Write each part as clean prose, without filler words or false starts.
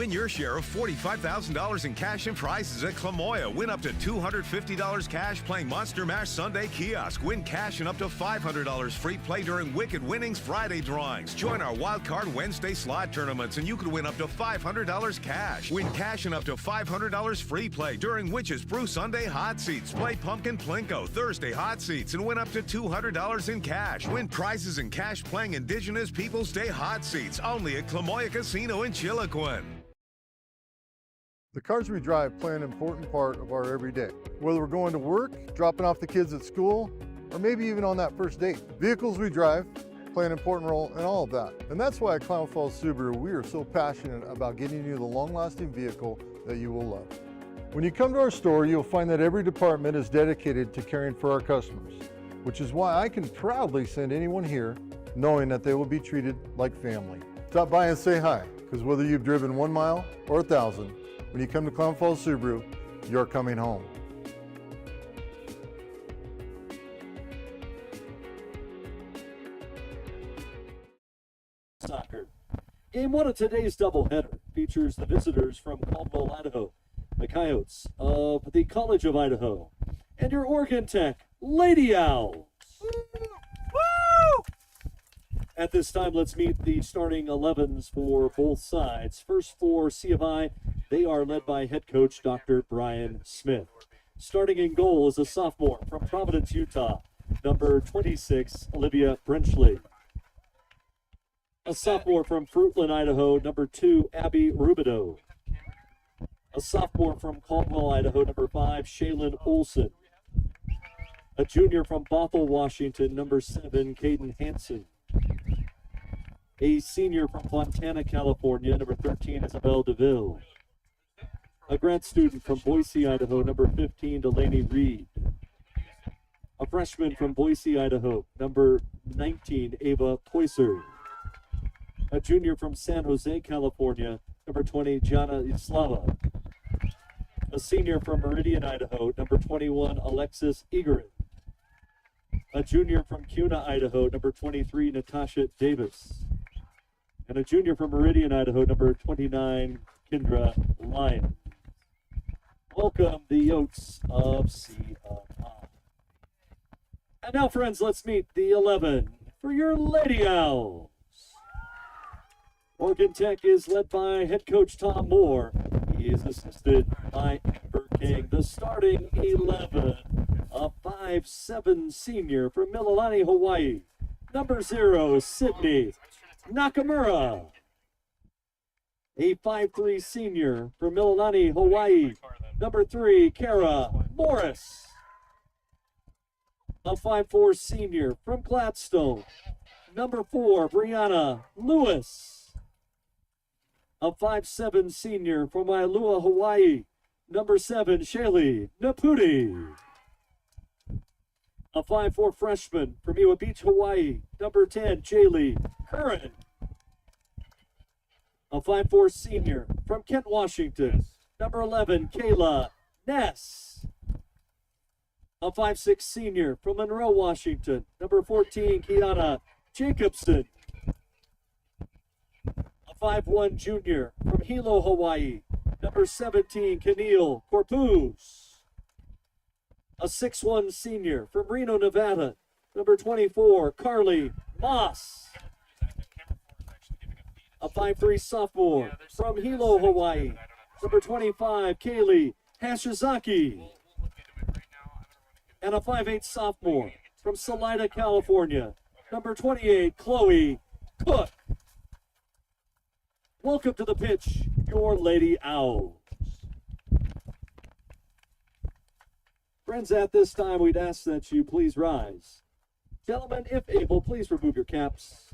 Win your share of $45,000 in cash and prizes at Clamoya. Win up to $250 cash playing Monster Mash Sunday Kiosk. Win cash and up to $500 free play during Wicked Winnings Friday drawings. Join our Wild Card Wednesday slot tournaments and you could win up to $500 cash. Win cash and up to $500 free play during Witch's Brew Sunday Hot Seats. Play Pumpkin Plinko Thursday Hot Seats and win up to $200 in cash. Win prizes and cash playing Indigenous Peoples Day Hot Seats only at Clamoya Casino in Chiloquin. The cars we drive play an important part of our everyday. Whether we're going to work, dropping off the kids at school, or maybe even on that first date. Vehicles we drive play an important role in all of that. And that's why at Klamath Falls Subaru, we are so passionate about getting you the long-lasting vehicle that you will love. When you come to our store, you'll find that every department is dedicated to caring for our customers, which is why I can proudly send anyone here knowing that they will be treated like family. Stop by and say hi, because whether you've driven 1 mile or 1,000, when you come to Klamath Falls Subaru, you're coming home. Soccer. Game 1 of today's doubleheader features the visitors from Caldwell, Idaho, the Coyotes of the College of Idaho, and your Oregon Tech Lady Owls. Woo! At this time, let's meet the starting 11s for both sides. First for C of I, they are led by head coach Dr. Brian Smith. Starting in goal is a sophomore from Providence, Utah, number 26, Olivia Brenchley. A sophomore from Fruitland, Idaho, number 2, Abby Rubidoux. A sophomore from Caldwell, Idaho, number 5, Shaylin Olson. A junior from Bothell, Washington, number 7, Caden Hansen. A senior from Fontana, California, number 13, Isabel DeVille. A grad student from Boise, Idaho, number 15, Delaney Reed. A freshman from Boise, Idaho, number 19, Ava Poisser. A junior from San Jose, California, number 20, Jana Islava. A senior from Meridian, Idaho, number 21, Alexis Egerin. A junior from Kuna, Idaho, number 23, Natasha Davis. And a junior from Meridian, Idaho, number 29, Kendra Lyon. Welcome the Yotes of C.I. And now, friends, let's meet the 11 for your Lady Owls. Oregon Tech is led by head coach Tom Moore. He is assisted by Amber King. The starting 11, a 5'7" senior from Mililani, Hawaii. Number 0, Sydney Nakamura. A 5'3" senior from Mililani, Hawaii. Number 3, Kara Morris. A 5'4" senior from Gladstone. Number 4, Brianna Lewis. A 5'7" senior from Wailua, Hawaii. Number 7, Shaylee Naputi. A 5'4" freshman from Iwa Beach, Hawaii. Number 10, Jaylee Curran. A 5'4" senior from Kent, Washington. Number 11, Kayla Ness. A 5'6" senior from Monroe, Washington. Number 14, Kiana Jacobson. A 5'1" junior from Hilo, Hawaii. Number 17, Keneal Corpus. A 6'1" senior from Reno, Nevada. Number 24, Carly Moss. A 5'3" sophomore from Hilo, Hawaii. Number 25, Kaylee Hashizaki. And a 5'8" sophomore from Salida, California. Number 28, Chloe Cook. Welcome to the pitch, your Lady Owls. Friends, at this time, we'd ask that you please rise. Gentlemen, if able, please remove your caps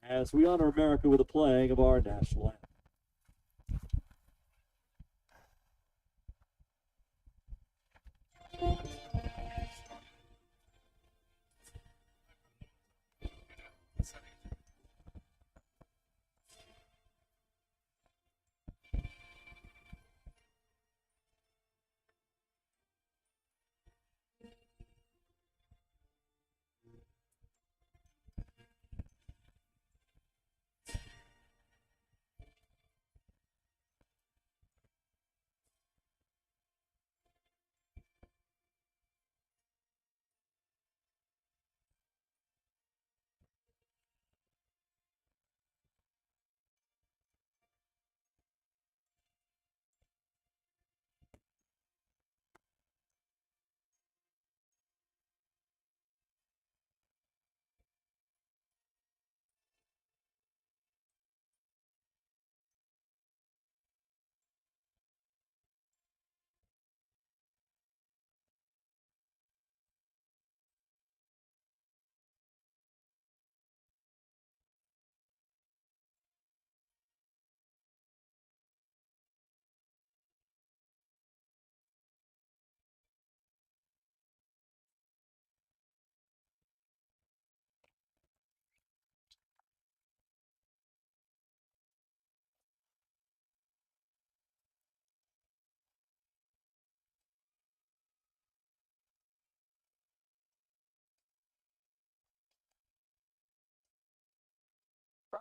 as we honor America with the playing of our national anthem.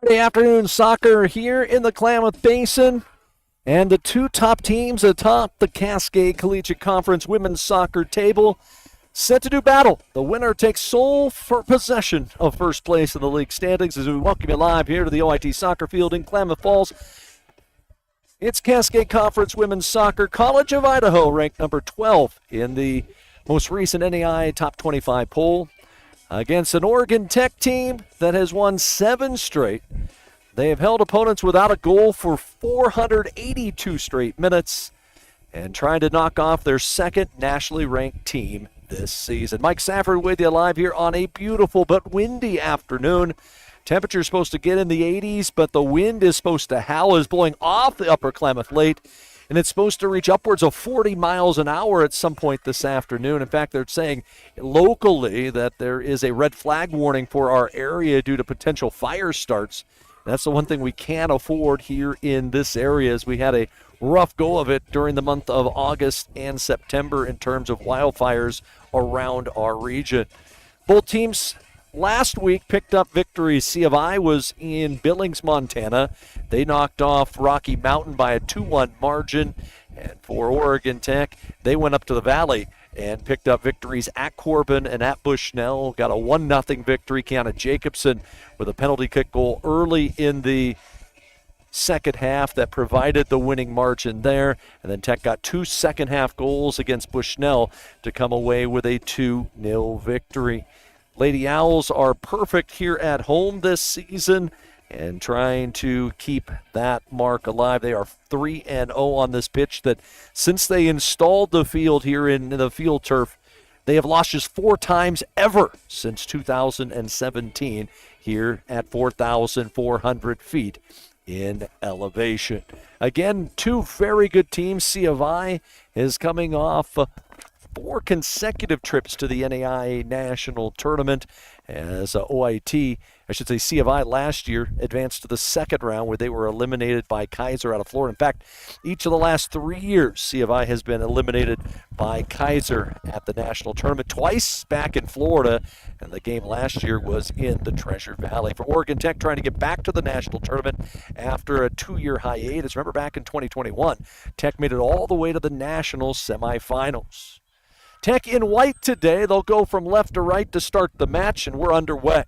Friday afternoon soccer here in the Klamath Basin. And the two top teams atop the Cascade Collegiate Conference women's soccer table set to do battle. The winner takes sole for possession of first place in the league standings as we welcome you live here to the OIT soccer field in Klamath Falls. It's Cascade Conference women's soccer. College of Idaho ranked number 12 in the most recent NAIA top 25 poll against an Oregon Tech team that has won 7 straight. They have held opponents without a goal for 482 straight minutes and trying to knock off their second nationally ranked team this season. Mike Safford with you live here on a beautiful but windy afternoon. Temperature is supposed to get in the 80s, but the wind is supposed to howl. It's blowing off the upper Klamath Lake, and it's supposed to reach upwards of 40 miles an hour at some point this afternoon. In fact, they're saying locally that there is a red flag warning for our area due to potential fire starts. That's the one thing we can't afford here in this area, as we had a rough go of it during the month of August and September in terms of wildfires around our region. Both teams last week picked up victories. C of I was in Billings, Montana. They knocked off Rocky Mountain by a 2-1 margin. And for Oregon Tech, they went up to the Valley and picked up victories at Corbin and at Bushnell. Got a 1-0 victory. Kiana Jacobson with a penalty kick goal early in the second half that provided the winning margin there. And then Tech got 2 second-half goals against Bushnell to come away with a 2-0 victory. Lady Owls are perfect here at home this season and trying to keep that mark alive. They are 3-0 on this pitch that since they installed the field here in the field turf, they have lost just 4 times ever since 2017 here at 4,400 feet in elevation. Again, 2 very good teams. C of I is coming off 4 consecutive trips to the NAIA National Tournament as OIT, I should say C of I last year, advanced to the second round where they were eliminated by Kaiser out of Florida. In fact, each of the last 3 years, C of I has been eliminated by Kaiser at the national tournament, twice back in Florida, and the game last year was in the Treasure Valley. For Oregon Tech, trying to get back to the national tournament after a 2-year hiatus. Remember back in 2021, Tech made it all the way to the national semifinals. Tech in white today. They'll go from left to right to start the match, and we're underway.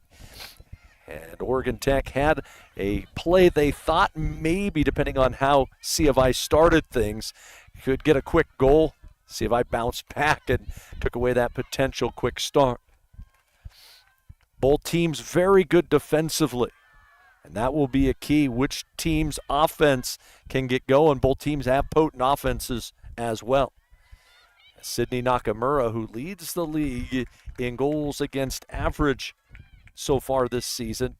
And Oregon Tech had a play they thought maybe, depending on how C of I started things, could get a quick goal. C of I bounced back and took away that potential quick start. Both teams very good defensively, and that will be a key. Which team's offense can get going? Both teams have potent offenses as well. Sydney Nakamura, who leads the league in goals against average so far this season,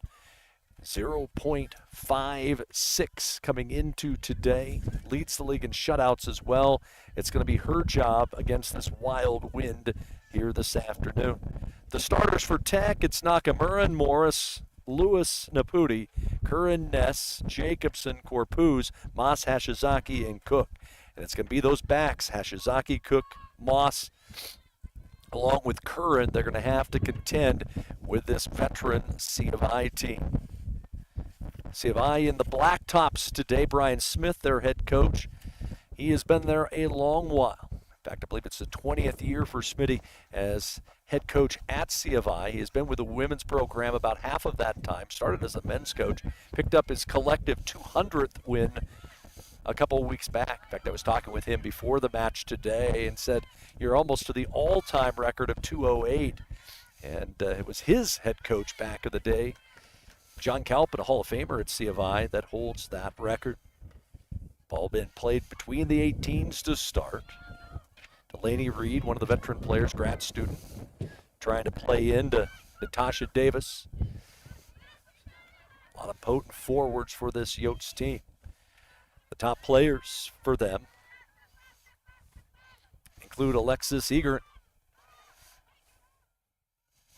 0.56 coming into today, leads the league in shutouts as well. It's going to be her job against this wild wind here this afternoon. The starters for Tech, it's Nakamura and Morris, Lewis Naputi, Curran Ness, Jacobson, Corpuz, Moss, Hashizaki, and Cook. And it's going to be those backs, Hashizaki, Cook, Moss, along with Curran. They're going to have to contend with this veteran C of I team. C of I in the Blacktops today. Brian Smith, their head coach. He has been there a long while. In fact, I believe it's the 20th year for Smitty as head coach at C of I. He has been with the women's program about half of that time. Started as a men's coach. Picked up his collective 200th win a couple of weeks back. In fact, I was talking with him before the match today and said, you're almost to the all-time record of 208. And it was his head coach back in the day, John Calpin, a Hall of Famer at C of I, that holds that record. Ball been played between the 18s to start. Delaney Reed, one of the veteran players, grad student, trying to play into Natasha Davis. A lot of potent forwards for this Yotes team. The top players for them include Alexis Egert.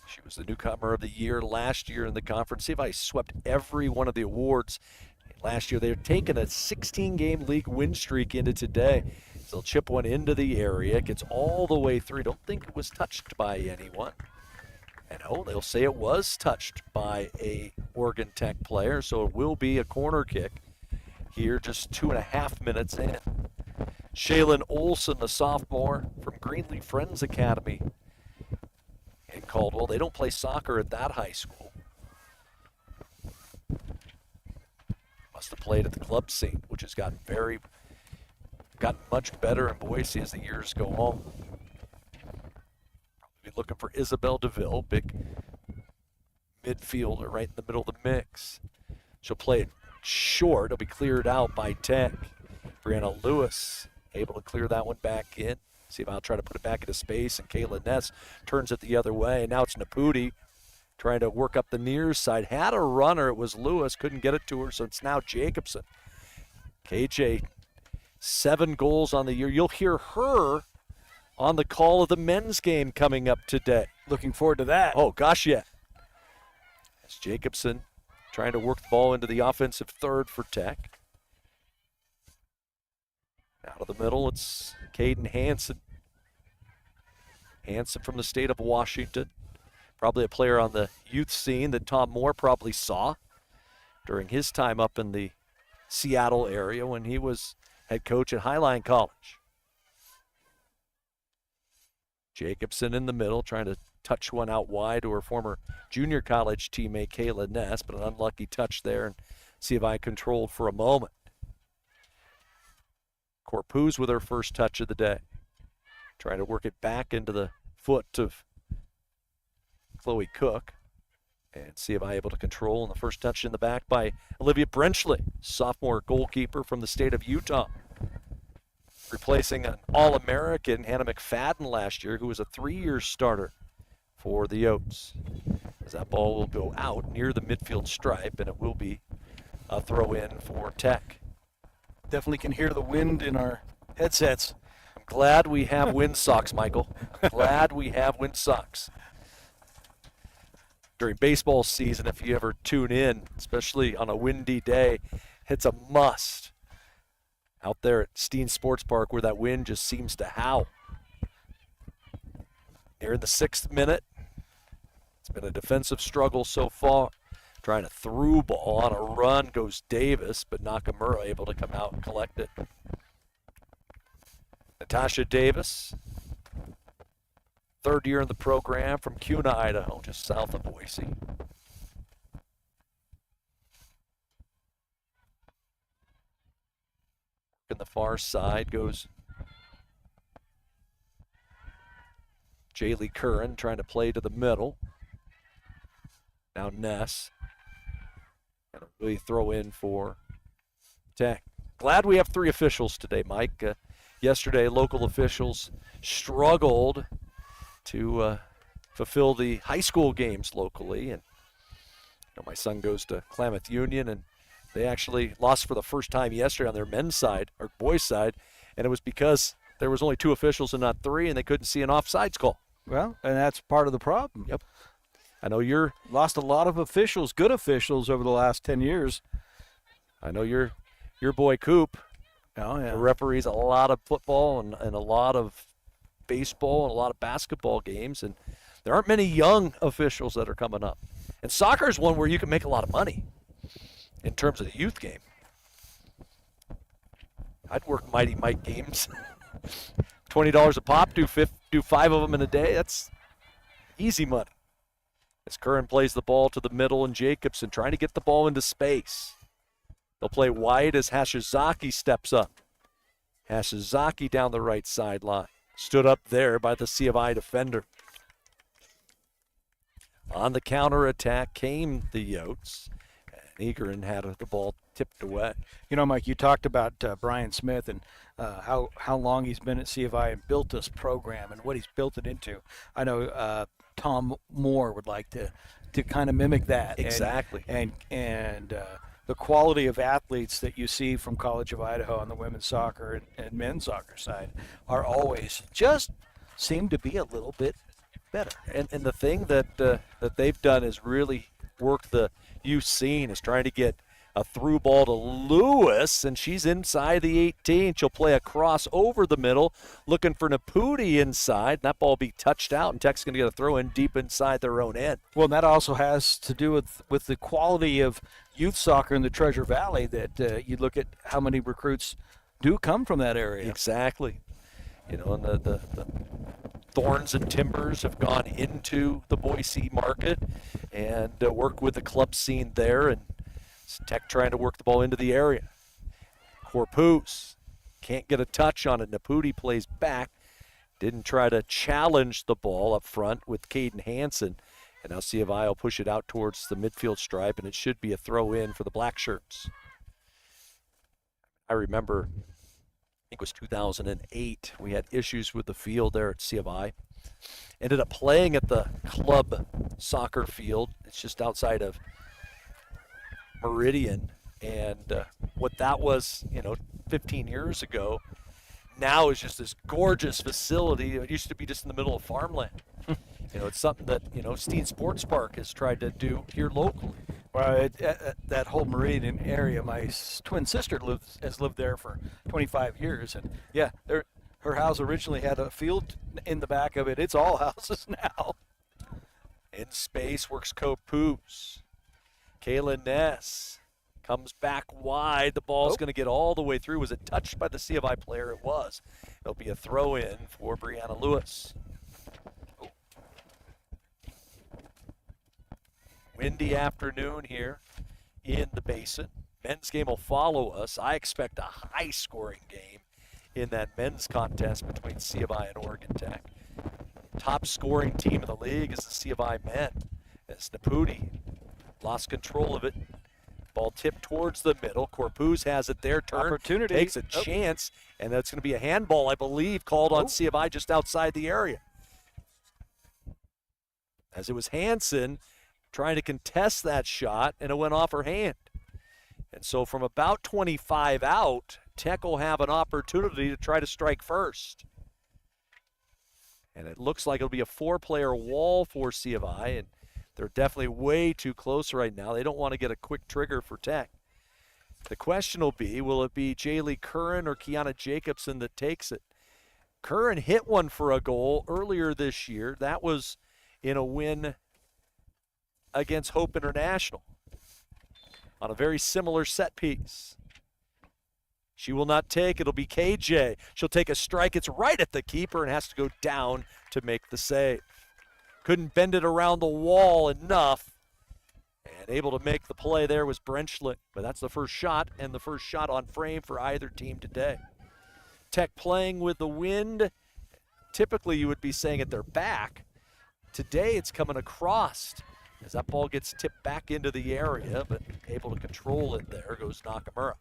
She was the newcomer of the year last year in the conference. See if I swept every one of the awards. Last year, they were taking a 16-game league win streak into today. So they'll chip one into the area. It gets all the way through. Don't think it was touched by anyone. And they'll say it was touched by a Oregon Tech player, so it will be a corner kick here just 2.5 minutes in. Shaylin Olson, the sophomore from Greenleaf Friends Academy in Caldwell. They don't play soccer at that high school. Must have played at the club scene, which has gotten much better in Boise as the years go on. Be looking for Isabel DeVille, big midfielder right in the middle of the mix. She'll play it short. It'll be cleared out by Tech. Brianna Lewis able to clear that one back in. See if I'll try to put it back into space, and Kayla Ness turns it the other way. Now it's Naputi trying to work up the near side. Had a runner. It was Lewis. Couldn't get it to her, so it's now Jacobson. KJ, 7 goals on the year. You'll hear her on the call of the men's game coming up today. Looking forward to that. Oh, gosh, yeah. As Jacobson trying to work the ball into the offensive third for Tech. Out of the middle, it's Caden Hansen. Hansen from the state of Washington. Probably a player on the youth scene that Tom Moore probably saw during his time up in the Seattle area when he was head coach at Highline College. Jacobson in the middle, trying to touch one out wide to her former junior college teammate Kayla Ness, but an unlucky touch there, and see if I controlled for a moment. Corpuz with her first touch of the day. Trying to work it back into the foot of Chloe Cook. And see if I able to control, and the first touch in the back by Olivia Brenchley, sophomore goalkeeper from the state of Utah. Replacing an All-American, Hannah McFadden, last year, who was a 3-year starter for the Oats. As that ball will go out near the midfield stripe, and it will be a throw-in for Tech. Definitely can hear the wind in our headsets. I'm glad we have wind socks, Michael. Glad we have wind socks. During baseball season, if you ever tune in, especially on a windy day, it's a must. Out there at Steen Sports Park where that wind just seems to howl. Here in the 6th minute, it's been a defensive struggle so far. Trying a through ball on a run goes Davis, but Nakamura able to come out and collect it. Natasha Davis, 3rd year in the program from Kuna, Idaho, just south of Boise. In the far side goes Jaylee Curran trying to play to the middle. Now Ness. Gonna really throw in for Tech. Glad we have 3 officials today, Mike. Yesterday, local officials struggled to fulfill the high school games locally. And my son goes to Klamath Union, and they actually lost for the first time yesterday on their men's side, or boys' side, and it was because there was only 2 officials and not 3, and they couldn't see an offsides call. Well, and that's part of the problem. Yep. I know you're lost a lot of officials, good officials, over the last 10 years. I know your boy Coop. Oh, yeah. Referees a lot of football and a lot of baseball and a lot of basketball games, and there aren't many young officials that are coming up. And soccer is one where you can make a lot of money in terms of the youth game. I'd work Mighty Mike games. $20 a pop, do 5 of them in a day. That's easy money. As Curran plays the ball to the middle, and Jacobson trying to get the ball into space. They'll play wide as Hashizaki steps up. Hashizaki down the right sideline. Stood up there by the C of I defender. On the counterattack came the Yotes. And Egerin had the ball tipped away. You know, Mike, you talked about Brian Smith and how long he's been at C of I and built this program and what he's built it into. I know Tom Moore would like to kind of mimic that. Exactly. And the quality of athletes that you see from College of Idaho on the women's soccer and men's soccer side are always just seem to be a little bit better. And the thing that they've done is really work the youth scene, is trying to get A through ball to Lewis, and she's inside the 18. She'll play a cross over the middle, looking for Naputi inside. That ball will be touched out, and Tech's going to get a throw in deep inside their own end. Well, and that also has to do with the quality of youth soccer in the Treasure Valley, that you look at how many recruits do come from that area. Exactly. You know, and the Thorns and Timbers have gone into the Boise market and work with the club scene there, and Tech trying to work the ball into the area. Corpus can't get a touch on it. Naputi plays back. Didn't try to challenge the ball up front with Caden Hansen. And now C of I will push it out towards the midfield stripe, and it should be a throw in for the Black Shirts. I remember, I think it was 2008, we had issues with the field there at C of I. Ended up playing at the club soccer field. It's just outside of Meridian, and what that was, 15 years ago, now is just this gorgeous facility. It used to be just in the middle of farmland. It's something that, Steen Sports Park has tried to do here locally. Well, that whole Meridian area, my twin sister has lived there for 25 years, and yeah, her house originally had a field in the back of it. It's all houses now. In space works Copus. Kayla Ness comes back wide. The ball's going to get all the way through. Was it touched by the C of I player? It was. It'll be a throw in for Brianna Lewis. Windy afternoon here in the Basin. Men's game will follow us. I expect a high-scoring game in that men's contest between C of I and Oregon Tech. Top scoring team in the league is the C of I men. As Naputi lost control of it. Ball tipped towards the middle. Corpus has it there. Turn. Opportunity. Takes a chance. And that's going to be a handball, I believe, called on C of I just outside the area. As it was Hansen trying to contest that shot, and it went off her hand. And so from about 25 out, Tech will have an opportunity to try to strike first. And it looks like it'll be a four-player wall for C of I, and they're definitely way too close right now. They don't want to get a quick trigger for Tech. The question will it be Jaylee Curran or Kiana Jacobson that takes it? Curran hit one for a goal earlier this year. That was in a win against Hope International on a very similar set piece. She will not take. It'll be KJ. She'll take a strike. It's right at the keeper and has to go down to make the save. Couldn't bend it around the wall enough. And able to make the play there was Brenchlick. But that's the first shot, and the first shot on frame for either team today. Tech playing with the wind. Typically you would be saying at their back. Today it's coming across as that ball gets tipped back into the area, but able to control it there goes Nakamura.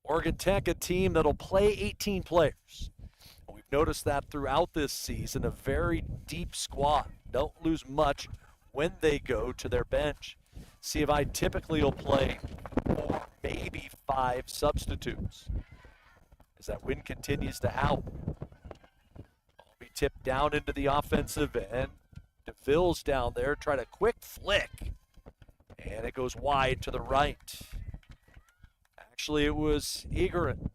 Oregon Tech, a team that'll play 18 players. We've noticed that throughout this season, a very deep squad. Don't lose much when they go to their bench. C of I typically will play 4, maybe 5 substitutes as that wind continues to howl. Ball be tipped down into the offensive end. DeVille's down there, trying a quick flick, and it goes wide to the right. Actually, it was Egerin,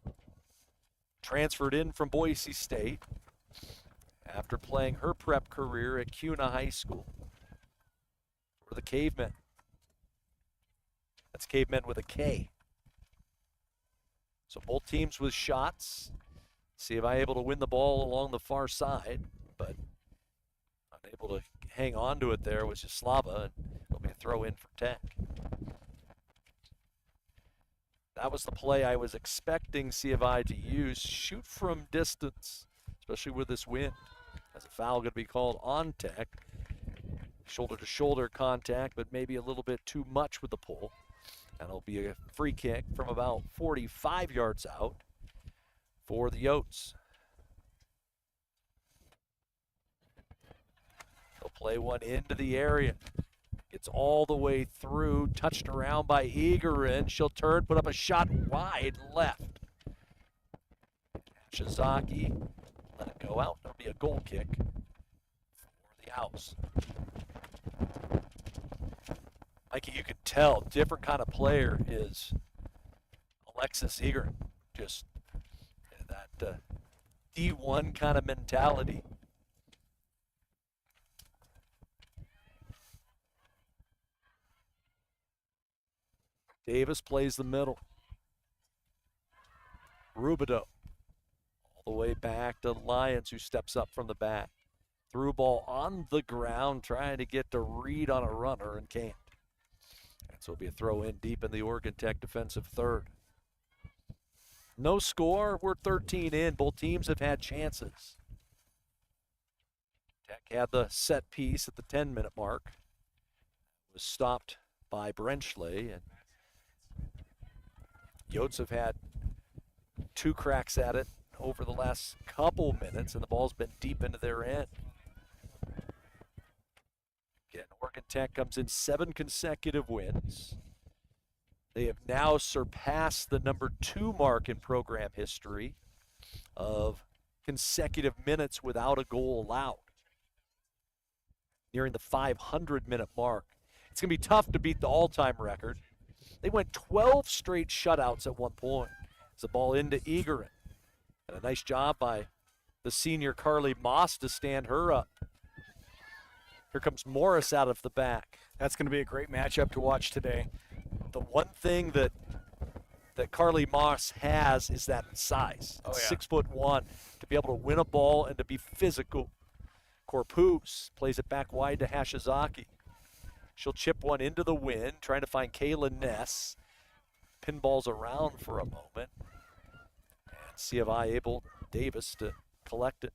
transferred in from Boise State after playing her prep career at Cuna High School for the Cavemen. That's Cavemen with a K. So both teams with shots. See if I'm able to win the ball along the far side, but unable to hang on to it there was Jaslava, and it'll be a throw in for Tech. That was the play I was expecting C of I to use. Shoot from distance, especially with this wind. As a foul going to be called on Tech. Shoulder-to-shoulder contact, but maybe a little bit too much with the pull. And it'll be a free kick from about 45 yards out for the Yotes. They'll play one into the area. It's all the way through, touched around by Egerin. She'll turn, put up a shot wide left. Shizaki let it go out. It'll be a goal kick for the Owls. Mikey, you can tell different kind of player is Alexis Eager. Just that D1 kind of mentality. Davis plays the middle. Rubidoux all the way back to Lyons, who steps up from the back. Through ball on the ground, trying to get to Reed on a runner and can't. And so it'll be a throw in deep in the Oregon Tech defensive third. No score. We're 13 in. Both teams have had chances. Tech had the set piece at the 10-minute mark. It was stopped by Brenchley, and Yotes have had 2 cracks at it over the last couple minutes, and the ball's been deep into their end. Again, Oregon Tech comes in 7 consecutive wins. They have now surpassed the number 2 mark in program history of consecutive minutes without a goal allowed, nearing the 500-minute mark. It's going to be tough to beat the all-time record. They went 12 straight shutouts at one point. It's a ball into Egerin. And a nice job by the senior Carly Moss to stand her up. Here comes Morris out of the back. That's going to be a great matchup to watch today. The one thing that Carly Moss has is that size. Oh, yeah. 6'1", to be able to win a ball and to be physical. Corpus plays it back wide to Hashizaki. She'll chip one into the wind, trying to find Kayla Ness. Pinballs around for a moment. And C of I able, Davis, to collect it.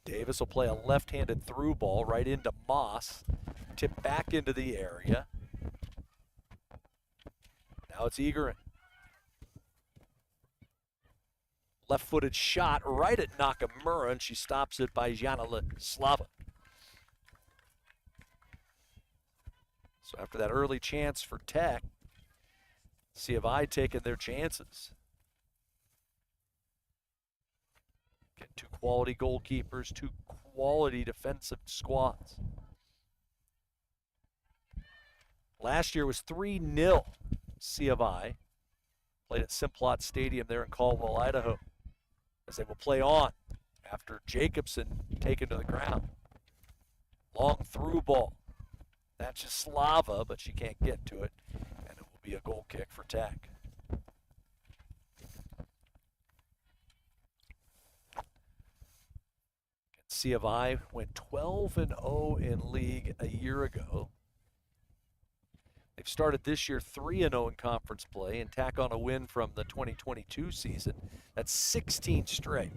Davis will play a left-handed through ball right into Moss. Tip back into the area. Now it's Egerin. Left-footed shot right at Nakamura, and she stops it by Jana Slava. So after that early chance for Tech, C of I taking their chances. Get 2 quality goalkeepers, 2 quality defensive squads. Last year was 3-0 C of I. Played at Simplot Stadium there in Caldwell, Idaho, as they will play on after Jacobson taken to the ground. Long through ball. That's just Slava, but she can't get to it, and it will be a goal kick for Tech. C of I went 12-0 in league a year ago. They've started this year 3-0 in conference play and tack on a win from the 2022 season. That's 16 straight.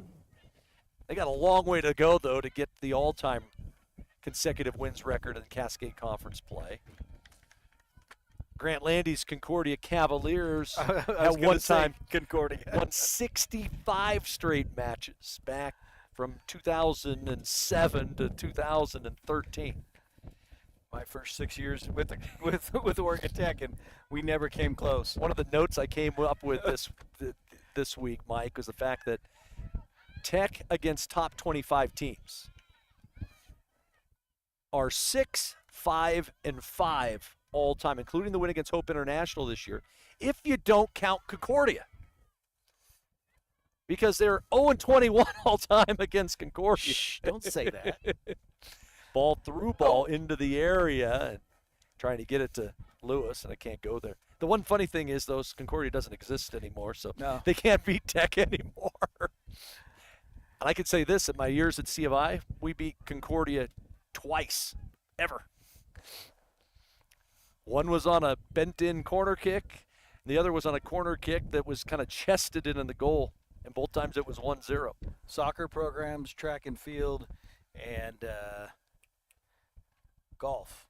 They got a long way to go, though, to get the all-time consecutive wins record in Cascade Conference play. Grant Landy's Concordia Cavaliers at one time Concordia won 65 straight matches back from 2007 to 2013. My first 6 years with Oregon Tech, and we never came close. One of the notes I came up with this week, Mike, was the fact that Tech against top 25 teams are 6, 5, and 5 all time, including the win against Hope International this year, if you don't count Concordia. Because they're 0-21 all time against Concordia. Shh, don't say that. Ball through ball into the area and trying to get it to Lewis, and it can't go there. The one funny thing is, though, Concordia doesn't exist anymore, so they can't beat Tech anymore. And I could say this, in my years at C of I, we beat Concordia twice, ever. One was on a bent-in corner kick, and the other was on a corner kick that was kind of chested in the goal, and both times it was 1-0. Soccer programs, track and field, and golf.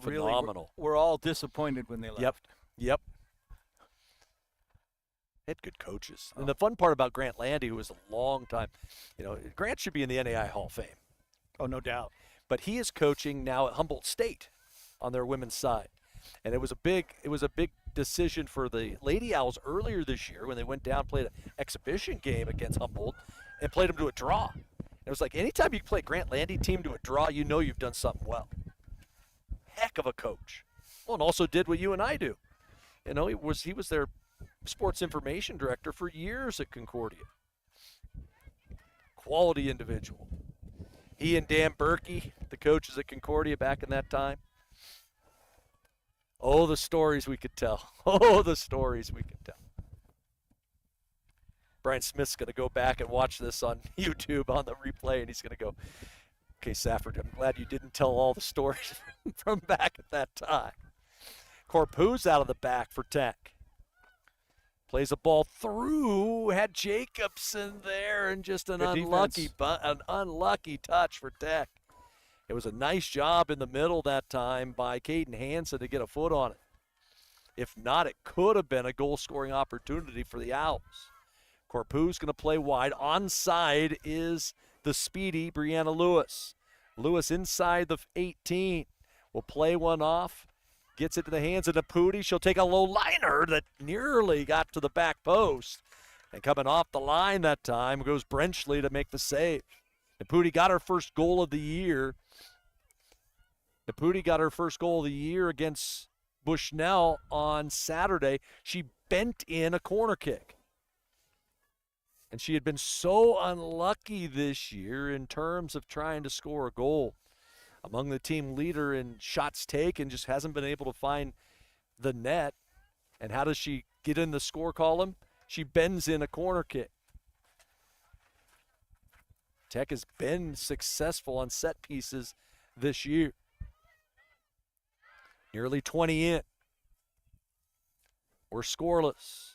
Phenomenal. Really, we're all disappointed when they left. Yep. Had good coaches. And the fun part about Grant Landy, who was a long time, Grant should be in the NAI Hall of Fame. Oh, no doubt. But he is coaching now at Humboldt State on their women's side. And it was a big decision for the Lady Owls earlier this year when they went down, played an exhibition game against Humboldt, and played them to a draw. And it was like, anytime you play Grant Landy team to a draw, you know you've done something well. heck of a coach. Well, and also did what you and I do. You know, he was their sports information director for years at Concordia. Quality individual. He and Dan Berkey, the coaches at Concordia back in that time. Oh, the stories we could tell. Oh, the stories we could tell. Brian Smith's going to go back and watch this on YouTube on the replay, and he's going to go, okay, Safford, I'm glad you didn't tell all the stories from back at that time. Corpus out of the back for Tech. Plays a ball through, had Jacobson there, and just an unlucky touch for Tech. It was a nice job in the middle that time by Caden Hansen to get a foot on it. If not, it could have been a goal-scoring opportunity for the Owls. Corpus going to play wide. Onside is the speedy Brianna Lewis. Lewis inside the 18 will play one off. Gets it to the hands of Naputi. She'll take a low liner that nearly got to the back post. And coming off the line that time goes Brenchley to make the save. Naputi got her first goal of the year. Naputi got her first goal of the year against Bushnell on Saturday. She bent in a corner kick. And she had been so unlucky this year in terms of trying to score a goal. Among the team leader in shots taken, just hasn't been able to find the net. And how does she get in the score column? She bends in a corner kick. Tech has been successful on set pieces this year. Nearly 20 in. We're scoreless.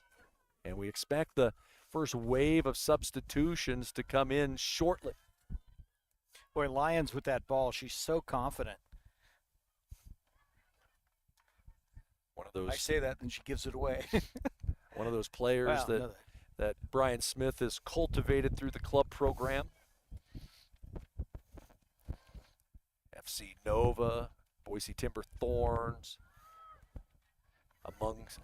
And we expect the first wave of substitutions to come in shortly. Boy, Lyons with that ball, she's so confident. One of those. I say that, and she gives it away. One of those players that Brian Smith has cultivated through the club program. FC Nova, Boise Timber Thorns,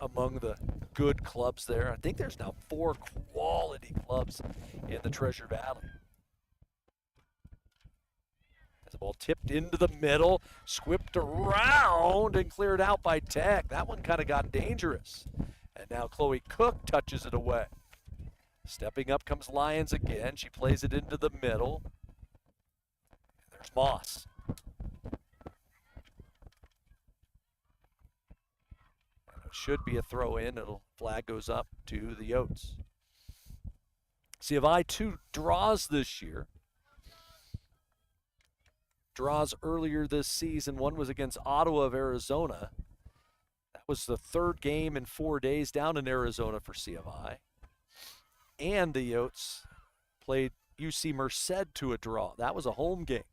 among the good clubs there. I think there's now 4 quality clubs in the Treasure Valley. As the ball tipped into the middle, squipped around and cleared out by Tech. That one kind of got dangerous. And now Chloe Cook touches it away. Stepping up comes Lyons again. She plays it into the middle. And there's Moss. Should be a throw in. Flag goes up to the Yotes. C of I 2 draws this year. Draws earlier this season. One was against Ottawa of Arizona. That was the 3rd game in 4 days down in Arizona for C of I. And the Yotes played UC Merced to a draw. That was a home game.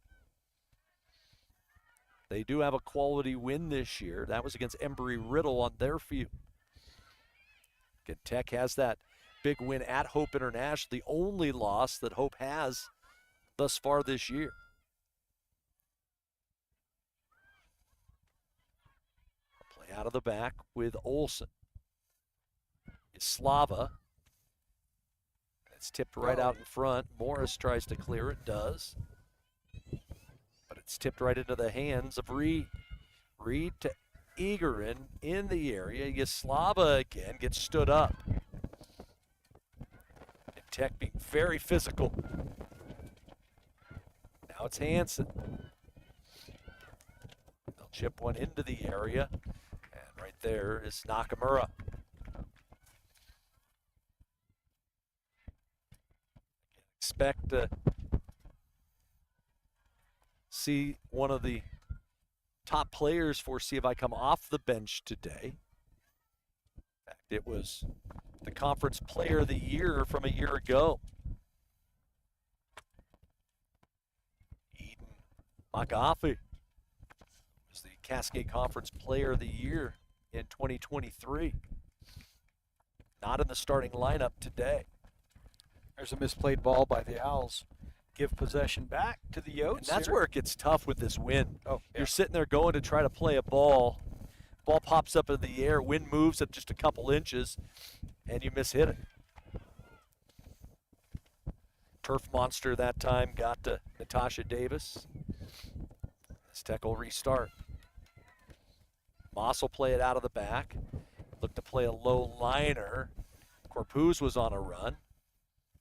They do have a quality win this year. That was against Embry-Riddle on their field. Again, Tech has that big win at Hope International, the only loss that Hope has thus far this year. Play out of the back with Olsen. It's Slava. It's tipped right out in front. Morris tries to clear it, does. But it's tipped right into the hands of Reed. Reed to Egerin in the area. Yaslava again gets stood up. And Tech being very physical. Now it's Hansen. They'll chip one into the area. And right there is Nakamura. Expect to see one of the top players for C of I come off the bench today. In fact, it was the conference player of the year from a year ago. Eden McAfee was the Cascade Conference player of the year in 2023. Not in the starting lineup today. There's a misplayed ball by the Owls. Give possession back to the Yotes. And that's here. where it gets tough with this wind. Oh, yeah. You're sitting there going to try to play a ball. Ball pops up in the air. Wind moves up just a couple inches, and you mishit it. Turf Monster that time got to Natasha Davis. This Tech will restart. Moss will play it out of the back. Look to play a low liner. Corpuz was on a run.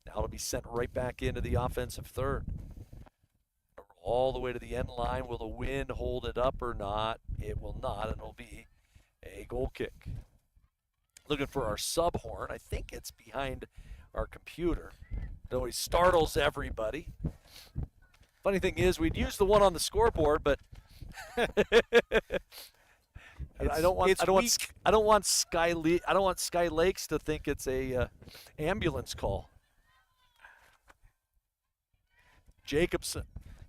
Now it'll be sent right back into the offensive third. All the way to the end line. Will the wind hold it up or not? It will not, and it'll be a goal kick. Looking for our sub horn. I think it's behind our computer. It always startles everybody. Funny thing is, we'd use the one on the scoreboard, but I don't want Sky Lakes to think it's a ambulance call. Jacobson.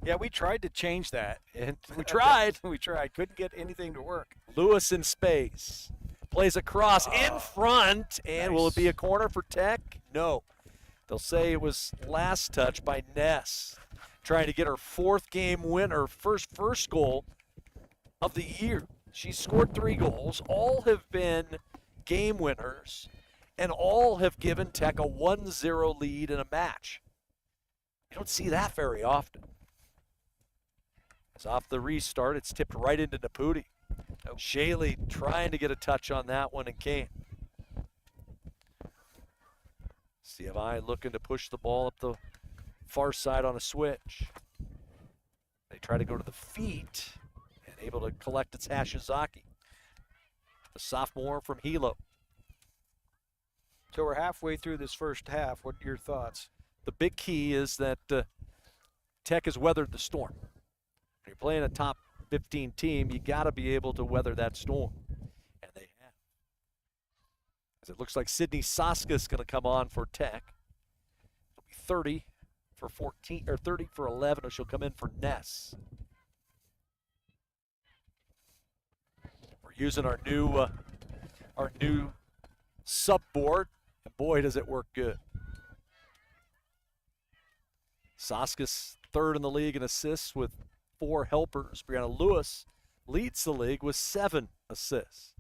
Yeah, we tried to change that. And We tried. we tried. Couldn't get anything to work. Lewis in space. Plays across in front. And will it be a Nice. corner for Tech? No. They'll say it was last touch by Ness. Trying to get her fourth game win, her first goal of the year. She's scored 3 goals. All have been game winners. And all have given Tech a 1-0 lead in a match. You don't see that very often. It's off the restart. It's tipped right into Naputi. Shaley trying to get a touch on that one and can't. CFI looking to push the ball up the far side on a switch. They try to go to the feet and able to collect its Hashizaki. The sophomore from Hilo. So we're halfway through this first half. What are your thoughts? The big key is that Tech has weathered the storm. When you're playing a top 15 team, you got to be able to weather that storm. And they have. As it looks like Sydney Saska is going to come on for Tech. It'll be 30 for 14 or 30 for 11, or she'll come in for Ness. We're using our new sub board, and boy, does it work good. Saska's third in the league in assists with 4 helpers. Brianna Lewis leads the league with 7 assists.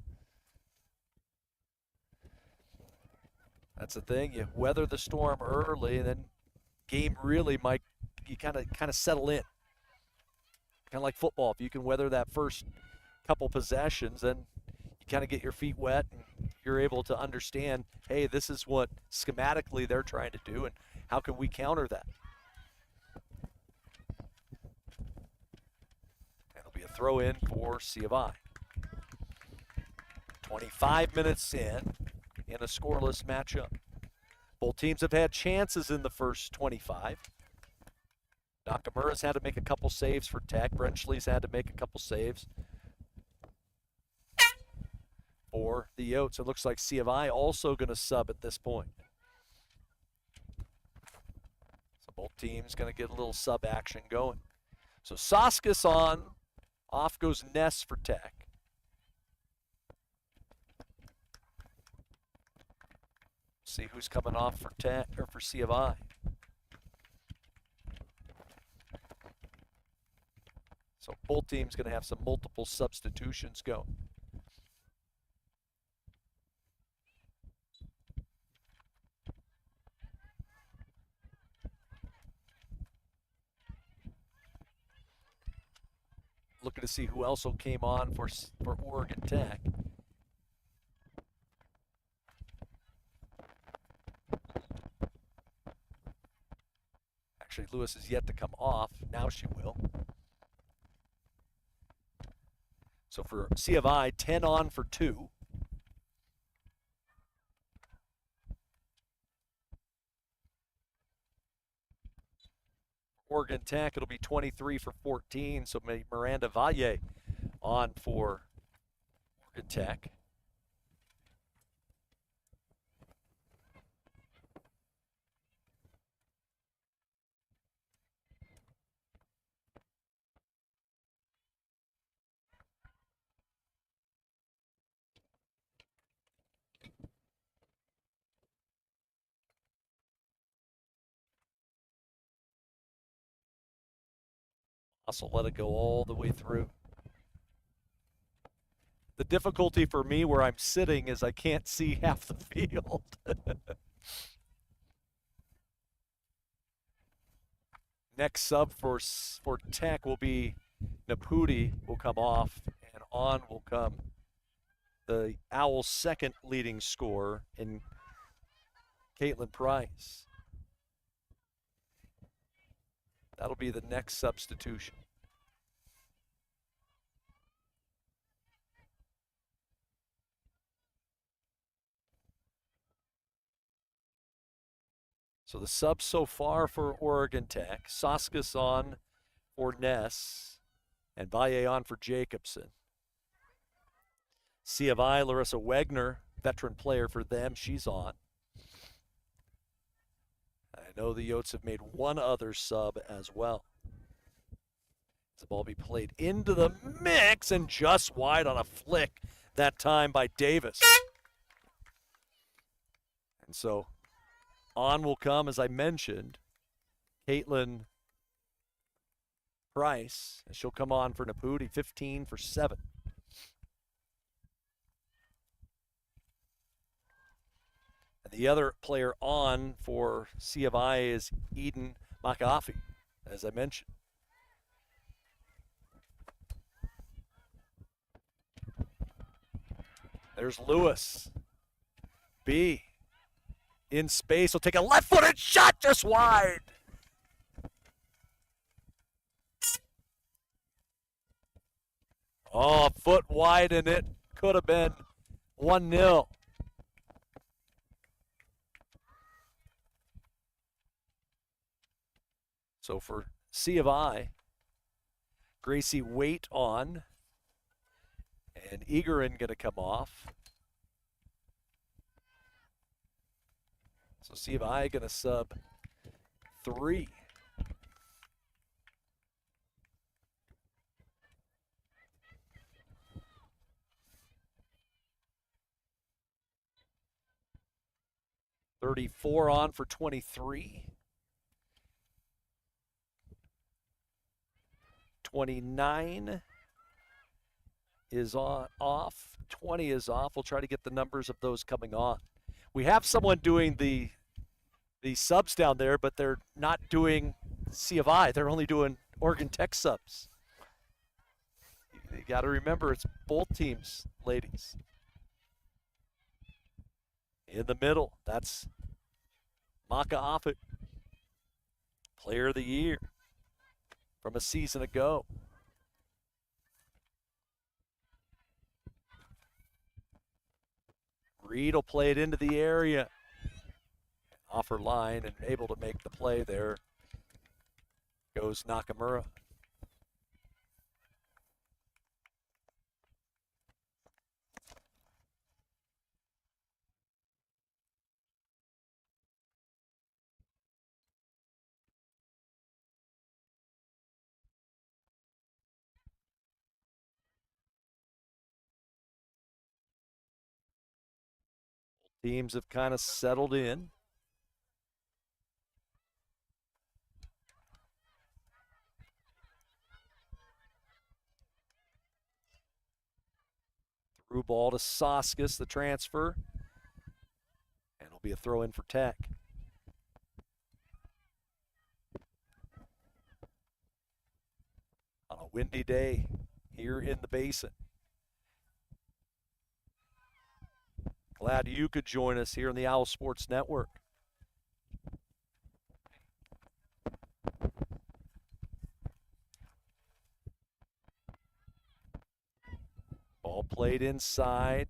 That's the thing. You weather the storm early, and then game really might you kind of settle in. Kind of like football. If you can weather that first couple possessions, then you kind of get your feet wet, and you're able to understand, hey, this is what schematically they're trying to do, and how can we counter that? Throw in for C of I. 25 minutes in a scoreless matchup. Both teams have had chances in the first 25. Nakamura's had to make a couple saves for Tech. Brenchley's had to make a couple saves for the Yotes. It looks like C of I also going to sub at this point. So both teams going to get a little sub action going. So Saskis on. Off goes Ness for Tech. See who's coming off for Tech or for C of I. So both teams going to have some multiple substitutions going. Looking to see who else came on for Oregon Tech. Actually, Lewis is yet to come off. Now she will. So for C of I, 10 on for 2. Oregon Tech, it'll be 23 for 14, so maybe Miranda Valle on for Oregon Tech. Also let it go all the way through. The difficulty for me where I'm sitting is I can't see half the field. Next sub for Tech will be Naputi will come off, and on will come the Owls' second leading scorer in Caitlin Price. That'll be the next substitution. So the subs so far for Oregon Tech: Soskus on for Ness and Valle on for Jacobson. C of I, Larissa Wegner, veteran player for them, she's on. I know the Yotes have made one other sub as well. The ball be played into the mix and just wide on a flick that time by Davis. And so on will come, as I mentioned, Caitlin Price, and she'll come on for Naputi, 15 for 7. And the other player on for C of I is Eden Makafi, as I mentioned. There's Lewis. B in space will take a left-footed shot just wide. Oh, a foot wide, and it could have been 1-0. So for C of I, Gracie Waite on, and Egerin going to come off. So C of I going to sub 3. "34 on for 23. 29 is off. 20 is off. We'll try to get the numbers of those coming on. We have someone doing the subs down there, but they're not doing C of I. They're only doing Oregon Tech subs. You got to remember, it's both teams, ladies. In the middle, that's Maka Offit, Player of the Year from a season ago. Reed will play it into the area. Off her line and able to make the play there goes Nakamura. Teams have kind of settled in. Through ball to Soskus, the transfer. And it'll be a throw in for Tech. On a windy day here in the Basin. Glad you could join us here on the Owl Sports Network. Ball played inside.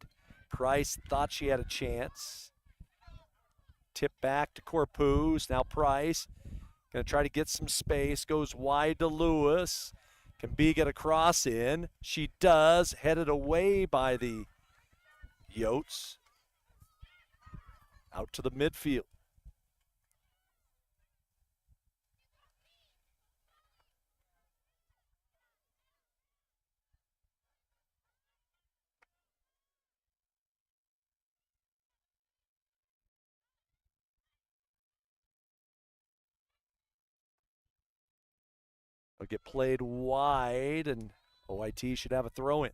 Price thought she had a chance. Tip back to Corpus. Now Price going to try to get some space. Goes wide to Lewis. Can B get a cross in? She does. Headed away by the Yotes. Out to the midfield. It'll get played wide, and OIT should have a throw in.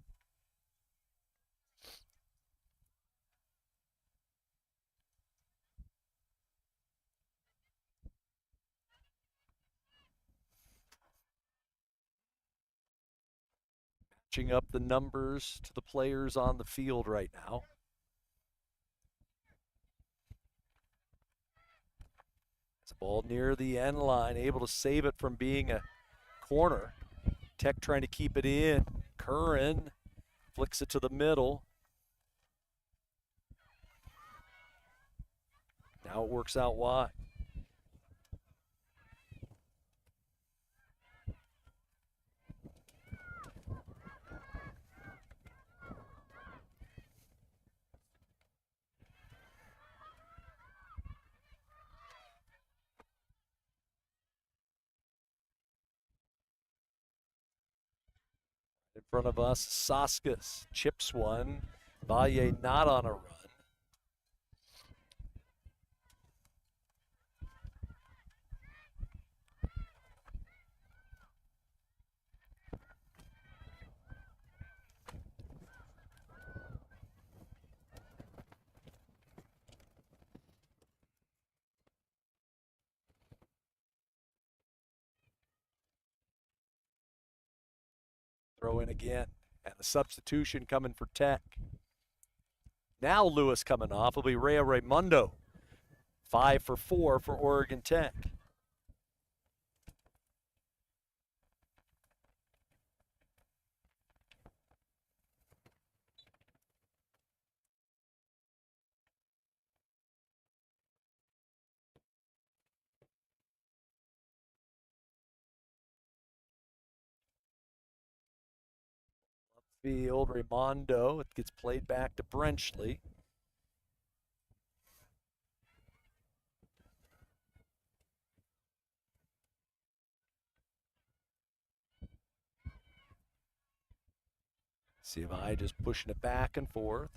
matching up the numbers to the players on the field right now. It's a ball near the end line, able to save it from being a corner. Tech trying to keep it in. Curran flicks it to the middle. Now it works out wide. In front of us, Soskas chips one. Valle not on a run. Throw in again. And the substitution coming for Tech. Now Lewis coming off will be Rea Raimundo. 5 for 4 for Oregon Tech. Field, Raimondo. It gets played back to Brenchley. See if I just pushing it back and forth.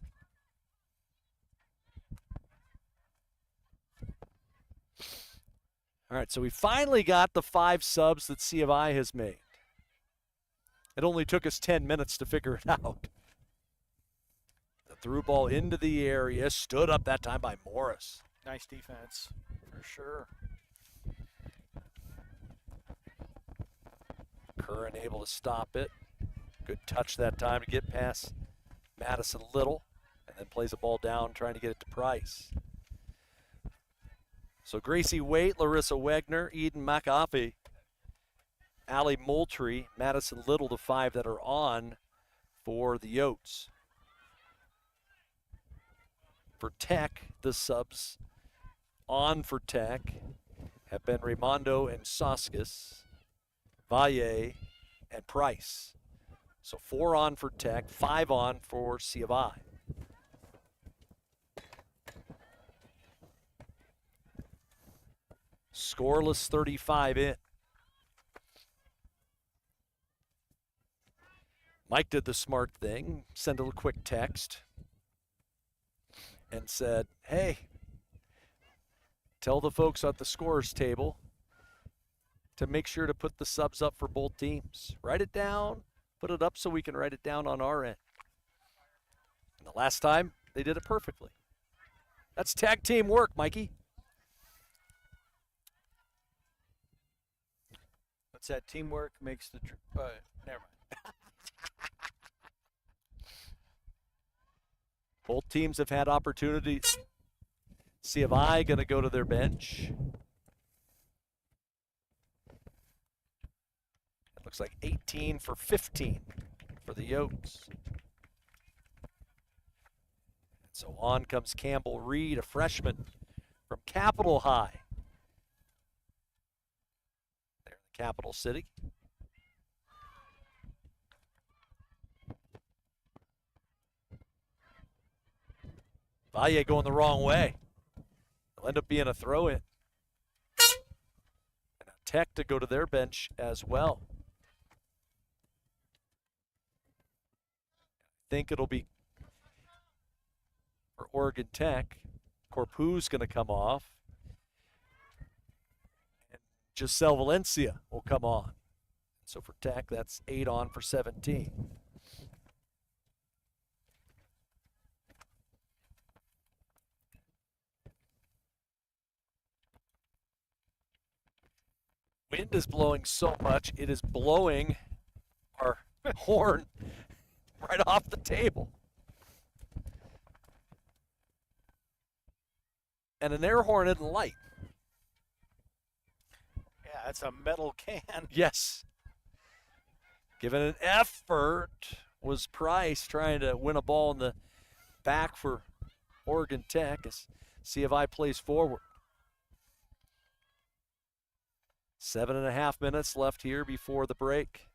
All right, so we finally got the 5 subs that C of I has made. It only took us 10 minutes to figure it out. The through ball into the area, stood up that time by Morris. Nice defense, for sure. Curran able to stop it. Good touch that time to get past Madison Little, and then plays the ball down trying to get it to Price. So Gracie Waite, Larissa Wegner, Eden McAfee, Allie Moultrie, Madison Little, the 5 that are on for the Yotes. For Tech, the subs on for Tech have been Raimondo and Soskas, Valle, and Price. So 4 on for Tech, 5 on for C of I. Scoreless 35 in. Mike did the smart thing, sent a quick text and said, hey, tell the folks at the scorers table to make sure to put the subs up for both teams. Write it down, put it up so we can write it down on our end. And the last time, they did it perfectly. That's tag team work, Mikey. What's that? Teamwork makes the never mind. Both teams have had opportunities. C of I going to go to their bench. It looks like 18 for 15 for the Yotes. So on comes Campbell Reed, a freshman from Capital High. There in the capital city. Valle going the wrong way. It'll end up being a throw-in. And a Tech to go to their bench as well. I think it'll be for Oregon Tech. Corpu's going to come off. And Giselle Valencia will come on. So for Tech, that's 8 on for 17. Wind is blowing so much, it is blowing our horn right off the table. And an air horn isn't light. Yeah, that's a metal can. Yes. Given an effort was Price trying to win a ball in the back for Oregon Tech as C of I plays forward. 7.5 minutes left here before the break.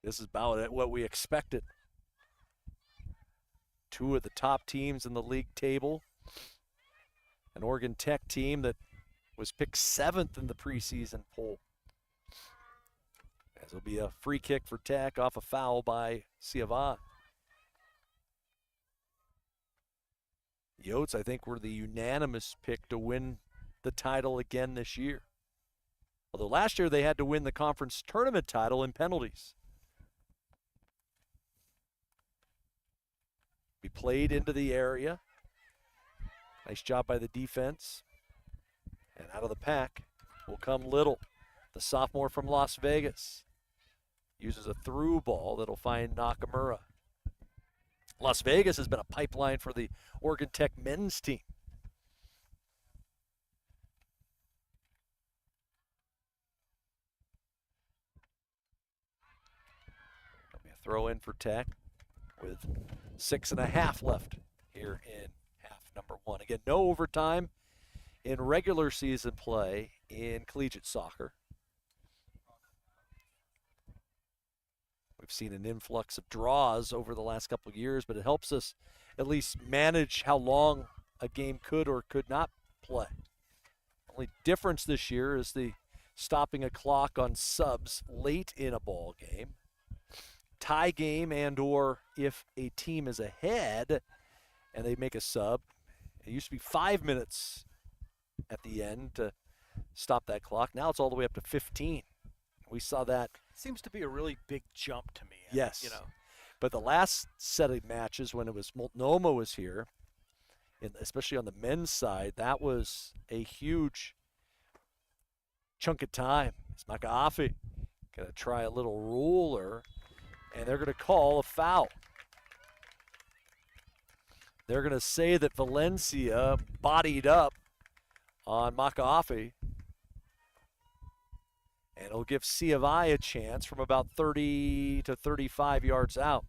This is about what we expected. Two of the top teams in the league table. An Oregon Tech team that was picked 7th in the preseason poll. As it'll be a free kick for Tech off a foul by C of I. The Yotes, I think, were the unanimous pick to win the title again this year. Although last year they had to win the conference tournament title in penalties. We played into the area. Nice job by the defense. And out of the pack will come Little, the sophomore from Las Vegas. Uses a through ball that'll find Nakamura. Las Vegas has been a pipeline for the Oregon Tech men's team. That'll be a throw in for Tech with 6.5 left here in half number 1. Again, no overtime in regular season play in collegiate soccer. We've seen an influx of draws over the last couple of years, but it helps us at least manage how long a game could or could not play. Only difference this year is the stopping a clock on subs late in a ball game. Tie game and or if a team is ahead and they make a sub, it used to be 5 minutes at the end to stop that clock. Now it's all the way up to 15. We saw that. Seems to be a really big jump to me. Yes. You know. But the last set of matches when it was Multnomah was here, especially on the men's side, that was a huge chunk of time. It's McAfee going to try a little ruler, and they're going to call a foul. They're going to say that Valencia bodied up on McAfee. And it'll give C of I a chance from about 30 to 35 yards out.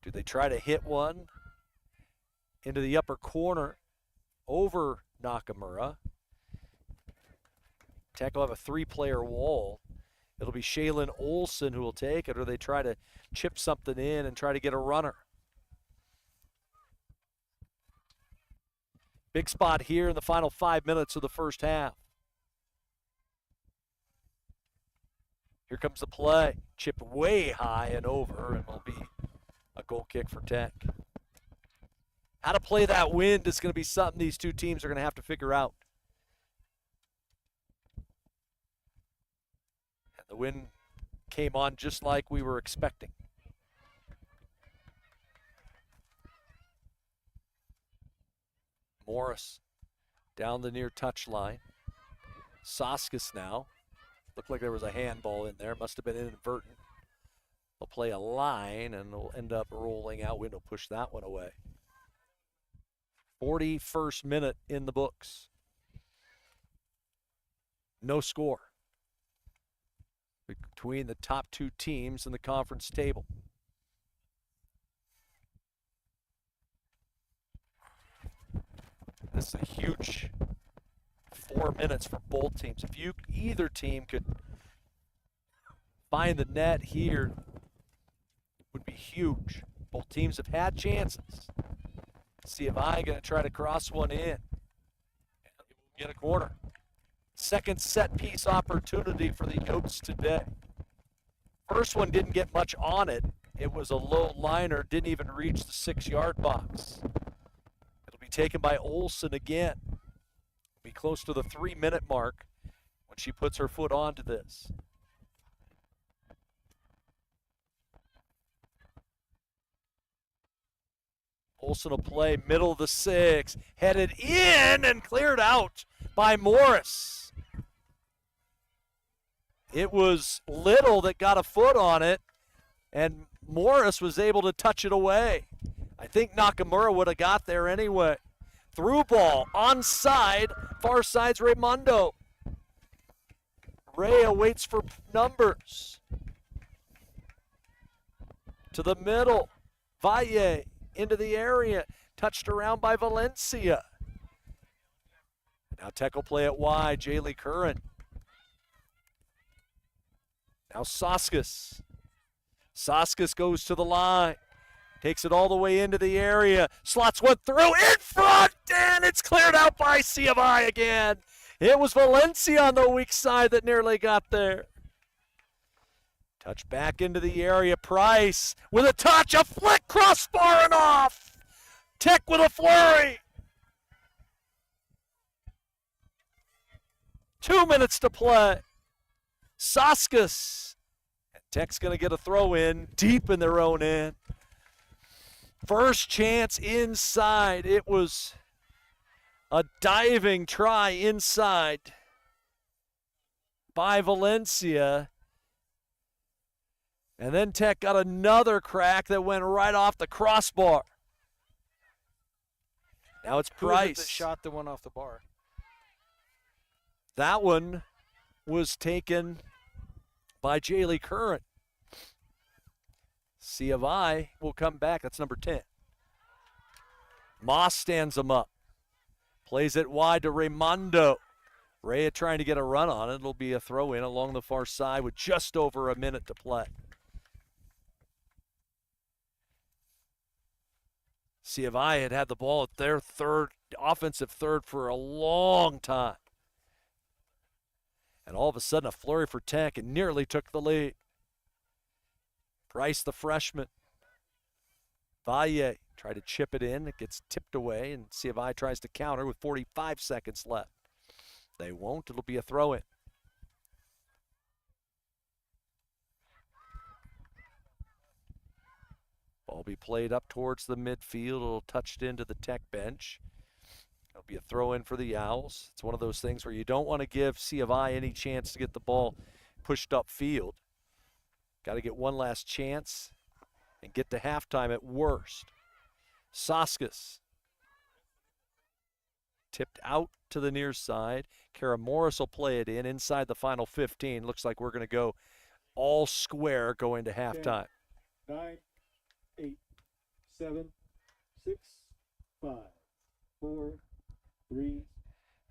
Do they try to hit one into the upper corner over Nakamura? Tech will have a 3-player wall. It'll be Shaylin Olson who will take it, or they try to chip something in and try to get a runner. Big spot here in the final 5 minutes of the first half. Here comes the play. Chipped way high and over, and will be a goal kick for Tech. How to play that wind is going to be something these two teams are going to have to figure out. And the wind came on just like we were expecting. Morris down the near touch line. Soskis now. Looked like there was a handball in there. Must have been inadvertent. They'll play a line, and they'll end up rolling out. Window push that one away. 41st minute in the books. No score between the top two teams in the conference table. This is a huge 4 minutes for both teams. If either team could find the net here, would be huge. Both teams have had chances. See if I going to try to cross one in. Get a corner. Second set piece opportunity for the Yotes today. First one didn't get much on it. It was a low liner, didn't even reach the 6-yard box. It'll be taken by Olson again. Be close to the 3-minute mark when she puts her foot onto this. Olson will play middle of the 6, headed in and cleared out by Morris. It was Little that got a foot on it, and Morris was able to touch it away. I think Nakamura would have got there anyway. Through ball, onside, far side's Raimundo. Ray waits for numbers. To the middle, Valle into the area, touched around by Valencia. Now Tech will play it wide, Jaylee Curran. Now Soskis. Soskis goes to the line. Takes it all the way into the area. Slots one through in front, and it's cleared out by C of I again. It was Valencia on the weak side that nearly got there. Touch back into the area. Price with a touch, a flick, crossbar and off. Tech with a flurry. 2 minutes to play. Soskis. Tech's going to get a throw in deep in their own end. First chance inside. It was a diving try inside by Valencia. And then Tech got another crack that went right off the crossbar. Now it's Price. Who was it that shot the one off the bar? That one was taken by Jaylee Curran. C of I will come back. That's number 10. Moss stands him up. Plays it wide to Raimundo. Ray trying to get a run on it. It'll be a throw in along the far side with just over a minute to play. C of I had the ball at their offensive third for a long time. And all of a sudden a flurry for Tech and nearly took the lead. Price, the freshman. Valle tried to chip it in. It gets tipped away, and C of I tries to counter with 45 seconds left. They won't. It'll be a throw-in. Ball be played up towards the midfield. It'll touch it into the Tech bench. It'll be a throw-in for the Owls. It's one of those things where you don't want to give C of I any chance to get the ball pushed upfield. Got to get one last chance and get to halftime at worst. Soskis. Tipped out to the near side. Kara Morris will play it in inside the final 15. Looks like we're going to go all square going to halftime. 10, 9, 8, 7, 6, 5, 4, 3,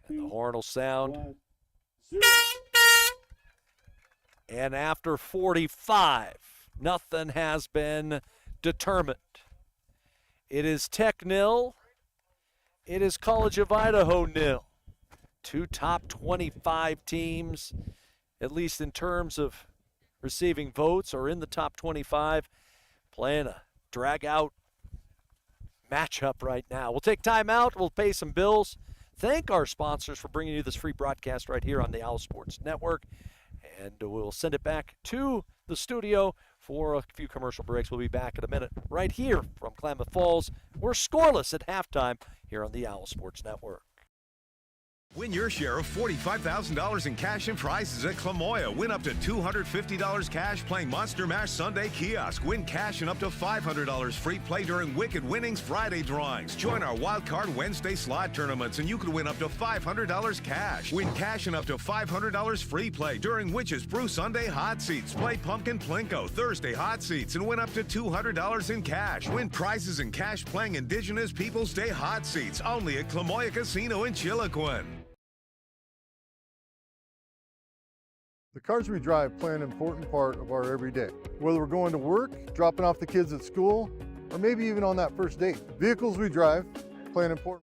2, And the horn will sound. 1, 0. And after 45, nothing has been determined. It is Tech 0. It is College of Idaho 0. Two top 25 teams, at least in terms of receiving votes, or in the top 25, playing a drag-out matchup right now. We'll take time out. We'll pay some bills. Thank our sponsors for bringing you this free broadcast right here on the Owl Sports Network. And we'll send it back to the studio for a few commercial breaks. We'll be back in a minute right here from Klamath Falls. We're scoreless at halftime here on the Owl Sports Network. Win your share of $45,000 in cash and prizes at Clamoya. Win up to $250 cash playing Monster Mash Sunday Kiosk. Win cash and up to $500 free play during Wicked Winnings Friday drawings. Join our Wild Card Wednesday slot tournaments and you could win up to $500 cash. Win cash and up to $500 free play during Witch's Brew Sunday Hot Seats. Play Pumpkin Plinko Thursday Hot Seats and win up to $200 in cash. Win prizes and cash playing Indigenous Peoples Day Hot Seats only at Clamoya Casino in Chiloquin. The cars we drive play an important part of our everyday. Whether we're going to work, dropping off the kids at school, or maybe even on that first date. Vehicles we drive play an important.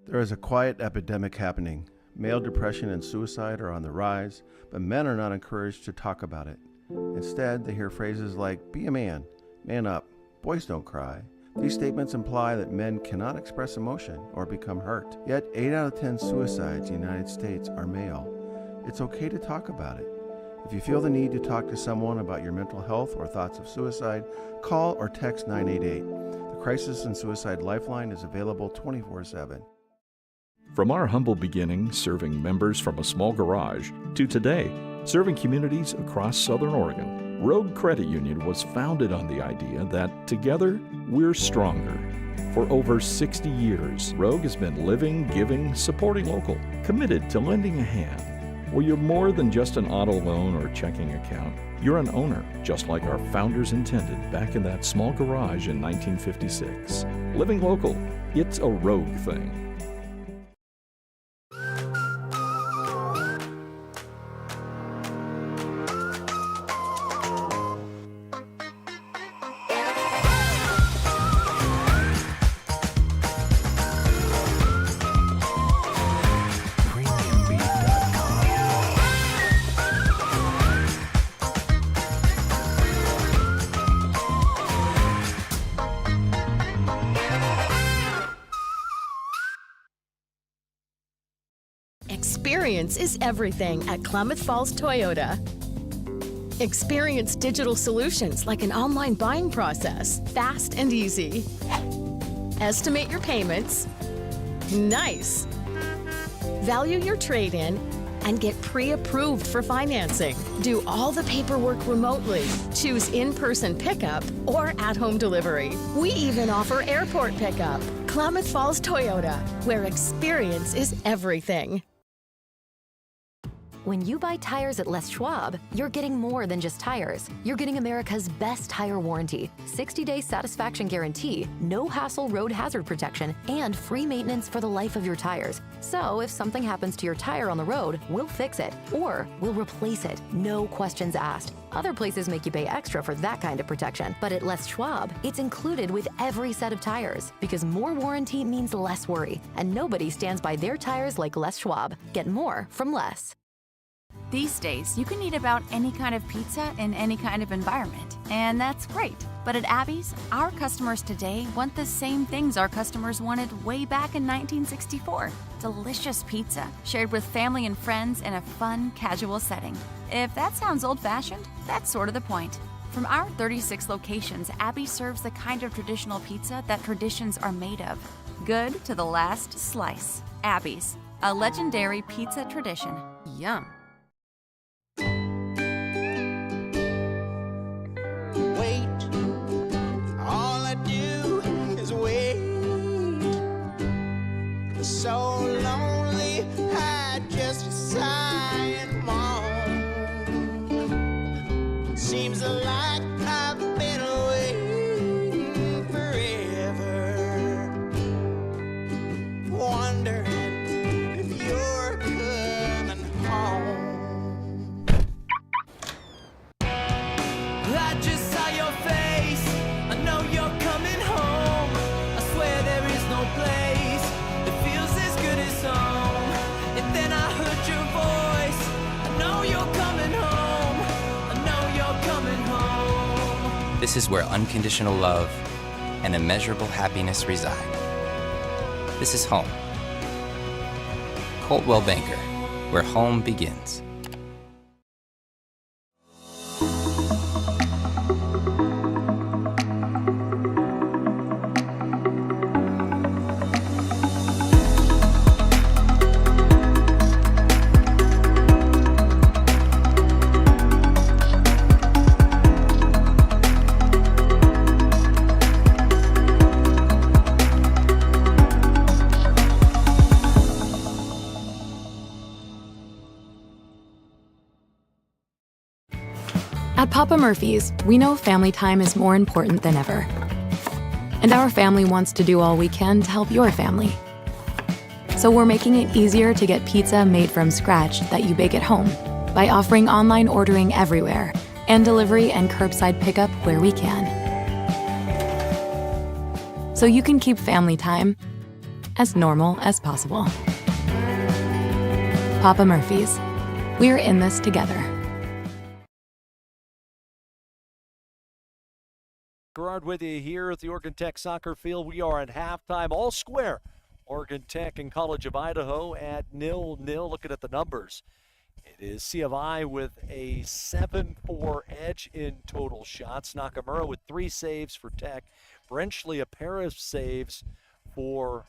There is a quiet epidemic happening. Male depression and suicide are on the rise, but men are not encouraged to talk about it. Instead, they hear phrases like, "Be a man," "Man up," "Boys don't cry." These statements imply that men cannot express emotion or become hurt. Yet 8 out of 10 suicides in the United States are male. It's okay to talk about it. If you feel the need to talk to someone about your mental health or thoughts of suicide, call or text 988. The Crisis and Suicide Lifeline is available 24/7. From our humble beginnings serving members from a small garage to today, serving communities across Southern Oregon, Rogue Credit Union was founded on the idea that together we're stronger. For over 60 years, Rogue has been living, giving, supporting local, committed to lending a hand. Where you're more than just an auto loan or checking account, you're an owner, just like our founders intended back in that small garage in 1956. Living local, it's a Rogue thing. Experience is everything at Klamath Falls Toyota. Experience digital solutions like an online buying process, fast and easy. Estimate your payments. Nice. Value your trade-in and get pre-approved for financing. Do all the paperwork remotely. Choose in-person pickup or at-home delivery. We even offer airport pickup. Klamath Falls Toyota, where experience is everything. When you buy tires at Les Schwab, you're getting more than just tires. You're getting America's best tire warranty, 60-day satisfaction guarantee, no hassle road hazard protection, and free maintenance for the life of your tires. So if something happens to your tire on the road, we'll fix it, or we'll replace it, no questions asked. Other places make you pay extra for that kind of protection, but at Les Schwab, it's included with every set of tires, because more warranty means less worry, and nobody stands by their tires like Les Schwab. Get more from Les. These days, you can eat about any kind of pizza in any kind of environment, and that's great. But at Abby's, our customers today want the same things our customers wanted way back in 1964. Delicious pizza, shared with family and friends in a fun, casual setting. If that sounds old-fashioned, that's sort of the point. From our 36 locations, Abby serves the kind of traditional pizza that traditions are made of. Good to the last slice. Abby's, a legendary pizza tradition. Yum. So lonely, I just sigh and moan. Seems like I've been waiting forever, wondering if you're coming home. I just saw your face, I know you're coming home. I swear there is no place and then I heard your voice. I know you're coming home. I know you're coming home. This is where unconditional love and immeasurable happiness reside. This is home. Coldwell Banker, where home begins. At Papa Murphy's, we know family time is more important than ever. And our family wants to do all we can to help your family. So we're making it easier to get pizza made from scratch that you bake at home by offering online ordering everywhere and delivery and curbside pickup where we can. So you can keep family time as normal as possible. Papa Murphy's. We're in this together. Gerard with you here at the Oregon Tech soccer field. We are at halftime, all square. Oregon Tech and College of Idaho at 0-0. Looking at the numbers It is C of I with a 7-4 edge in total shots. Nakamura with 3 saves for Tech. Brenchley a pair of saves for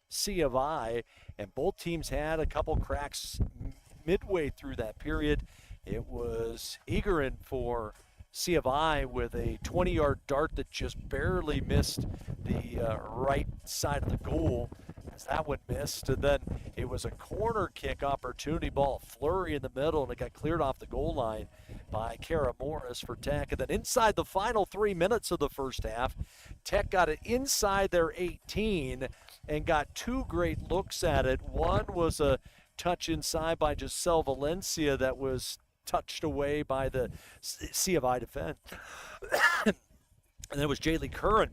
C of I, and both teams had a couple cracks midway through that period. It was Egerin for C of I with a 20-yard dart that just barely missed the right side of the goal, as that one missed. And then it was a corner kick opportunity, ball flurry in the middle, and it got cleared off the goal line by Kara Morris for Tech. And then inside the final 3 minutes of the first half, Tech got it inside their 18 and got 2 great looks at it. One was a touch inside by Giselle Valencia that was touched away by the C of I defense. And then it was Jaylee Curran,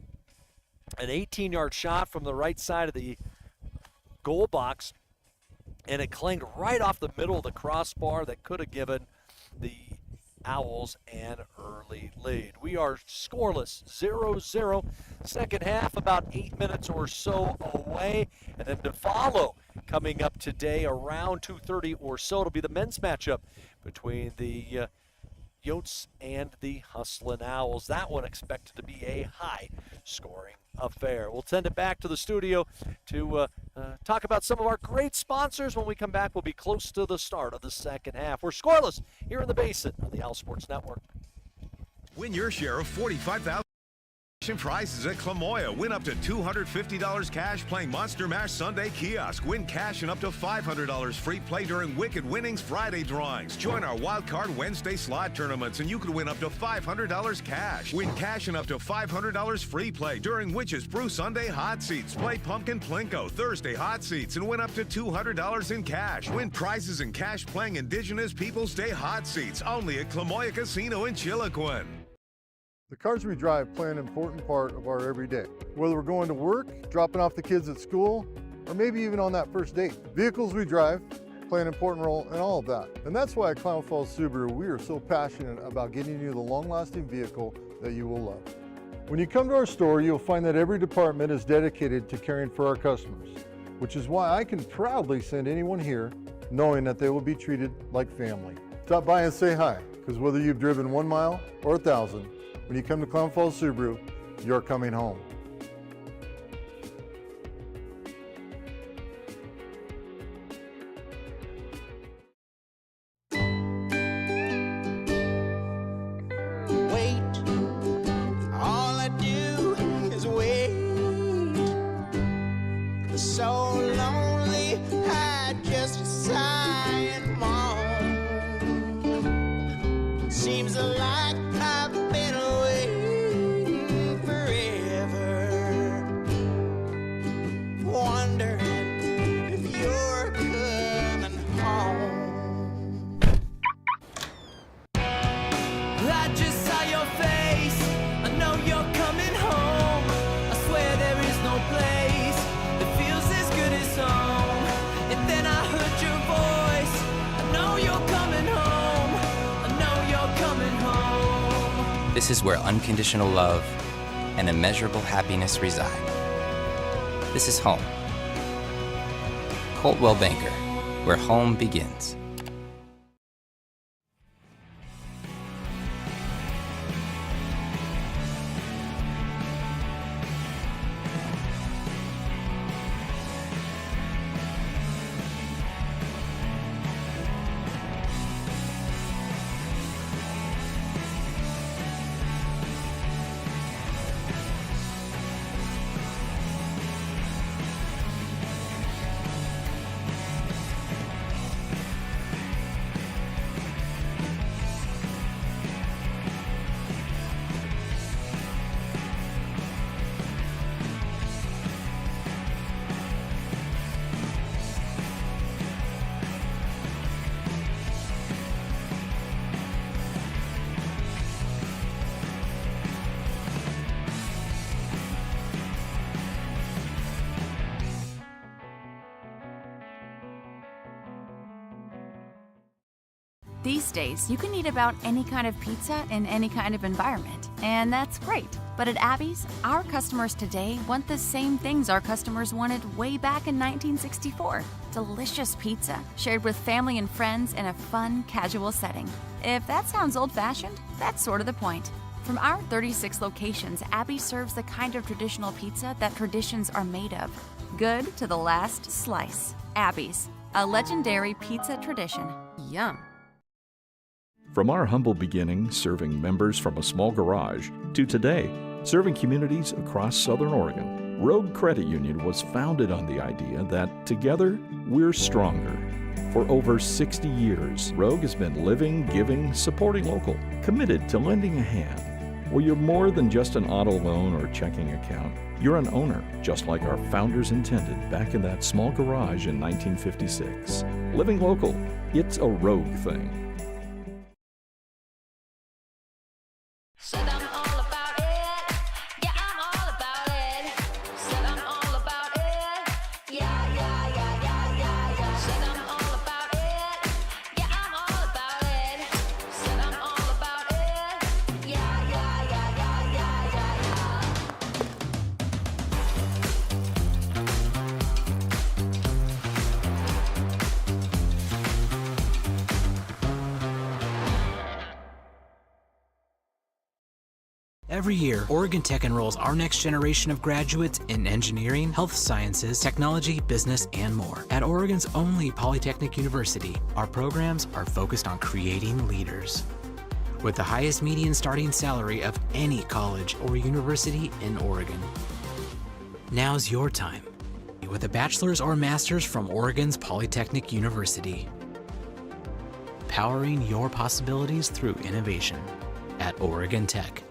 an 18-yard shot from the right side of the goal box, and it clanged right off the middle of the crossbar that could have given the Owls an early lead. We are scoreless, 0-0. Second half, about 8 minutes or so away. And then to follow coming up today around 2:30 or so. It'll be the men's matchup between the Yotes and the Hustlin' Owls. That one expected to be a high-scoring affair. We'll send it back to the studio to talk about some of our great sponsors. When we come back, we'll be close to the start of the second half. We're scoreless here in the Basin on the Owl Sports Network. Win your share of $45,000 prizes at Clamoya. Win up to $250 cash playing Monster Mash Sunday Kiosk. Win cash and up to $500 free play during Wicked Winnings Friday drawings. Join our Wild Card Wednesday slot tournaments and you could win up to $500 cash. Win cash and up to $500 free play during Witch's Brew Sunday Hot Seats. Play Pumpkin Plinko Thursday Hot Seats and win up to $200 in cash. Win prizes and cash playing Indigenous Peoples Day Hot Seats only at Clamoya Casino in Chiloquin. The cars we drive play an important part of our everyday. Whether we're going to work, dropping off the kids at school, or maybe even on that first date. Vehicles we drive play an important role in all of that. And that's why at Klamath Falls Subaru, we are so passionate about getting you the long-lasting vehicle that you will love. When you come to our store, you'll find that every department is dedicated to caring for our customers, which is why I can proudly send anyone here knowing that they will be treated like family. Stop by and say hi, because whether you've driven 1 mile or 1,000, when you come to Klamath Falls Subaru, you're coming home. Wait, all I do is wait. So lonely, I just sigh and moan. Seems like I've been waiting forever, wondering if you're coming home. I just saw your face, I know you're coming home. I swear there is no place that feels as good as home. And then I heard your voice, I know you're coming home. I know you're coming home. This is where unconditional love and immeasurable happiness reside. This is home. Coltwell Banker, where home begins. These days, you can eat about any kind of pizza in any kind of environment, and that's great. But at Abby's, our customers today want the same things our customers wanted way back in 1964. Delicious pizza, shared with family and friends in a fun, casual setting. If that sounds old-fashioned, that's sort of the point. From our 36 locations, Abby serves the kind of traditional pizza that traditions are made of. Good to the last slice. Abby's, a legendary pizza tradition. Yum. From our humble beginnings serving members from a small garage to today, serving communities across Southern Oregon, Rogue Credit Union was founded on the idea that together, we're stronger. For over 60 years, Rogue has been living, giving, supporting local, committed to lending a hand. Where you're more than just an auto loan or checking account, you're an owner, just like our founders intended back in that small garage in 1956. Living local, it's a Rogue thing. Said I'm all about it. Yeah, I'm all about it. Said I'm all about it. Yeah, yeah, yeah, yeah, yeah, yeah. Said I'm all about it. Yeah, I'm all about it. Said I'm all about it. Yeah, yeah, yeah, yeah, yeah, yeah, yeah. Every year, Oregon Tech enrolls our next generation of graduates in engineering, health sciences, technology, business, and more. At Oregon's only Polytechnic University, our programs are focused on creating leaders. With the highest median starting salary of any college or university in Oregon. Now's your time, with a bachelor's or master's from Oregon's Polytechnic University. Powering your possibilities through innovation at Oregon Tech.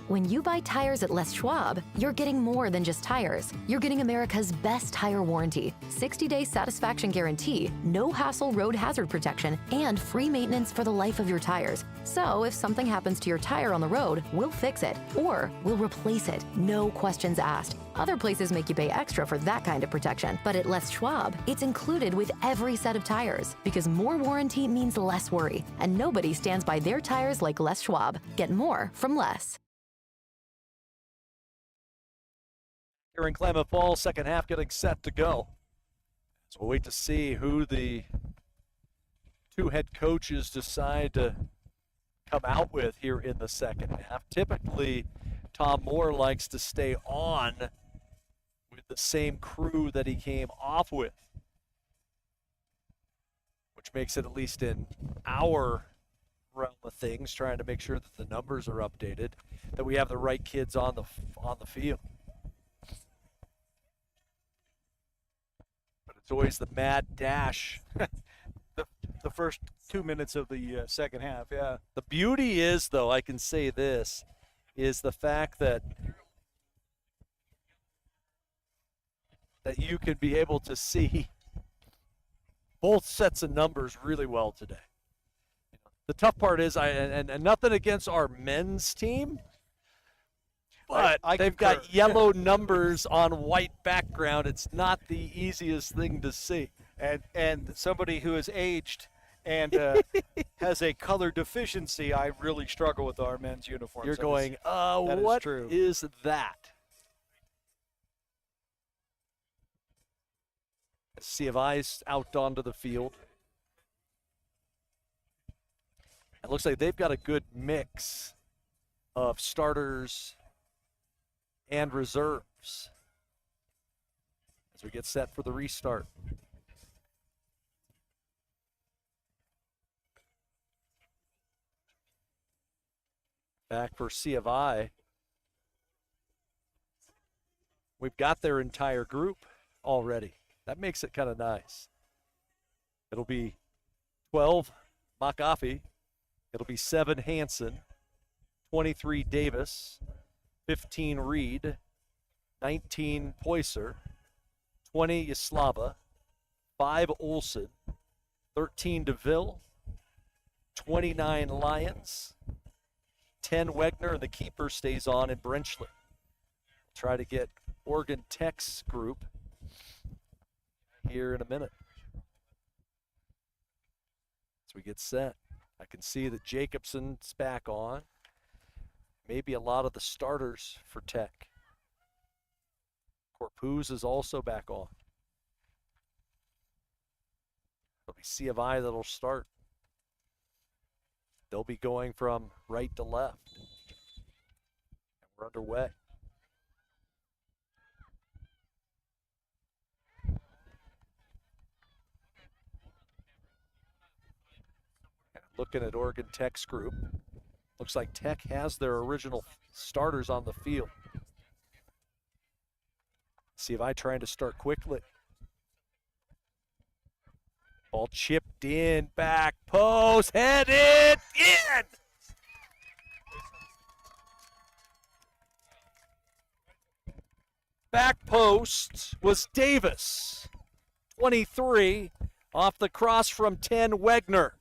When you buy tires at Les Schwab, you're getting more than just tires. You're getting America's best tire warranty, 60-day satisfaction guarantee, no hassle road hazard protection, and free maintenance for the life of your tires. So if something happens to your tire on the road, we'll fix it, or we'll replace it, no questions asked. Other places make you pay extra for that kind of protection, but at Les Schwab, it's included with every set of tires, because more warranty means less worry, and nobody stands by their tires like Les Schwab. Get more from Les. Here in Klamath Falls, second half getting set to go. So we'll wait to see who the two head coaches decide to come out with here in the second half. Typically, Tom Moore likes to stay on with the same crew that he came off with, which makes it, at least in our realm of things, trying to make sure that the numbers are updated, that we have the right kids on the field. It's always the mad dash. The first 2 minutes of the second half, yeah. The beauty is, though, I can say this, is the fact that you can be able to see both sets of numbers really well today. The tough part is, and nothing against our men's team, but I they've concur. got yellow numbers on white background. It's not the easiest thing to see. And somebody who is aged and has a color deficiency, I really struggle with our men's uniforms. You're That going, that is what true. is that? C of I's out onto the field. It looks like they've got a good mix of starters and reserves as we get set for the restart. Back for C of I. We've got their entire group already. That makes it kind of nice. It'll be 12 McAfee. It'll be 7 Hansen, 23 Davis, 15 Reed, 19 Poyser, 20 Yaslava, 5 Olson, 13 DeVille, 29 Lyons, 10 Wegner, and the keeper stays on in Brenchley. Try to get Oregon Tech's group here in a minute. As we get set, I can see that Jacobson's back on. Maybe a lot of the starters for Tech. Corpuz is also back on. It'll be C of I that'll start. They'll be going from right to left. And we're underway. Looking at Oregon Tech's group. Looks like Tech has their original starters on the field. See if I trying to start quickly. Ball chipped in, back post, headed in! Back post was Davis, 23, off the cross from 10, Wegner.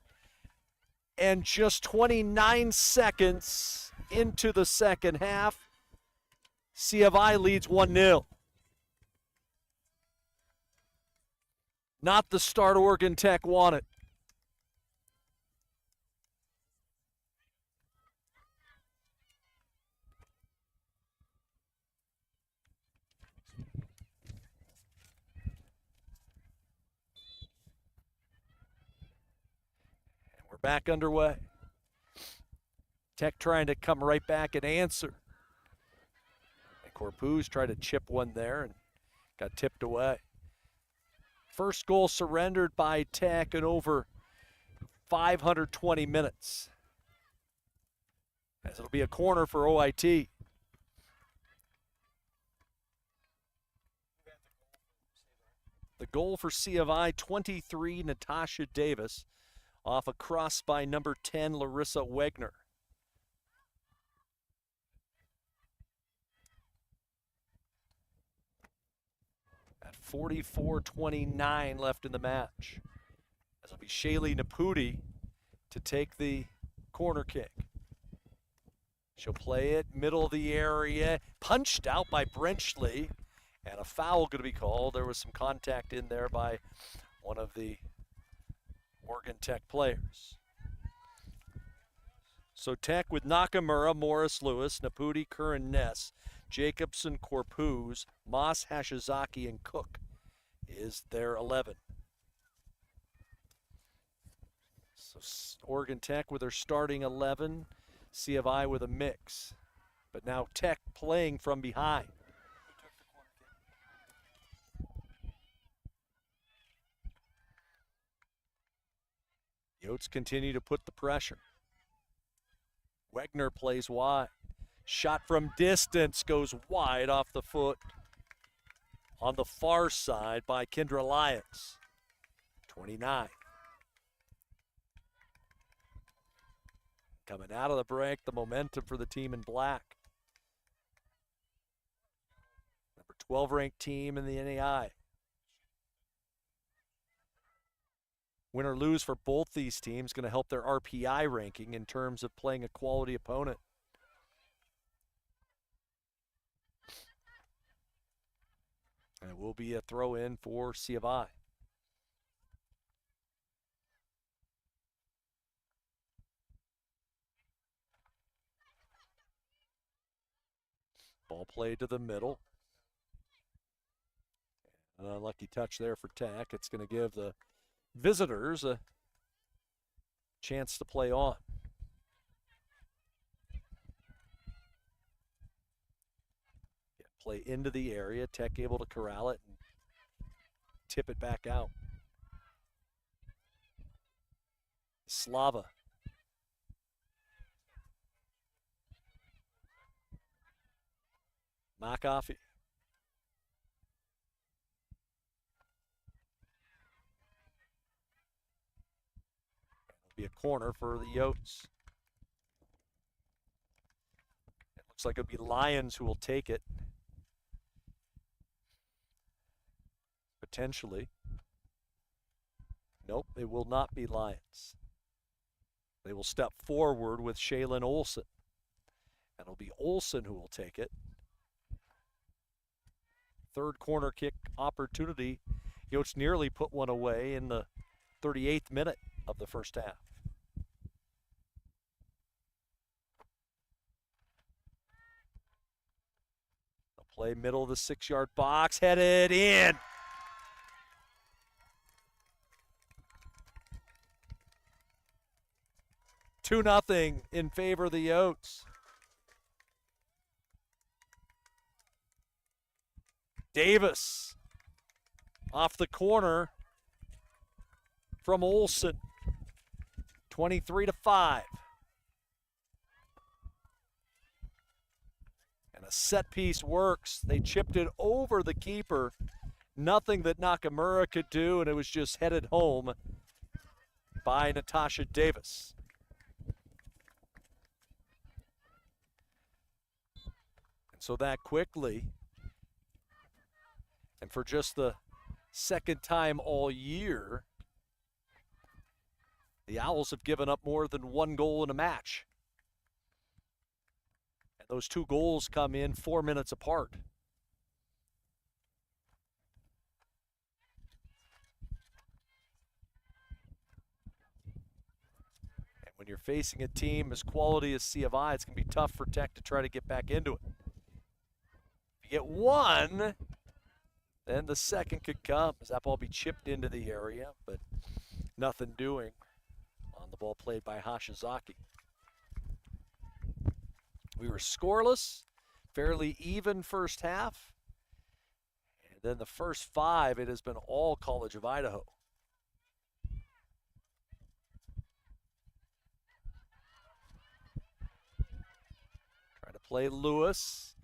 And just 29 seconds into the second half, C of I leads 1-0. Not the start Oregon Tech wanted. And we're back underway. Tech trying to come right back and answer. And Corpuz tried to chip one there and got tipped away. First goal surrendered by Tech in over 520 minutes. As it'll be a corner for OIT. The goal for C of I, 23, Natasha Davis, off a cross by number 10, Larissa Wegner. At 44:29 left in the match. As it'll be Shaylee Naputi to take the corner kick. She'll play it, middle of the area, punched out by Brenchley, and a foul going to be called. There was some contact in there by one of the Oregon Tech players. So Tech with Nakamura, Morris Lewis, Naputi, Curran Ness, Jacobson, Corpuz, Moss, Hashizaki, and Cook is their 11. So Oregon Tech with their starting 11, C of I with a mix. But now Tech playing from behind. Yotes continue to put the pressure. Wegner plays wide. Shot from distance goes wide off the foot on the far side by Kendra Lyons, 29. Coming out of the break, the momentum for the team in black. Number 12 ranked team in the NAI. Win or lose for both these teams going to help their RPI ranking in terms of playing a quality opponent. And it will be a throw in for C of I. Ball played to the middle. An unlucky touch there for Tech. It's going to give the visitors a chance to play on. Play into the area. Tech able to corral it and tip it back out. Slava. McAfee. It'll be a corner for the Yotes. It looks like it'll be Lions who will take it. Potentially. Nope, it will not be Lions. They will step forward with Shaylin Olson. And it'll be Olson who will take it. Third corner kick opportunity. Yotes nearly put one away in the 38th minute of the first half. The play middle of the 6-yard box, headed in. Two 2-0 in favor of the Yotes. Davis off the corner from Olson. 23-5. And a set piece works. They chipped it over the keeper. Nothing that Nakamura could do, and it was just headed home by Natasha Davis. And so that quickly, and for just the second time all year, the Owls have given up more than one goal in a match. And those two goals come in 4 minutes apart. And when you're facing a team as quality as C of I, it's going to be tough for Tech to try to get back into it. If you get one, then the second could come as that ball be chipped into the area, but nothing doing on the ball played by Hashizaki. We were scoreless, fairly even first half. And then the first 5, it has been all College of Idaho. Trying to play Lewis.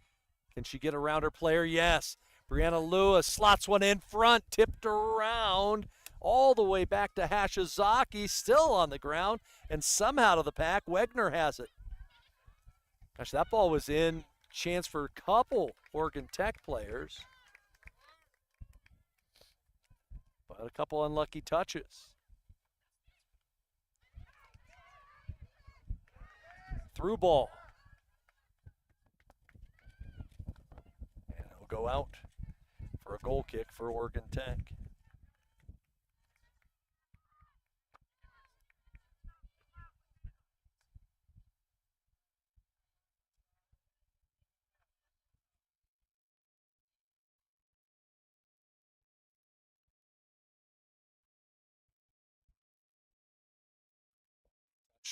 Can she get around her player? Yes. Brianna Lewis slots one in front, tipped around all the way back to Hashizaki, still on the ground, and somehow to the pack, Wegner has it. Gosh, that ball was in. Chance for a couple Oregon Tech players. But a couple unlucky touches. Through ball. And it'll go out for a goal kick for Oregon Tech.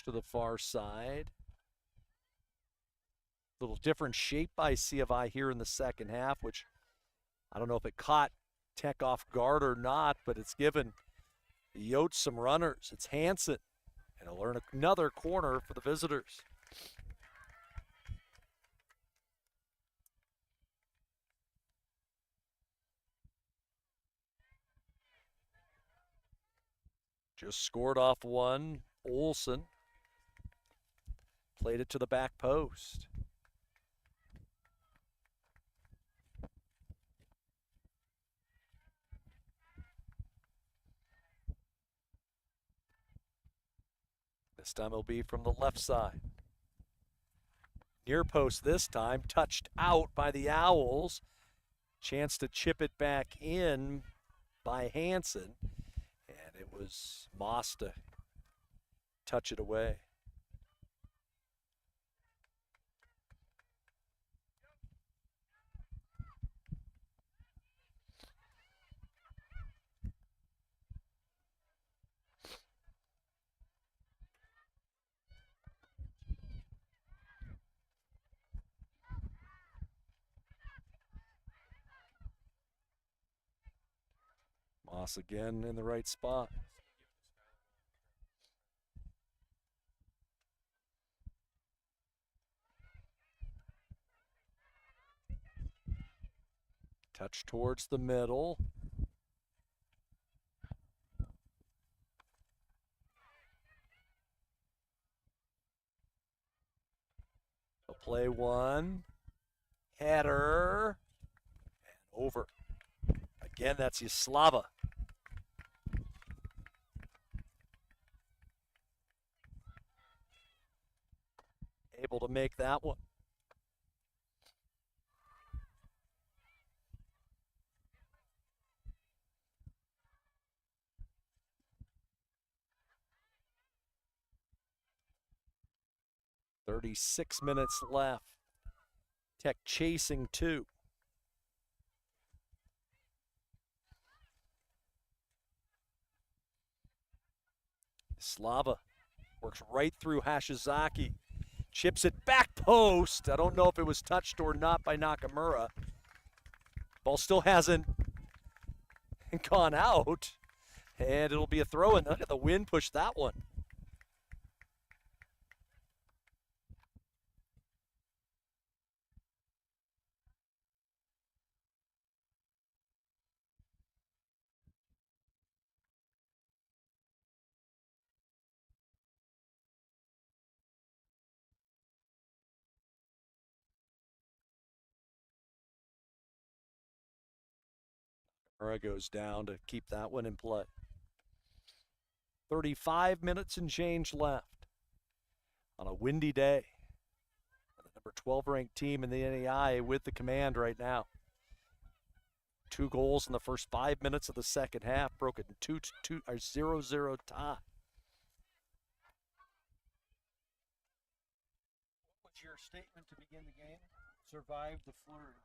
To the far side. Little different shape by C of I here in the second half, which I don't know if it caught Tech off guard or not, but it's given the Yotes some runners. It's Hansen, and he'll earn another corner for the visitors. Just scored off one, Olson. Played it to the back post. This time it'll be from the left side. Near post this time, touched out by the Owls. Chance to chip it back in by Hansen, and it was Moss to touch it away. Moss again in the right spot. Touch towards the middle. A play one. Header. And over. Again, that's Yaslava. Able to make that one. "36 minutes left. Tech chasing 2. Slava works right through Hashizaki. Chips it back post. I don't know if it was touched or not by Nakamura. Ball still hasn't gone out. And it'll be a throw-in. Look at the wind push that one. Nakamura goes down to keep that one in play. 35 minutes and change left on a windy day. The number 12 ranked team in the NAI with the command right now. 2 goals in the first 5 minutes of the second half, broken 0-0 tie. What was your statement to begin the game? Survive the flurry.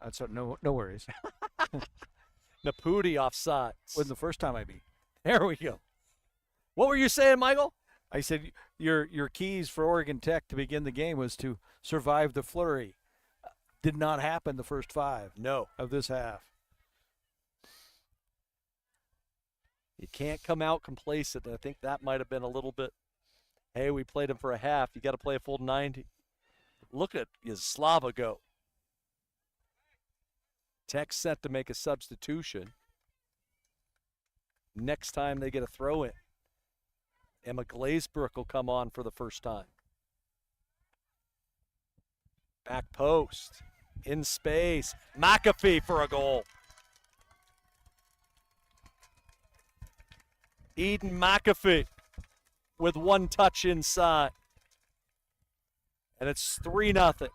That's no worries. Naputi offside. Wasn't the first time I beat. There we go. What were you saying, Michael? I said your keys for Oregon Tech to begin the game was to survive the flurry. Did not happen the first 5 of this half. You can't come out complacent. I think that might have been a little bit, hey, we played him for a half. You got to play a full 90. Look at Yaslava go. Tech set to make a substitution. Next time they get a throw in, Emma Glazebrook will come on for the first time. Back post, in space, McAfee for a goal. Eden McAfee with 1 touch inside. And it's 3-0.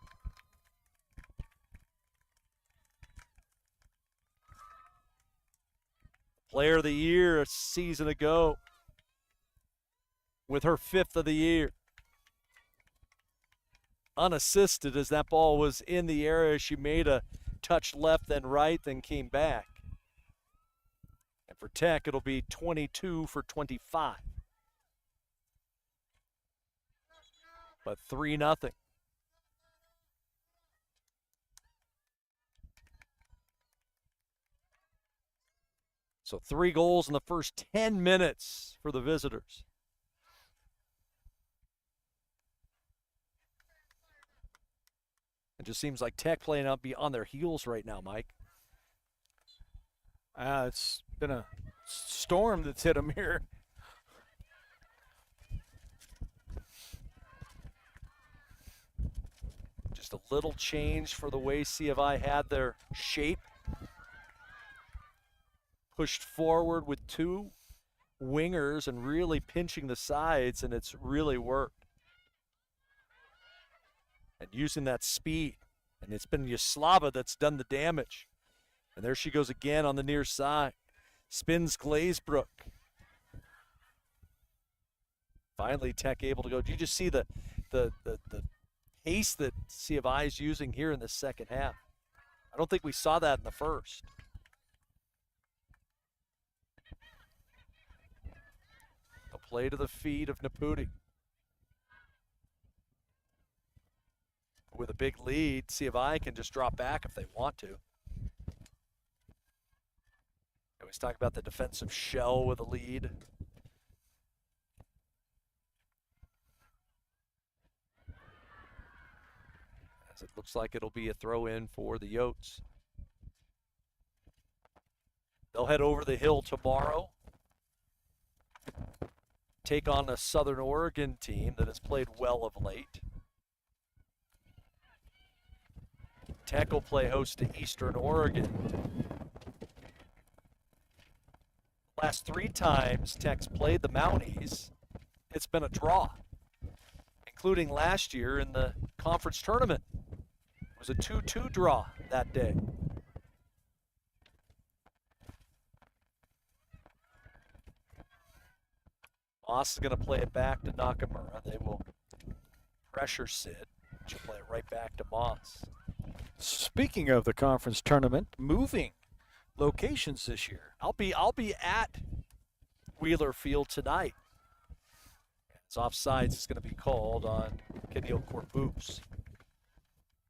Player of the Year a season ago with her 5th of the year. Unassisted as that ball was in the area. She made a touch left, then right, then came back. And for Tech, it'll be 22 for 25. But 3-0. So 3 goals in the first 10 minutes for the visitors. It just seems like Tech playing out be on their heels right now, Mike. It's been a storm that's hit them here. Just a little change for the way C of I had their shape. Pushed forward with 2. wingers and really pinching the sides, and it's really worked. And using that speed. And it's been Yaslava that's done the damage. And there she goes again on the near side. Spins Glazebrook. Finally, Tech able to go. Do you just see the haste that C of I is using here in the second half? I don't think we saw that in the first. A play to the feet of Naputi. With a big lead, C of I can just drop back if they want to. I always talk about the defensive shell with a lead. As it looks like it'll be a throw in for the Yotes. They'll head over the hill tomorrow. Take on a Southern Oregon team that has played well of late. Tech will play host to Eastern Oregon. Last 3 times Tech's played the Mounties, it's been a draw, including last year in the conference tournament. It was a 2-2 draw that day. Moss is going to play it back to Nakamura. They will pressure Sid. She'll play it right back to Moss. Speaking of the conference tournament, moving locations this year. I'll be at Wheeler Field tonight. It's offsides is going to be called on Keneal Corpus.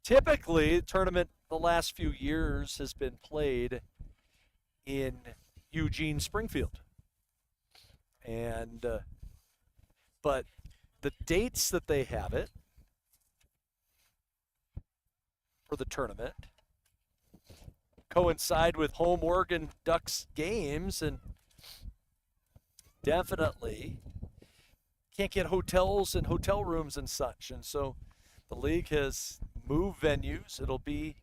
Typically, the tournament the last few years has been played in Eugene, Springfield. And but the dates that they have it for the tournament coincide with home Oregon Ducks games, and definitely can't get hotels and hotel rooms and such. And so the league has moved venues. It'll be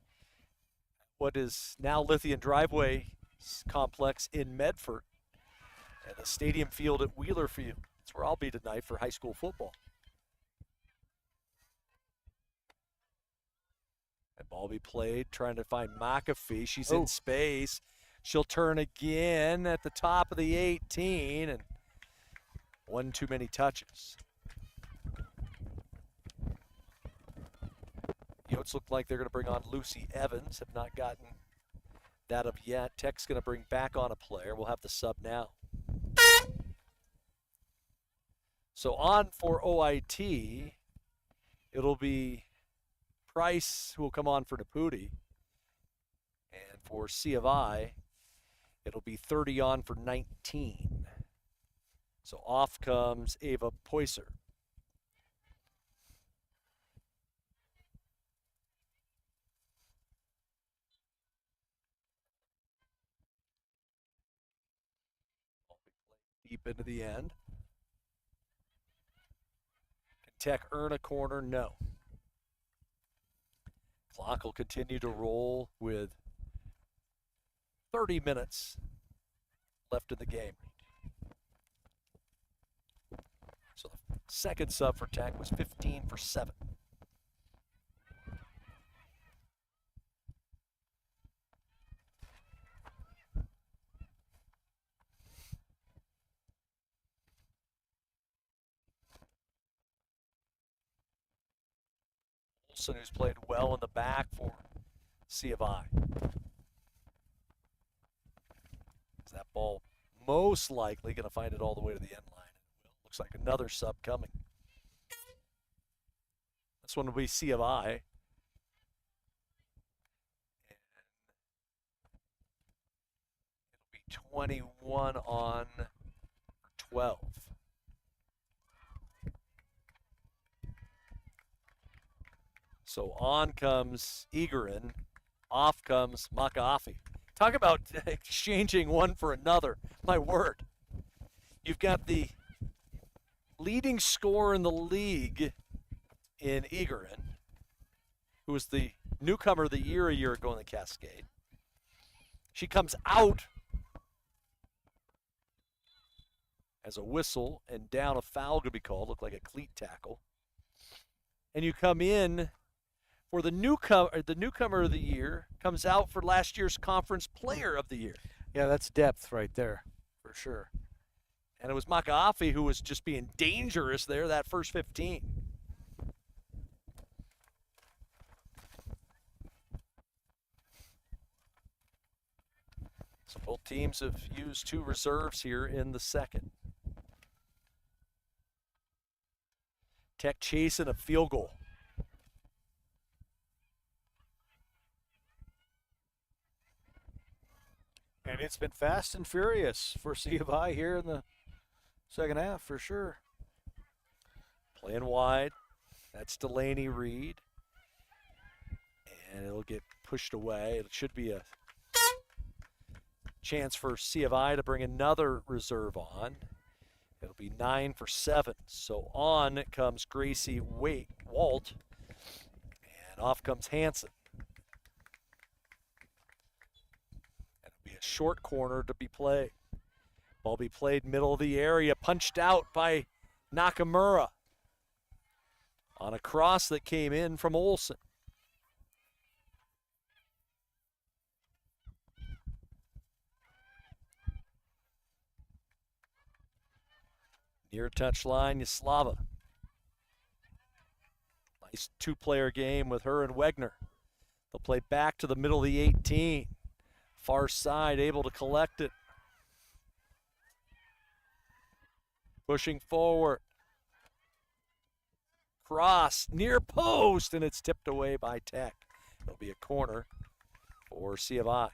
what is now Lithium Driveway complex in Medford and the stadium field at Wheeler Field. That's where I'll be tonight for high school football. And ball be played, trying to find McAfee. She's in space. She'll turn again at the top of the 18, and one too many touches. Yotes look like they're going to bring on Lucy Evans. Have not gotten that of yet. Tech's going to bring back on a player. We'll have the sub now. So on for OIT, it'll be Price, who will come on for Naputi. And for C of I, it'll be 30 on for 19. So off comes Ava Poyser. Deep into the end. Can Tech earn a corner? No. Clock will continue to roll with 30 minutes left in the game. So the second sub for Tech was 15 for 7. Who's played well in the back for C of I. That ball most likely going to find it all the way to the end line. Looks like another sub coming. This one will be C of I. And it'll be 21 on 12. So on comes Egerin, off comes McAfee. Talk about exchanging one for another. My word. You've got the leading scorer in the league in Egerin, who was the newcomer of the year a year ago in the Cascade. She comes out as a whistle and down, a foul to be called. Looked like a cleat tackle. And you come in for the newcomer of the year, comes out for last year's conference player of the year. Yeah, that's depth right there, for sure. And it was Makaafi who was just being dangerous there that first 15. So both teams have used 2 reserves here in the second. Tech chasing a field goal. And it's been fast and furious for C of I here in the second half, for sure. Playing wide. That's Delaney Reed. And it'll get pushed away. It should be a chance for C of I to bring another reserve on. It'll be 9 for 7. So on comes Gracie Walt. And off comes Hanson. It'll be a short corner to be played. Ball be played middle of the area, punched out by Nakamura on a cross that came in from Olsen. Near touchline, Yaslava. Nice 2-player game with her and Wegner. They'll play back to the middle of the 18. Far side, able to collect it. Pushing forward. Cross, near post, and it's tipped away by Tech. It'll be a corner for C of I.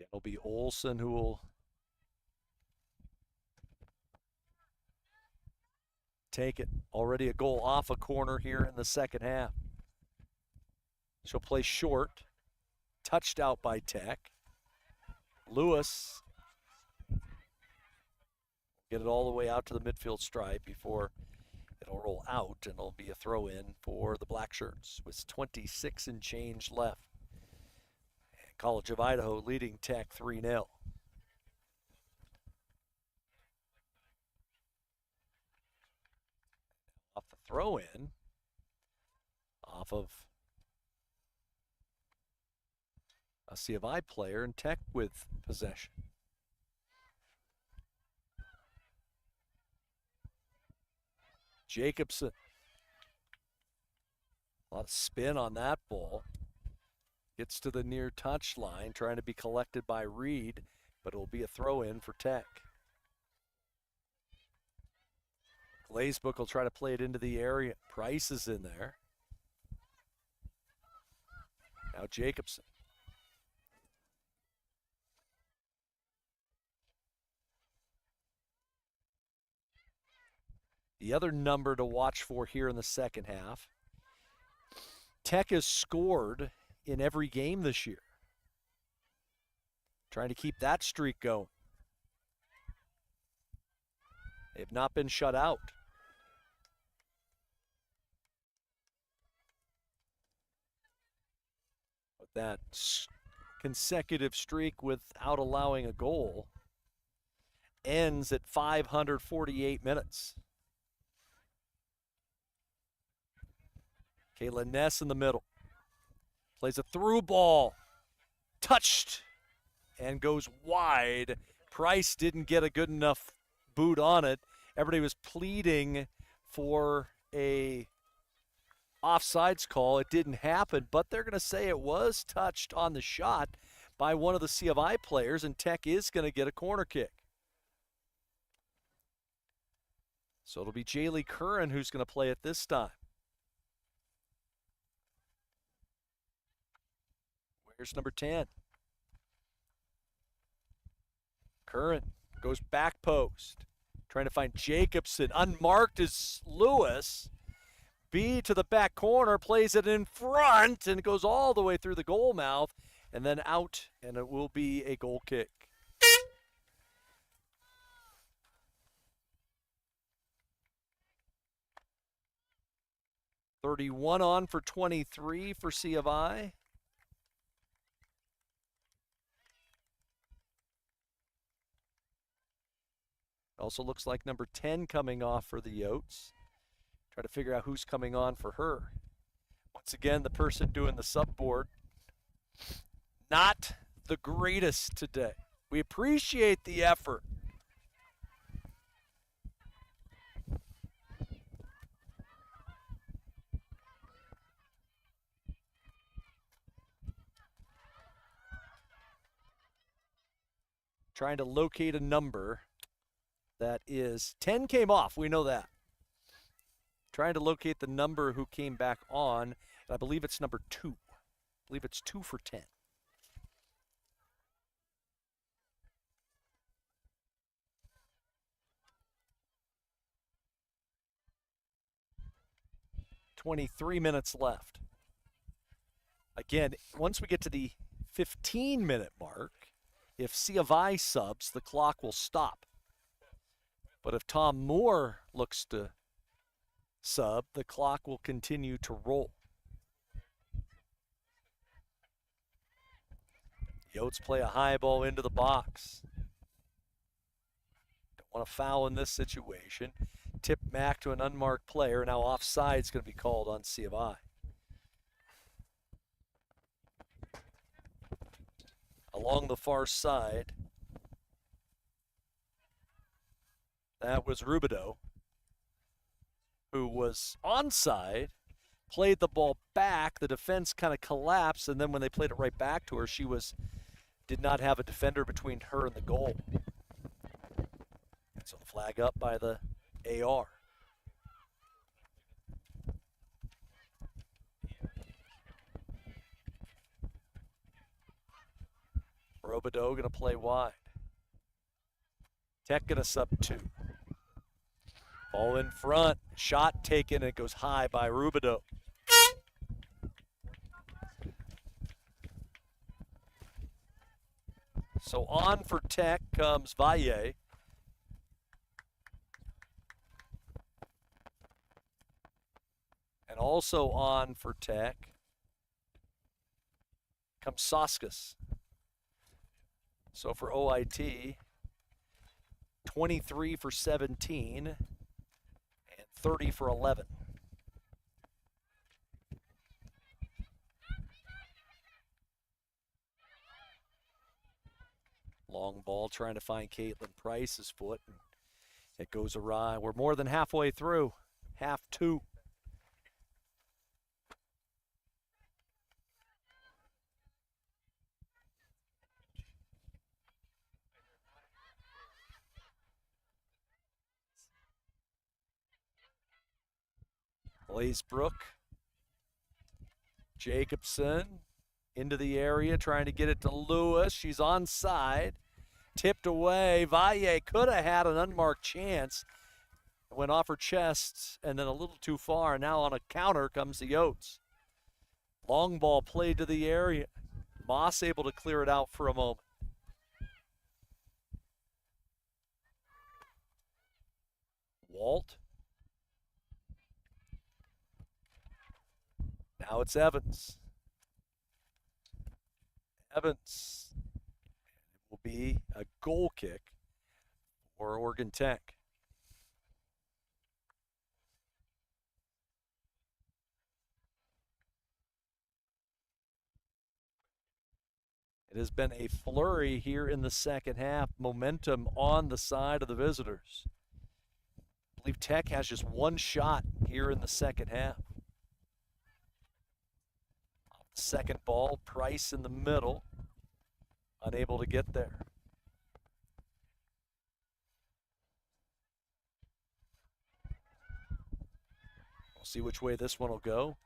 It'll be Olsen who will take it. Already a goal off a corner here in the second half. She'll play short. Touched out by Tech. Lewis. Get it all the way out to the midfield stripe before it'll roll out, and it'll be a throw in for the Black Shirts with 26 and change left. College of Idaho leading Tech 3-0. Off the throw-in, off of a C of I player, and Tech with possession. Jacobson. A lot of spin on that ball. Gets to the near touch line, trying to be collected by Reed, but it'll be a throw-in for Tech. Glazebook will try to play it into the area. Price is in there. Now Jacobson. The other number to watch for here in the second half, Tech has scored in every game this year. Trying to keep that streak going. They've not been shut out. But that consecutive streak without allowing a goal ends at 548 minutes. Kayla Ness in the middle. Plays a through ball. Touched and goes wide. Price didn't get a good enough boot on it. Everybody was pleading for a offsides call. It didn't happen, but they're going to say it was touched on the shot by one of the C of I players, and Tech is going to get a corner kick. So it'll be Jaylee Curran who's going to play it this time. Here's number 10. Curran goes back post. Trying to find Jacobson. Unmarked is Lewis. B to the back corner. Plays it in front and goes all the way through the goal mouth and then out. And it will be a goal kick. 31 on for 23 for C of I. Also looks like number 10 coming off for the Yotes. Try to figure out who's coming on for her. Once again, the person doing the sub board, not the greatest today. We appreciate the effort. Trying to locate a number that is 10 came off. We know that. Trying to locate the number who came back on. And I believe it's number 2. I believe it's 2 for 10. $23 minutes left. Again, once we get to the 15-minute mark, if C of I subs, the clock will stop. But if Tom Moore looks to sub, the clock will continue to roll. Yotes play a high ball into the box. Don't want to foul in this situation. Tip back to an unmarked player. Now offside is going to be called on C of I. Along the far side, that was Rubidoux, who was onside, played the ball back. The defense kind of collapsed, and then when they played it right back to her, she did not have a defender between her and the goal. And so the flag up by the AR. Rubidoux going to play wide. Tech going to sub 2. Ball in front, shot taken, and it goes high by Rubidoux. So on for Tech comes Valle. And also on for Tech comes Soskas. So for OIT, 23 for 17 and 30 for 11. Long ball trying to find Caitlin Price's foot. It goes awry. We're more than halfway through. Half 2. Blaisbrook, Jacobson into the area, trying to get it to Lewis. She's onside, tipped away. Valle could have had an unmarked chance. Went off her chest and then a little too far. Now on a counter comes the Yotes. Long ball played to the area. Moss able to clear it out for a moment. Walt. Now it's Evans. Evans. It will be a goal kick for Oregon Tech. It has been a flurry here in the second half. Momentum on the side of the visitors. I believe Tech has just one shot here in the second half. Second ball, Price in the middle, unable to get there. We'll see which way this one will go.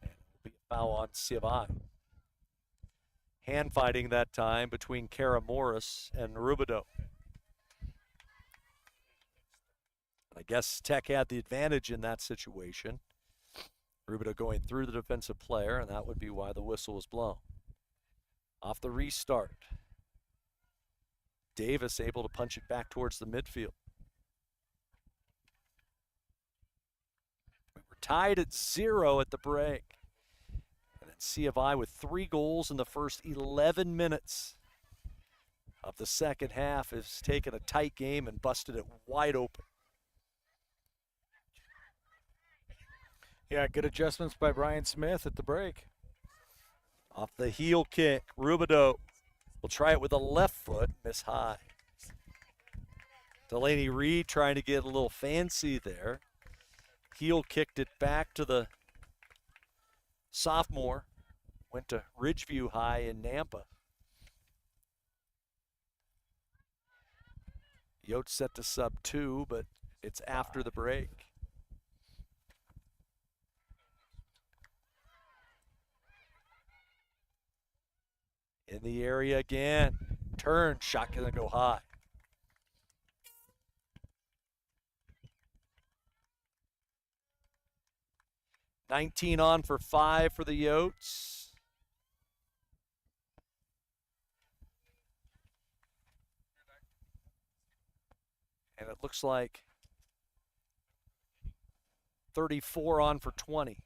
And it will be a foul on C of I. Hand fighting that time between Kara Morris and Rubidoux. I guess Tech had the advantage in that situation. Rubidoux going through the defensive player, and that would be why the whistle was blown. Off the restart. Davis able to punch it back towards the midfield. We were tied at 0 at the break. And then C of I with 3 goals in the first 11 minutes of the second half has taken a tight game and busted it wide open. Yeah, good adjustments by Brian Smith at the break. Off the heel kick, Rubidoux will try it with a left foot, miss high. Delaney Reed trying to get a little fancy there. Heel kicked it back to the sophomore. Went to Ridgeview High in Nampa. Yotes set to sub 2, but it's after the break. In the area again. Turn, shot gonna go high. $19 on for 5 for the Yotes. And it looks like 34 on for 20.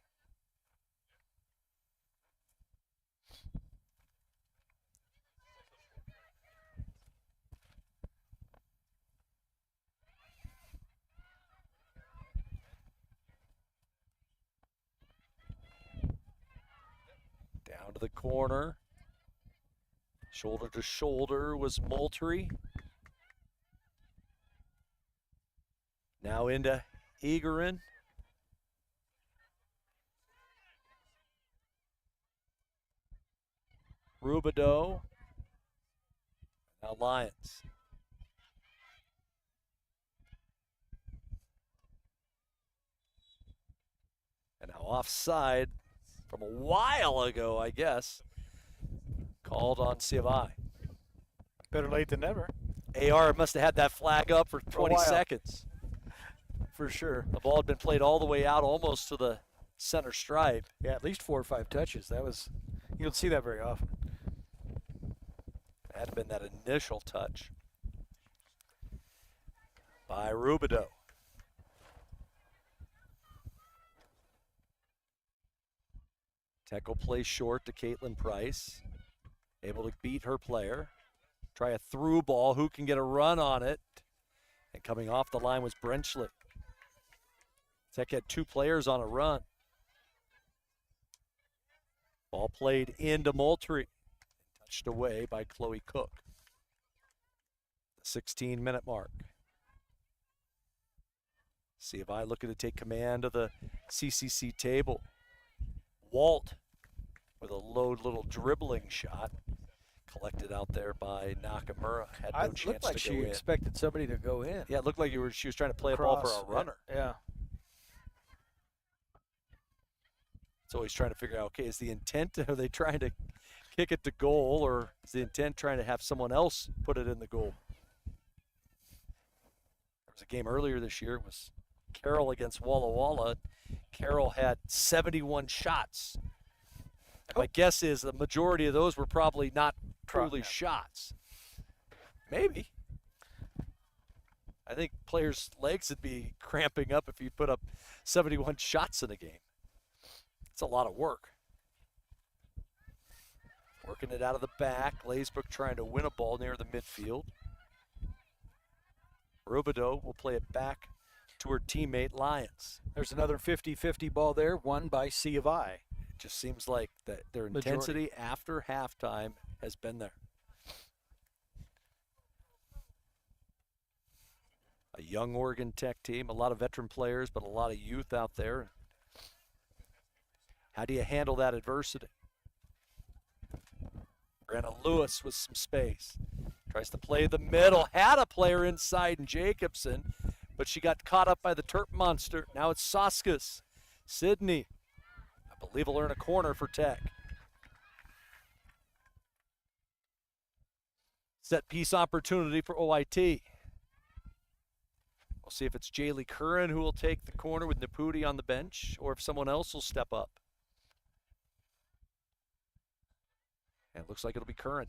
Down to the corner. Shoulder to shoulder was Moultrie. Now into Egerin. Rubidoux. Now Lions. And now offside from a while ago, I guess. Called on C of I. Better late than never. AR must have had that flag up for 20 while. seconds. For sure. The ball had been played all the way out almost to the center stripe. Yeah, at least 4 or 5 touches. That was, you don't see that very often. That had been that initial touch by Rubidoux. Tech will play short to Caitlin Price. Able to beat her player. Try a through ball. Who can get a run on it? And coming off the line was Brenchley. Tech had 2 players on a run. Ball played into Moultrie. Touched away by Chloe Cook. The 16-minute mark. See if I looking to take command of the CCC table. Walt with a low little dribbling shot. Collected out there by Nakamura. Had no chance looked like to she go in. expected somebody to go in. Yeah, it looked like she was trying to play a ball for a runner. Yeah. It's always trying to figure out, okay, is the intent, are they trying to kick it to goal, or is the intent trying to have someone else put it in the goal? There was a game earlier this year. It was Carroll against Walla Walla. Carroll had 71 shots. And my guess is the majority of those were probably not truly shots. Maybe. I think players' legs would be cramping up if you put up 71 shots in a game. It's a lot of work. Working it out of the back. Glazebrook trying to win a ball near the midfield. Rubidoux will play it back to her teammate Lyons. There's another 50-50 ball there, won by C of I. It just seems like that their intensity after halftime has been there. A young Oregon Tech team, a lot of veteran players, but a lot of youth out there. How do you handle that adversity? Brenna Lewis with some space. Tries to play the middle. Had a player inside in Jacobson, but she got caught up by the Terp monster. Now it's Soskus. Sydney, I believe, will earn a corner for Tech. Set piece opportunity for OIT. We'll see if it's Jaylee Curran who will take the corner with Naputi on the bench, or if someone else will step up. And it looks like it'll be Curran.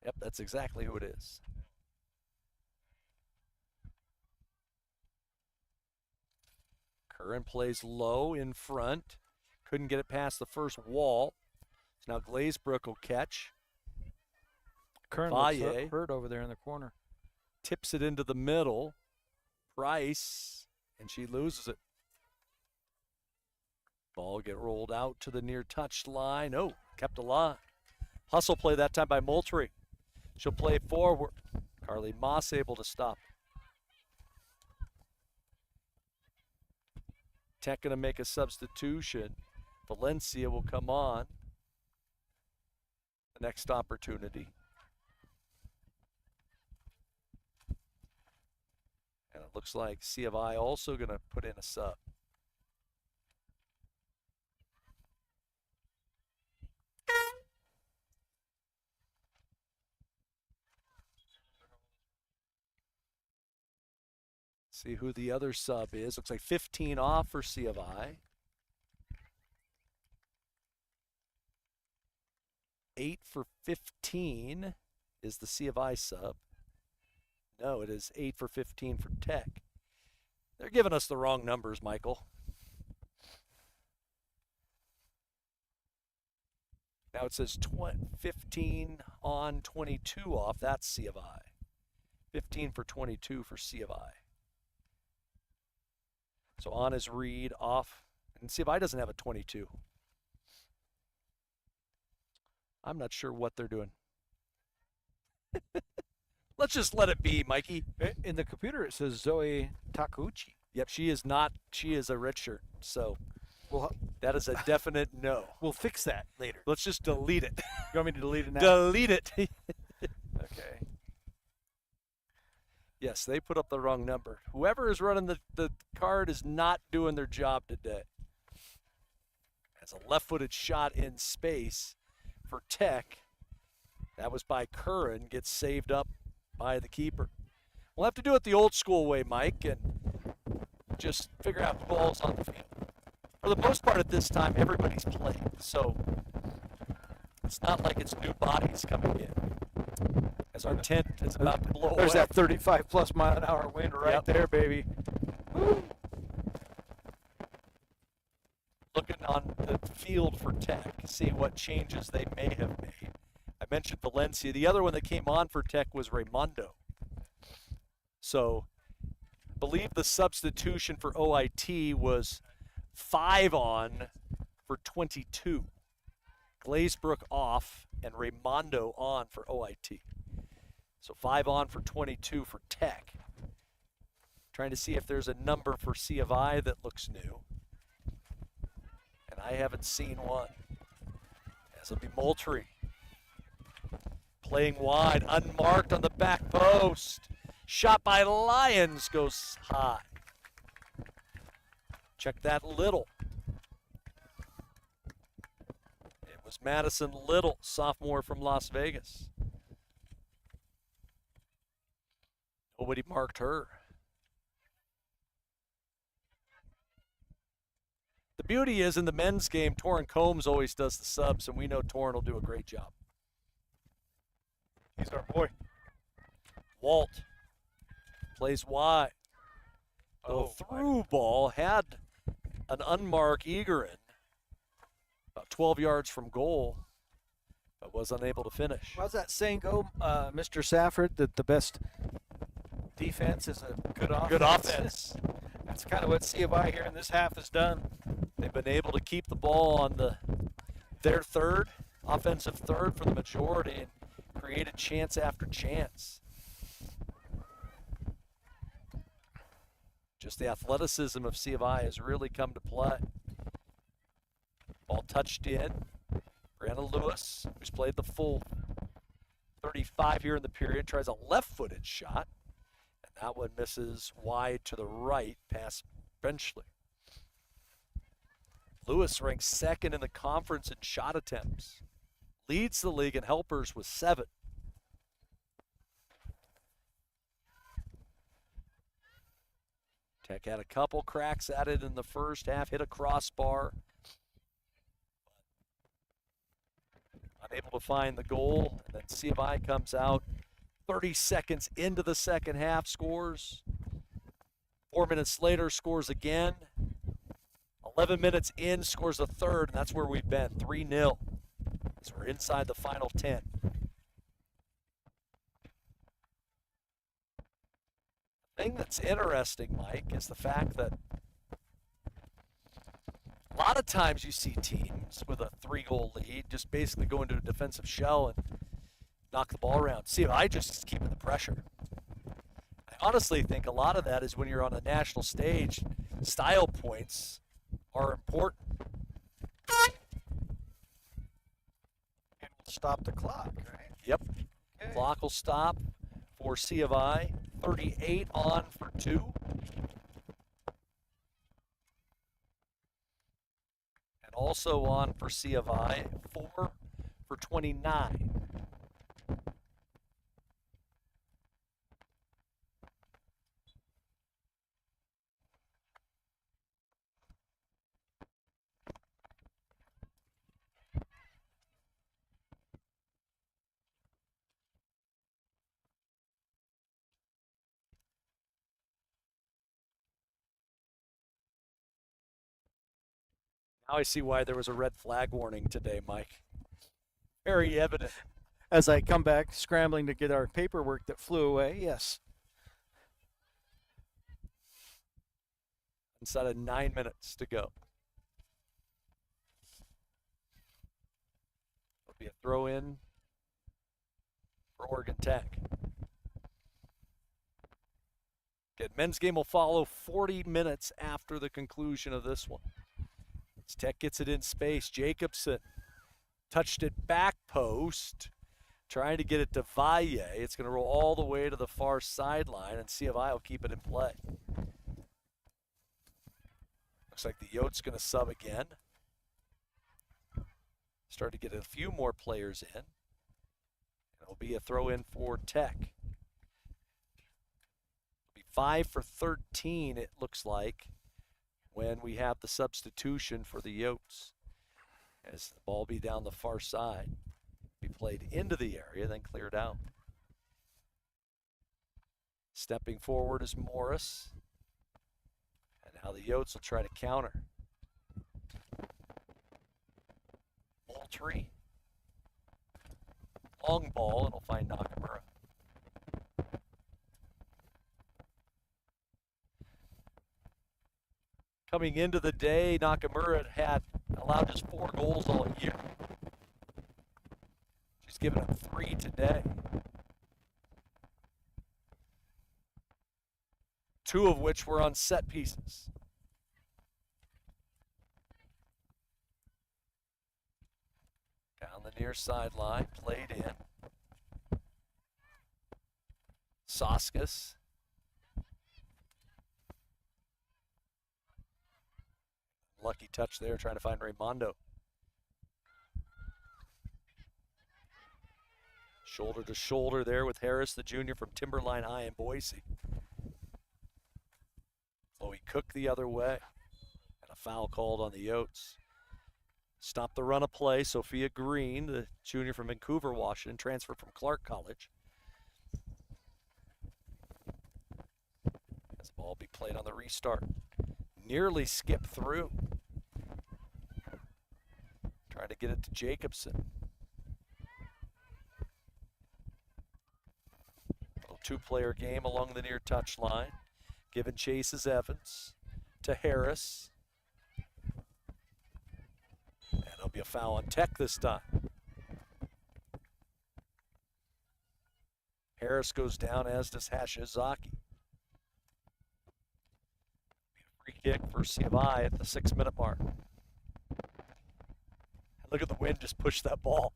Yep, that's exactly who it is. Curran plays low in front. Couldn't get it past the first wall. So now Glazebrook will catch. Curran looks hurt over there in the corner. Tips it into the middle. Price, and she loses it. Ball get rolled out to the near touch line. Oh, kept alive. Hustle play that time by Moultrie. She'll play forward. Carly Moss able to stop. Tech going to make a substitution. Valencia will come on. The next opportunity. And it looks like C of I also going to put in a sub. See who the other sub is. Looks like 15 off for C of I. 8 for 15 is the C of I sub. No, it is 8 for 15 for Tech. They're giving us the wrong numbers, Michael. Now it says 15 on, 22 off. That's C of I. 15 for 22 for C of I. So on is Reed, off. And C of I doesn't have a 22. I'm not sure what they're doing. Let's just let it be, Mikey. In the computer, it says Zoe Takeuchi. Yep, she is not. She is a red shirt. So that is a definite no. We'll fix that later. Let's just delete it. You want me to delete it now? Delete it. Okay. Yes, they put up the wrong number. Whoever is running the card is not doing their job today. As a left-footed shot in space for Tech. That was by Curran, gets saved up by the keeper. We'll have to do it the old school way, Mike, and just figure out the balls on the field. For the most part at this time, everybody's playing, so it's not like it's new bodies coming in. As our tent is about to blow There's away. that 35-plus mile-an-hour wind right there, baby. Looking on the field for Tech, see what changes they may have made. I mentioned Valencia. The other one that came on for Tech was Raimundo. So I believe the substitution for OIT was 5 on for 22. Glazebrook off and Raimundo on for OIT. So 5 on for 22 for Tech. Trying to see if there's a number for C of I that looks new. And I haven't seen one. As it'll be Moultrie. Playing wide, unmarked on the back post. Shot by Lyons goes high. Check that Little. It was Madison Little, sophomore from Las Vegas. Nobody marked her. The beauty is in the men's game, Torrin Combs always does the subs, and we know Torrin will do a great job. He's our boy. Walt plays wide. The through ball had an unmarked Egerin about 12 yards from goal, but was unable to finish. How's that saying go, Mr. Safford, that the best defense is a good offense? Good offense. That's kind of what C of I here in this half has done. They've been able to keep the ball on their third, offensive third for the majority, and created chance after chance. Just the athleticism of C of I has really come to play. Ball touched in. Brianna Lewis, who's played the full 35 here in the period, tries a left-footed shot. And that one misses wide to the right past Benchley. Lewis ranks second in the conference in shot attempts. Leads the league in helpers with 7. Tech had a couple cracks at it in the first half, hit a crossbar. Unable to find the goal. And then C of I comes out 30 seconds into the second half, scores. 4 minutes later, scores again. 11 minutes in, scores a third, and that's where we've been, 3-0. So we're inside the final 10. The thing that's interesting, Mike, is the fact that a lot of times you see teams with a 3-goal lead just basically go into a defensive shell and knock the ball around. See if I just keeping the pressure. I honestly think a lot of that is when you're on a national stage, style points are important. And we'll stop the clock, right? Yep. Okay. Clock will stop for C of I. 38 on for 2. And also on for C of I. 4 for 29. Now I see why there was a red flag warning today, Mike. Very evident. As I come back, scrambling to get our paperwork that flew away, yes. Inside of 9 minutes to go. It'll be a throw in for Oregon Tech. Good. Men's game will follow 40 minutes after the conclusion of this one. As Tech gets it in space, Jacobson touched it back post, trying to get it to Valle. It's going to roll all the way to the far sideline, and C of I will keep it in play. Looks like the Yotes going to sub again. Start to get a few more players in. It'll be a throw in for Tech. It'll be 5 for 13, it looks like, when we have the substitution for the Yotes. As the ball be down the far side, be played into the area, then cleared out. Stepping forward is Morris. And now the Yotes will try to counter. Moultrie. Long ball, and it'll find Nakamura. Coming into the day, Nakamura had allowed just 4 goals all year. She's given up 3 today. 2 of which were on set pieces. Down the near sideline, played in. Soskus. Lucky touch there, trying to find Raimondo. Shoulder to shoulder there with Harris, the junior from Timberline High in Boise. Chloe Cook the other way. And a foul called on the Yotes. Stop the run of play. Sophia Green, the junior from Vancouver, Washington, transferred from Clark College. As the ball be played on the restart. Nearly skipped through. Trying to get it to Jacobson. Little 2-player game along the near touchline. Giving chases Evans to Harris. And it'll be a foul on Tech this time. Harris goes down, as does Hashizaki. Free kick for C of I at the 6-minute mark. Look at the wind just push that ball.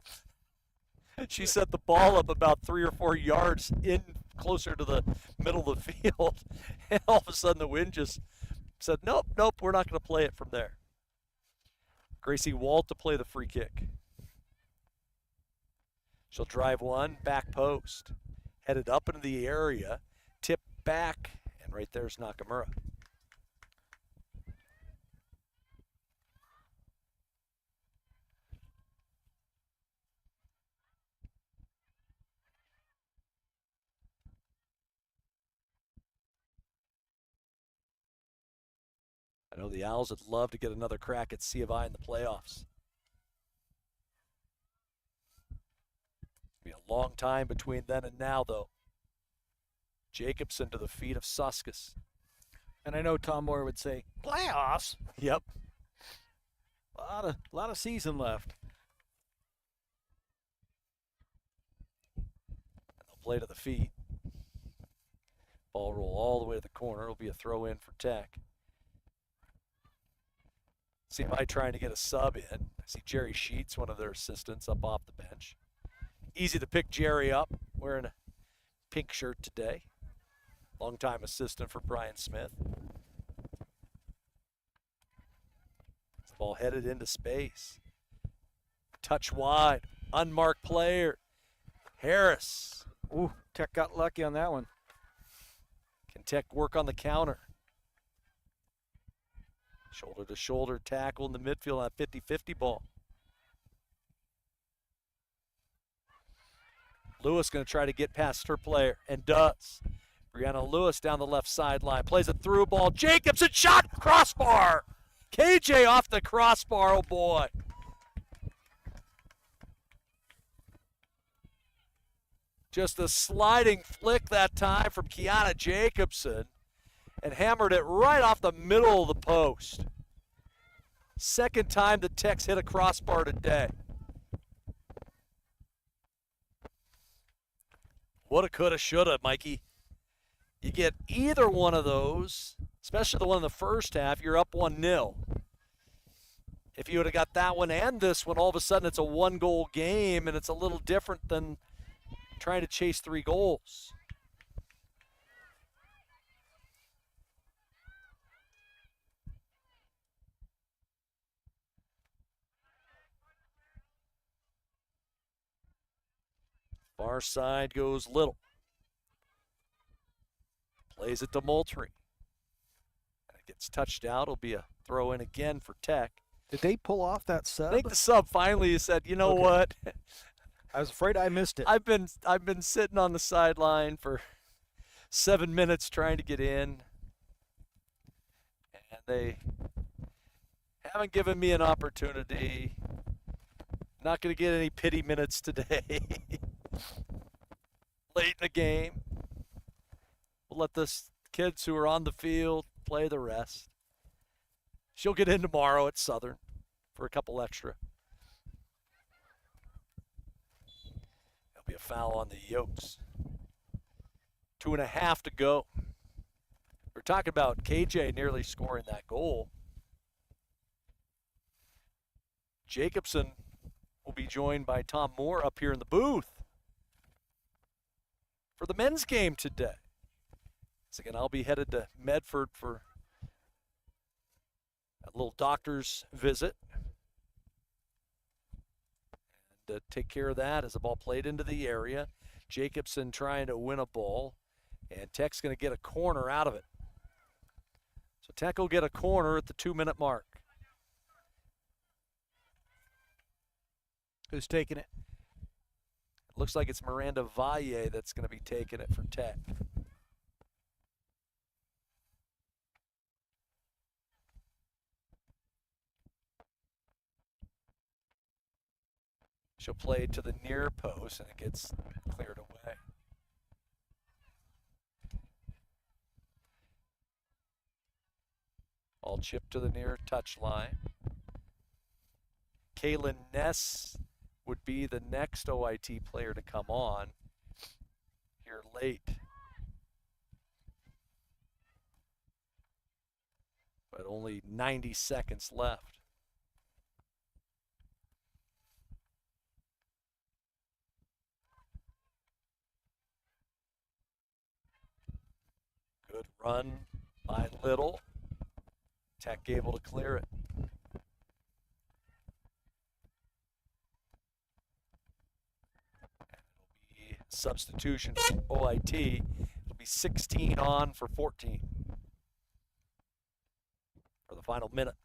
She set the ball up about 3 or 4 yards in closer to the middle of the field. And all of a sudden the wind just said, nope, we're not going to play it from there. Gracie Walt to play the free kick. She'll drive one, back post. Headed up into the area, tip back, and right there's Nakamura. I know the Owls would love to get another crack at C of I in the playoffs. Be a long time between then and now, though. Jacobson to the feet of Suskus. And I know Tom Moore would say, playoffs? Yep. A lot of season left. And they'll play to the feet. Ball roll all the way to the corner. It'll be a throw in for Tech. See if I trying to get a sub in. I see Jerry Sheets, one of their assistants, up off the bench. Easy to pick Jerry up, wearing a pink shirt today. Longtime assistant for Brian Smith. The ball headed into space. Touch wide. Unmarked player. Harris. Ooh, Tech got lucky on that one. Can Tech work on the counter? Shoulder to shoulder tackle in the midfield on a 50-50 ball. Lewis going to try to get past her player, and does. Brianna Lewis down the left sideline, plays a through ball. Jacobson shot, crossbar. KJ off the crossbar, oh boy. Just a sliding flick that time from Kiana Jacobson, and hammered it right off the middle of the post. Second time the Tech's hit a crossbar today. Woulda, coulda, shoulda, Mikey. You get either one of those, especially the one in the first half, you're up 1-0. If you would have got that one and this one, all of a sudden it's a one-goal game, and it's a little different than trying to chase 3 goals. Far side goes Little. Plays it to Moultrie. And it gets touched out. It'll be a throw in again for Tech. Did they pull off that sub? I think the sub finally said, you know what? I was afraid I missed it. I've been sitting on the sideline for 7 minutes trying to get in. And they haven't given me an opportunity. Not going to get any pity minutes today. Late in the game. We'll let the kids who are on the field play the rest. She'll get in tomorrow at Southern for a couple extra. There'll be a foul on the Yokes. 2.5 to go. We're talking about KJ nearly scoring that goal. Jacobson will be joined by Tom Moore up here in the booth for the men's game today. So again, I'll be headed to Medford for a little doctor's visit. And take care of that as the ball played into the area. Jacobson trying to win a ball. And Tech's going to get a corner out of it. So Tech will get a corner at the 2-minute mark. Who's taking it? It looks like it's Miranda Valle that's going to be taking it for Tech. She'll play to the near post, and it gets cleared away. All chipped to the near touch line. Kaylin Ness would be the next OIT player to come on here late. But only 90 seconds left. Good run by Little. Tech able to clear it. Substitution for OIT. It'll be 16 on for 14 for the final minute.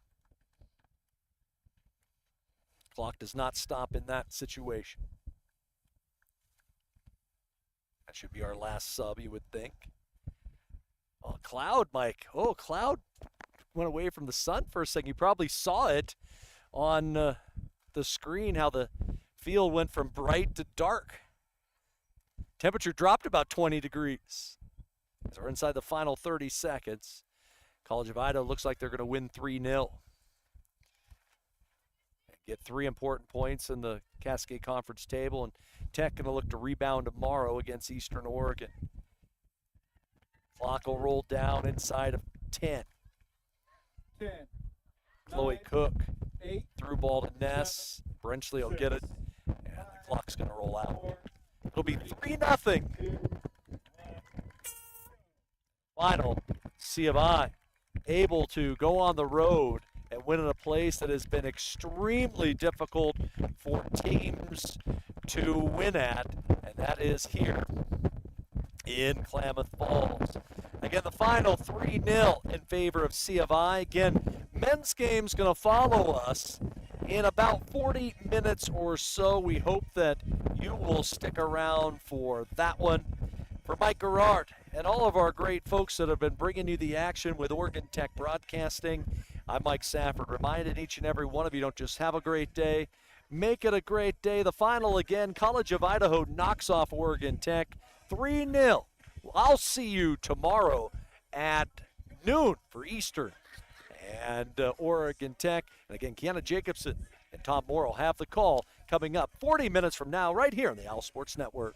Clock does not stop in that situation. That should be our last sub, you would think. Oh, Cloud, Mike. Oh, Cloud went away from the sun for a second. You probably saw it on the screen, how the field went from bright to dark. Temperature dropped about 20 degrees. As we're inside the final 30 seconds, College of Idaho looks like they're going to win 3-0. Get 3 important points in the Cascade Conference table, and Tech going to look to rebound tomorrow against Eastern Oregon. Clock will roll down inside of 10. 10. Chloe 9, Cook 8, through ball to Ness. Brenchley will get it, and the clock's going to roll out. It'll be 3-0. Final, C of I able to go on the road and win in a place that has been extremely difficult for teams to win at, and that is here in Klamath Falls. Again, the final 3-0 in favor of C of I. Again, men's game's going to follow us in about 40 minutes or so. We hope that you will stick around for that one. For Mike Garrard and all of our great folks that have been bringing you the action with Oregon Tech Broadcasting, I'm Mike Safford, reminding each and every one of you, don't just have a great day, make it a great day. The final again, College of Idaho knocks off Oregon Tech 3-0. I'll see you tomorrow at noon for Eastern and Oregon Tech. And again, Kiana Jacobson and Tom Moore will have the call coming up 40 minutes from now right here on the Owl Sports Network.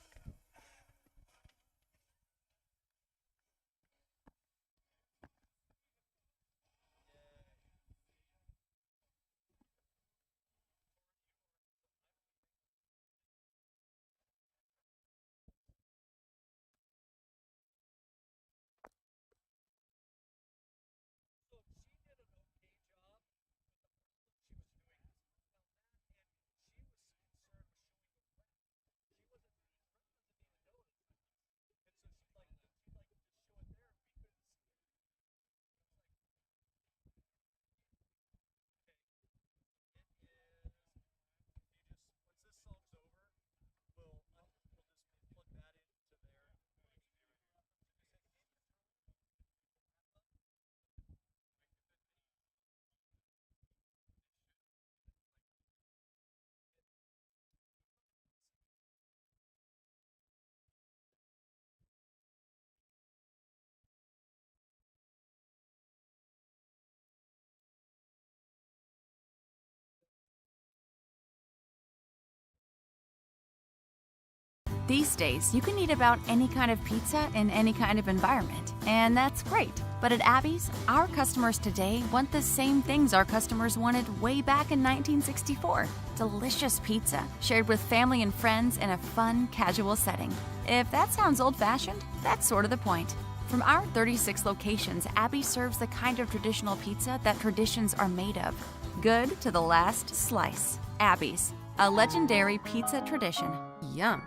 These days, you can eat about any kind of pizza in any kind of environment, and that's great. But at Abby's, our customers today want the same things our customers wanted way back in 1964. Delicious pizza, shared with family and friends in a fun, casual setting. If that sounds old-fashioned, that's sort of the point. From our 36 locations, Abby serves the kind of traditional pizza that traditions are made of. Good to the last slice. Abby's, a legendary pizza tradition. Yum.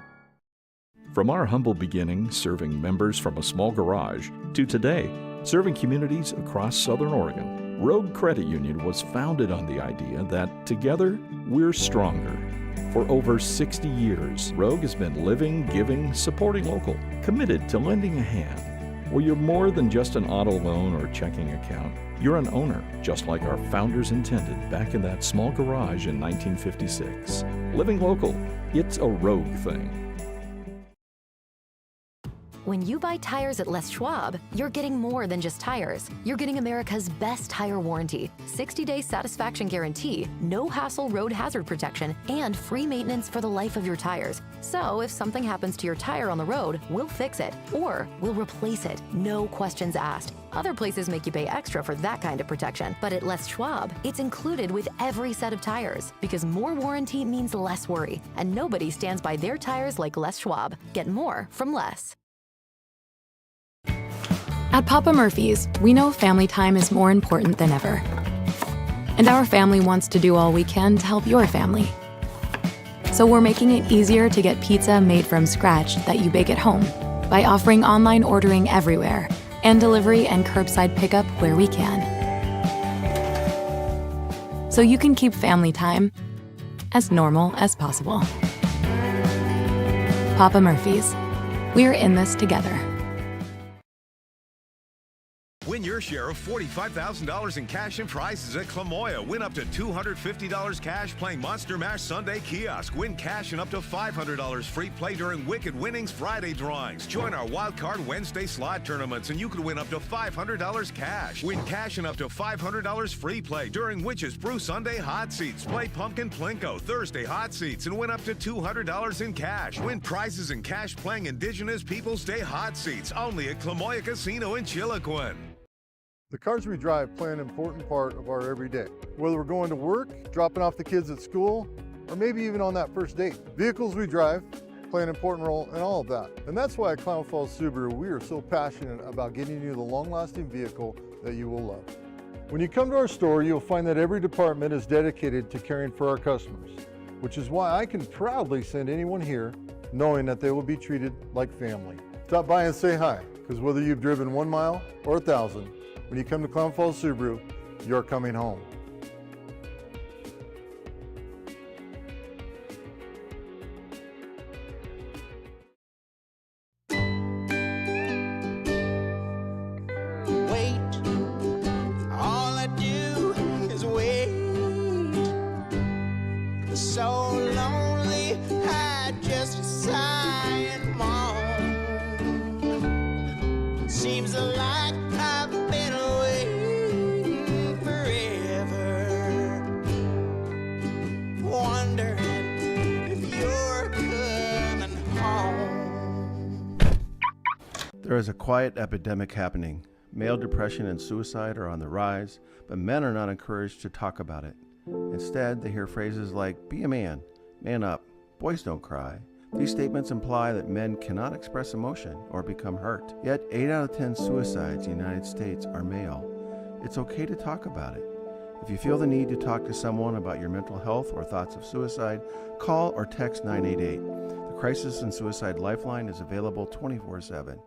From our humble beginnings serving members from a small garage to today, serving communities across Southern Oregon, Rogue Credit Union was founded on the idea that together, we're stronger. For over 60 years, Rogue has been living, giving, supporting local, committed to lending a hand. Where you're more than just an auto loan or checking account, you're an owner, just like our founders intended back in that small garage in 1956. Living local, it's a Rogue thing. When you buy tires at Les Schwab, you're getting more than just tires. You're getting America's best tire warranty, 60-day satisfaction guarantee, no hassle road hazard protection, and free maintenance for the life of your tires. So if something happens to your tire on the road, we'll fix it, or we'll replace it, no questions asked. Other places make you pay extra for that kind of protection, but at Les Schwab, it's included with every set of tires, because more warranty means less worry, and nobody stands by their tires like Les Schwab. Get more from Les. At Papa Murphy's, we know family time is more important than ever. And our family wants to do all we can to help your family. So we're making it easier to get pizza made from scratch that you bake at home by offering online ordering everywhere and delivery and curbside pickup where we can. So you can keep family time as normal as possible. Papa Murphy's. We're in this together. Win Win your share of $45,000 in cash and prizes at Clamoya. Win up to $250 cash playing Monster Mash Sunday Kiosk. Win cash and up to $500 free play during Wicked Winnings Friday drawings. Join our Wild Card Wednesday slot tournaments and you could win up to $500 cash. Win cash and up to $500 free play during Witch's Brew Sunday Hot Seats. Play Pumpkin Plinko Thursday Hot Seats and win up to $200 in cash. Win prizes and cash playing Indigenous Peoples Day Hot Seats only at Clamoya Casino in Chiloquin. The cars we drive play an important part of our everyday. Whether we're going to work, dropping off the kids at school, or maybe even on that first date. Vehicles we drive play an important role in all of that. And that's why at Klamath Falls Subaru, we are so passionate about getting you the long-lasting vehicle that you will love. When you come to our store, you'll find that every department is dedicated to caring for our customers, which is why I can proudly send anyone here knowing that they will be treated like family. Stop by and say hi, because whether you've driven 1 mile or 1,000, when you come to Klamath Falls Subaru, you're coming home. Wait, all I do is wait. So lonely, I just sigh and moan. Seems like I've been waiting forever, wondering if you're coming home. There is a quiet epidemic happening. Male depression and suicide are on the rise, but men are not encouraged to talk about it. Instead, they hear phrases like, be a man up, boys don't cry. These statements imply that men cannot express emotion or become hurt. Yet 8 out of 10 suicides in the United States are male. It's okay to talk about it. If you feel the need to talk to someone about your mental health or thoughts of suicide, call or text 988. The Crisis and Suicide Lifeline is available 24/7.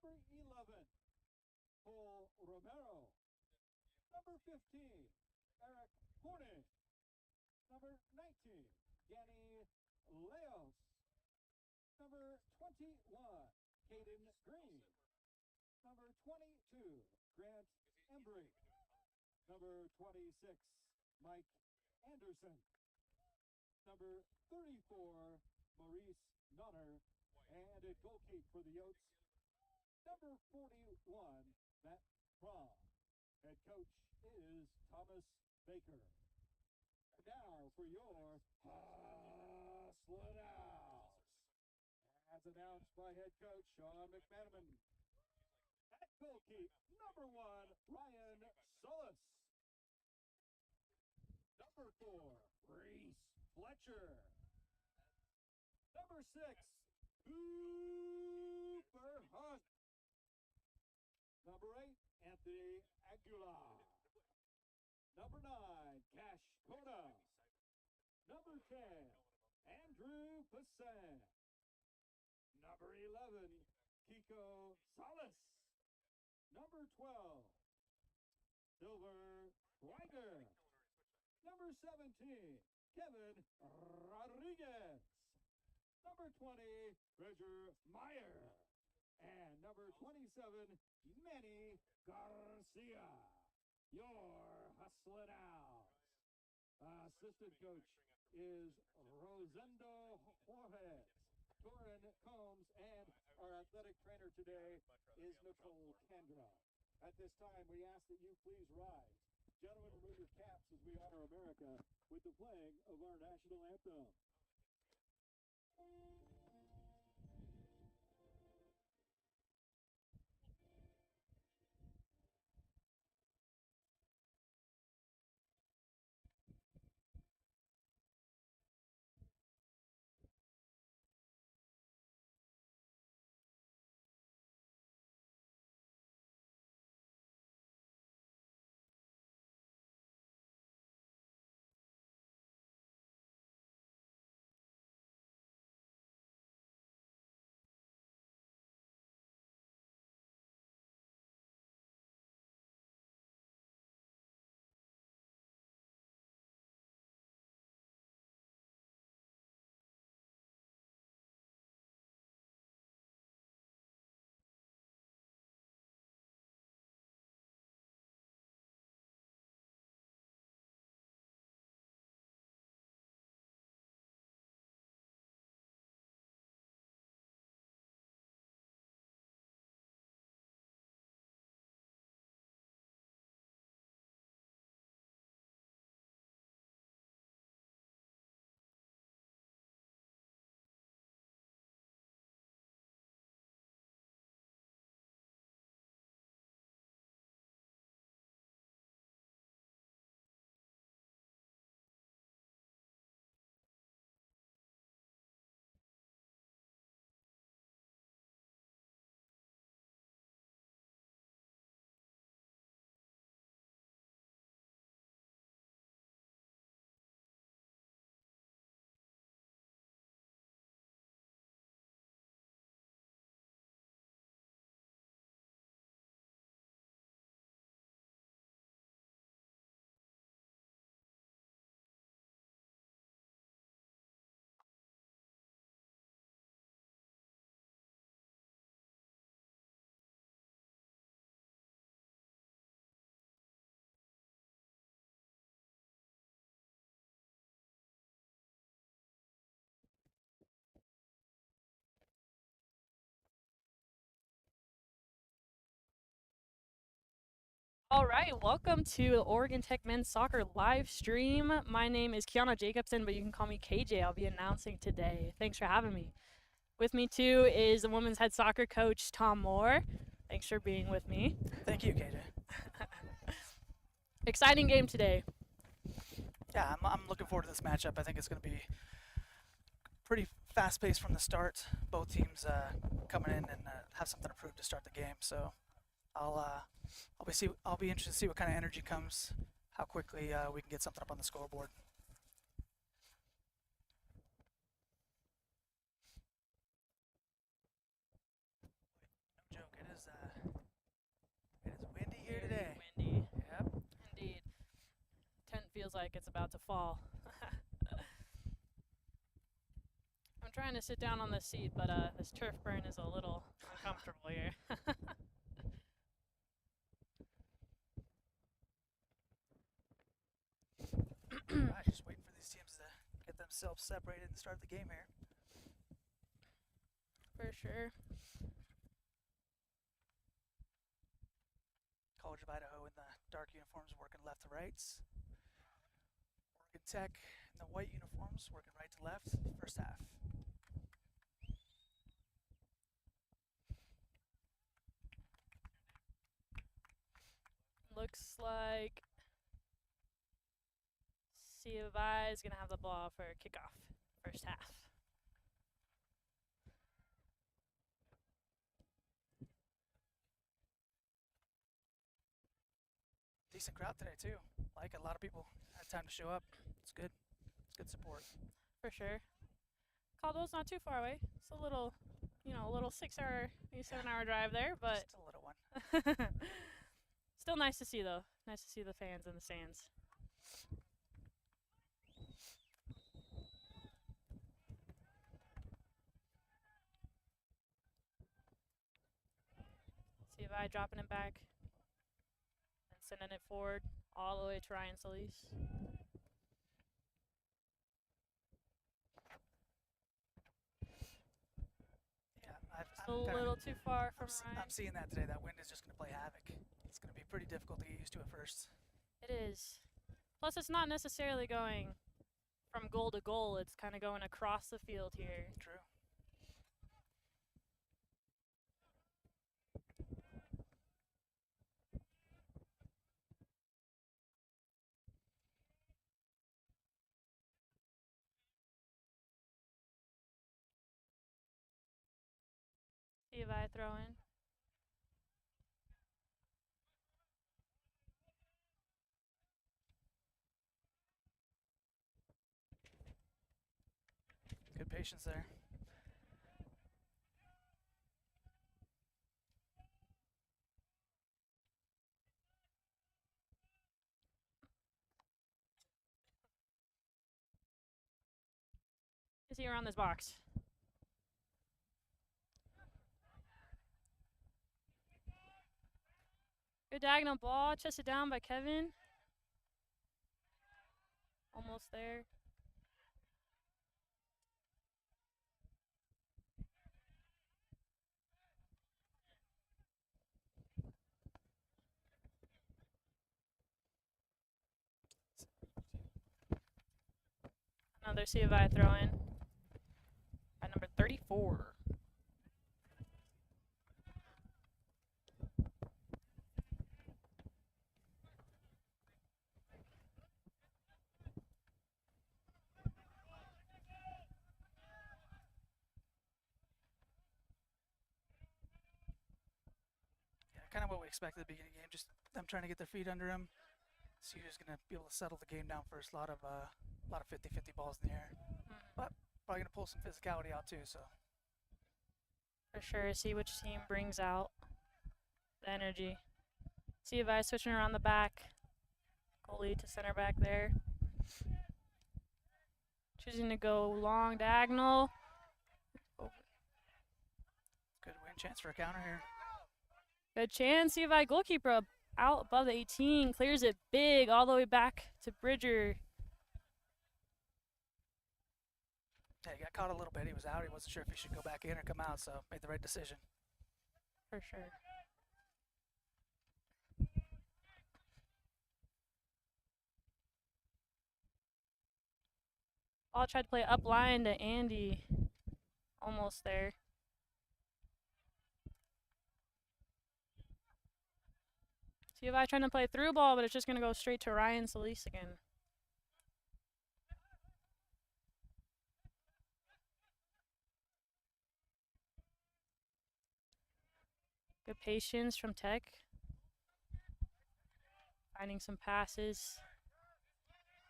Number 11, Paul Romero. Number 15, Eric Hornig. Number 19, Danny Leos. Number 21, Caden Green. Number 22, Grant Embry. Number 26, Mike Anderson. Number 34, Maurice Nunner. And at goalkeeper for the Yotes, number 41, Matt Prawn. Head coach is Thomas Baker. And now for your Hustlin' Out. As announced by head coach Sean McManaman. At goalkeeper, number 1, Ryan Sullis. Number 4, Reese Fletcher. Number 6, Cooper Hunt. Number 8, Anthony Aguilar. Number 9, Cash Kona. Number 10, Andrew Passan. Number 11, Kiko Salas. Number 12, Silver Winder. Number 17, Kevin Rodriguez. Number 20, Treasure Meyer. And number 27, Manny Garcia. Your Hustlin' Out. Assistant coach is Rosendo Juarez. Torin Combs, and our athletic trainer today is Nicole Kendra. At this time, we ask that you please rise. Gentlemen, remove your caps as we honor America with the playing of our national anthem. All right, welcome to the Oregon Tech Men's Soccer live stream. My name is Kiana Jacobson, but you can call me KJ. I'll be announcing today. Thanks for having me. With me, too, is the women's head soccer coach, Tom Moore. Thanks for being with me. Thank you, KJ. Exciting game today. Yeah, I'm looking forward to this matchup. I think it's going to be pretty fast-paced from the start. Both teams coming in and have something to prove to start the game. So I'll be interested to see what kind of energy comes, how quickly we can get something up on the scoreboard. No joke, it is it is windy here today. Windy. Yep. Indeed. Tent feels like it's about to fall. I'm trying to sit down on this seat, but this turf burn is a little uncomfortable here. Alright, just waiting for these teams to get themselves separated and start the game here. For sure. College of Idaho in the dark uniforms working left to rights. Oregon Tech in the white uniforms working right to left. First half. Looks like C of I is going to have the ball for kickoff. First half. Decent crowd today too. Like a lot of people had time to show up. It's good. It's good support. For sure. Caldwell's not too far away. It's a little, a little 6-hour, maybe 7-hour drive there, but just a little one. Still nice to see though. Nice to see the fans in the stands. See if I dropping it back and sending it forward all the way to Ryan Solis. Yeah, a little too far from Ryan. I'm seeing that today. That wind is just going to play havoc. It's going to be pretty difficult to get used to at first. It is. Plus, it's not necessarily going from goal to goal. It's kind of going across the field here. True. See if I throw in. Good patience there. Is he around this box? Good diagonal ball, chested down by Kevin. Almost there. Another C of I throw in by number 34. Kind of what we expected at the beginning of the game, just them trying to get their feet under them. See who's going to be able to settle the game down first. A lot of 50-50 balls in the air. But probably going to pull some physicality out too, so. For sure, see which team brings out the energy. See if I switching around the back. Goalie to center back there. Choosing to go long diagonal. Good win chance for a counter here. Good chance. See if I goalkeeper out above the 18. Clears it big all the way back to Bridger. Yeah, he got caught a little bit. He was out. He wasn't sure if he should go back in or come out, so made the right decision. For sure. I'll try to play up line to Andy. Almost there. See if I trying to play through ball, but it's just going to go straight to Ryan Solis again. Good patience from Tech. Finding some passes.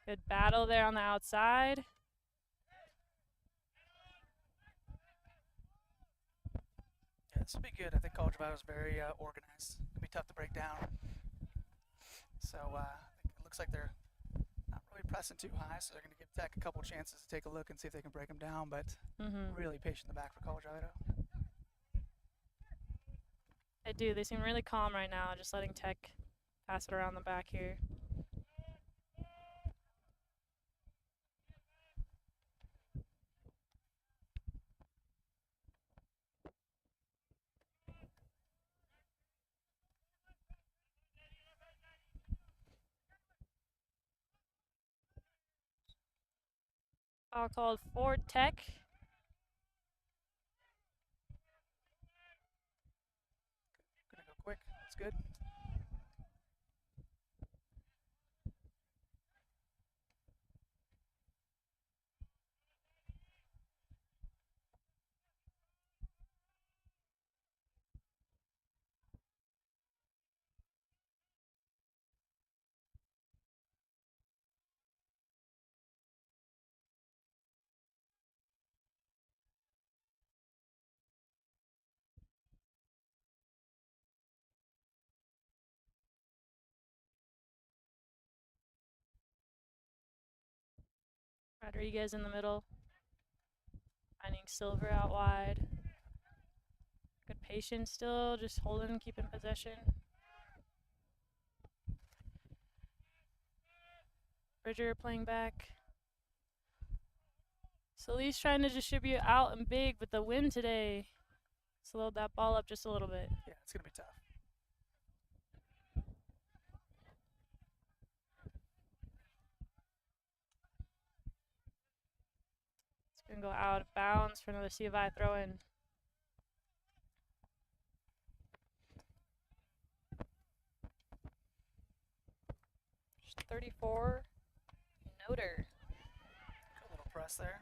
Good battle there on the outside. Yeah, this will be good. I think College of Idaho is very organized. It'll be tough to break down. So it looks like they're not really pressing too high, so they're going to give Tech a couple chances to take a look and see if they can break them down, but really patient in the back for College of Idaho. They do. They seem really calm right now, just letting Tech pass it around the back here. Foul called for Tech. Gonna go quick. That's good. Rodriguez in the middle. Finding Silver out wide. Good patience still, just holding, keeping possession. Bridger playing back. Solis trying to distribute out and big, but the wind today slowed that ball up just a little bit. Yeah, it's going to be tough. It's going to go out of bounds for another C of I throw in. Just 34. Noter. A little press there.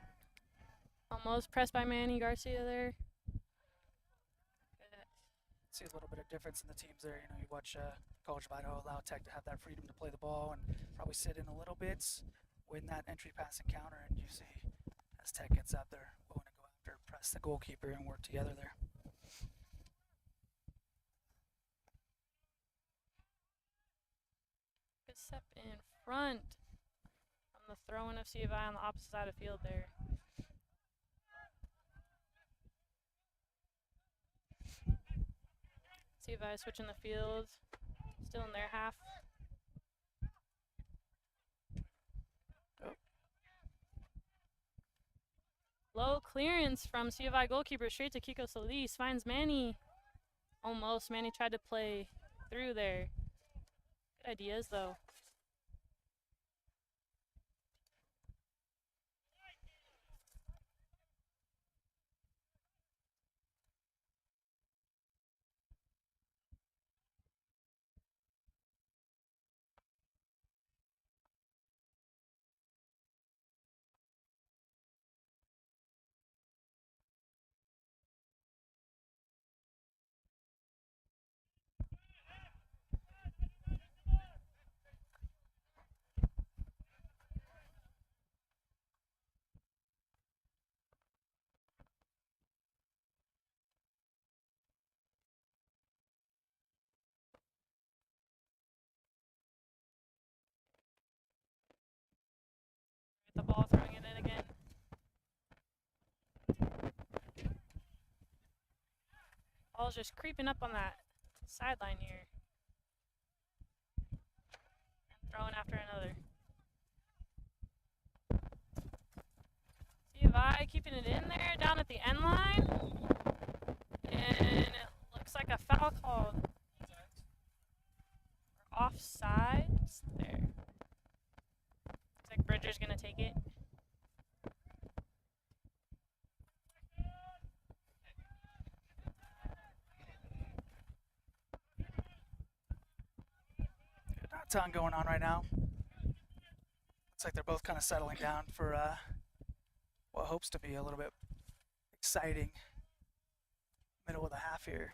Almost pressed by Manny Garcia there. See a little bit of difference in the teams there. You know, you watch College of Idaho allow Tech to have that freedom to play the ball and probably sit in a little bit, win that entry pass encounter, and you see as Tech gets out there, willing to go after, press the goalkeeper, and work together there. Good step in front on the throw-in of C of I on the opposite side of the field there. C of I switching the field, still in their half. Oh. Low clearance from C of I goalkeeper straight to Kiko Solis, finds Manny. Almost, Manny tried to play through there. Good ideas though. The ball, throwing it in again. Ball's just creeping up on that sideline here. And throwing after another. C of I keeping it in there down at the end line. And it looks like a foul called. Offsides there. Looks like Bridger's gonna take it. Good ton going on right now. Looks like they're both kind of settling down for what hopes to be a little bit exciting middle of the half here.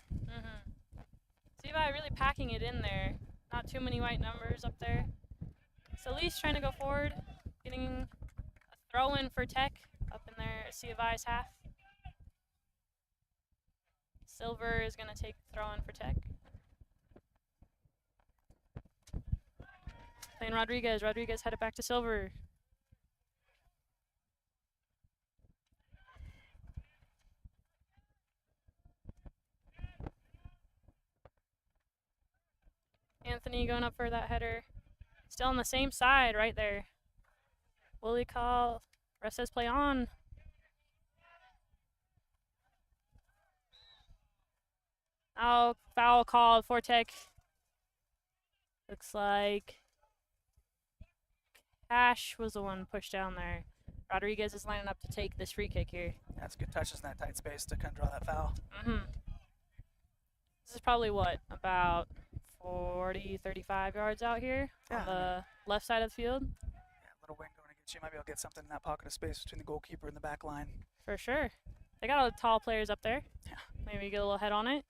C of I really packing it in there. Not too many white numbers up there. Solis trying to go forward, getting a throw in for Tech up in their C of I's half. Silver is going to take throw in for Tech. Playing Rodriguez. Rodriguez headed back to Silver. Anthony going up for that header. Still on the same side right there. Will he call? Ref says play on. Oh, foul called for Tech. Looks like Cash was the one pushed down there. Rodriguez is lining up to take this free kick here. That's good touches in that tight space to kind of draw that foul. This is probably what, about 40, 35 yards out here on the left side of the field? Yeah, little wing going against you. Might be able to get something in that pocket of space between the goalkeeper and the back line. For sure. They got all the tall players up there. Yeah. Maybe get a little head on it.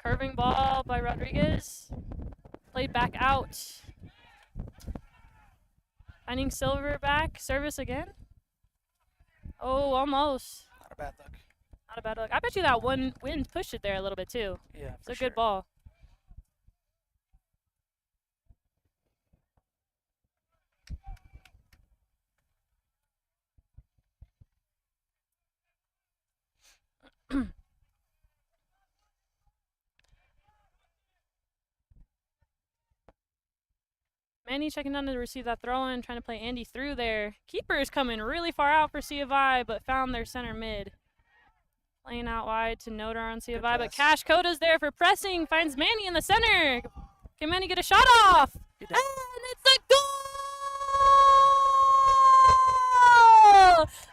Curving ball by Rodriguez. Played back out. Finding Silver back. Service again. Oh, almost. Not a bad look. Not a bad look. I bet you that one wind pushed it there a little bit too. Yeah, it's a good ball. Manny checking down to receive that throw in, trying to play Andy through there. Keeper is coming really far out for C of I, but found their center mid. Playing out wide to Nodar on C of I, but Cash Coda's there for pressing, finds Manny in the center. Can Manny get a shot off? And it's a goal!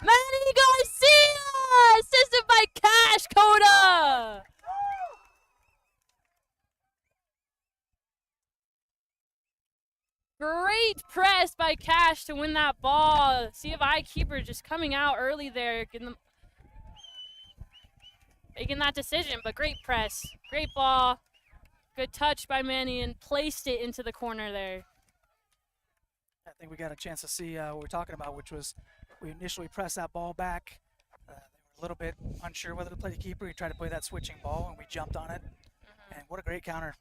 Manny Garcia, assisted by Cash Coda. Great press by Cash to win that ball. C of I keeper just coming out early there, making that decision, but great press. Great ball. Good touch by Manny and placed it into the corner there. I think we got a chance to see what we're talking about, which was we initially pressed that ball back. They were a little bit unsure whether to play the keeper. We tried to play that switching ball, and we jumped on it. And what a great counter.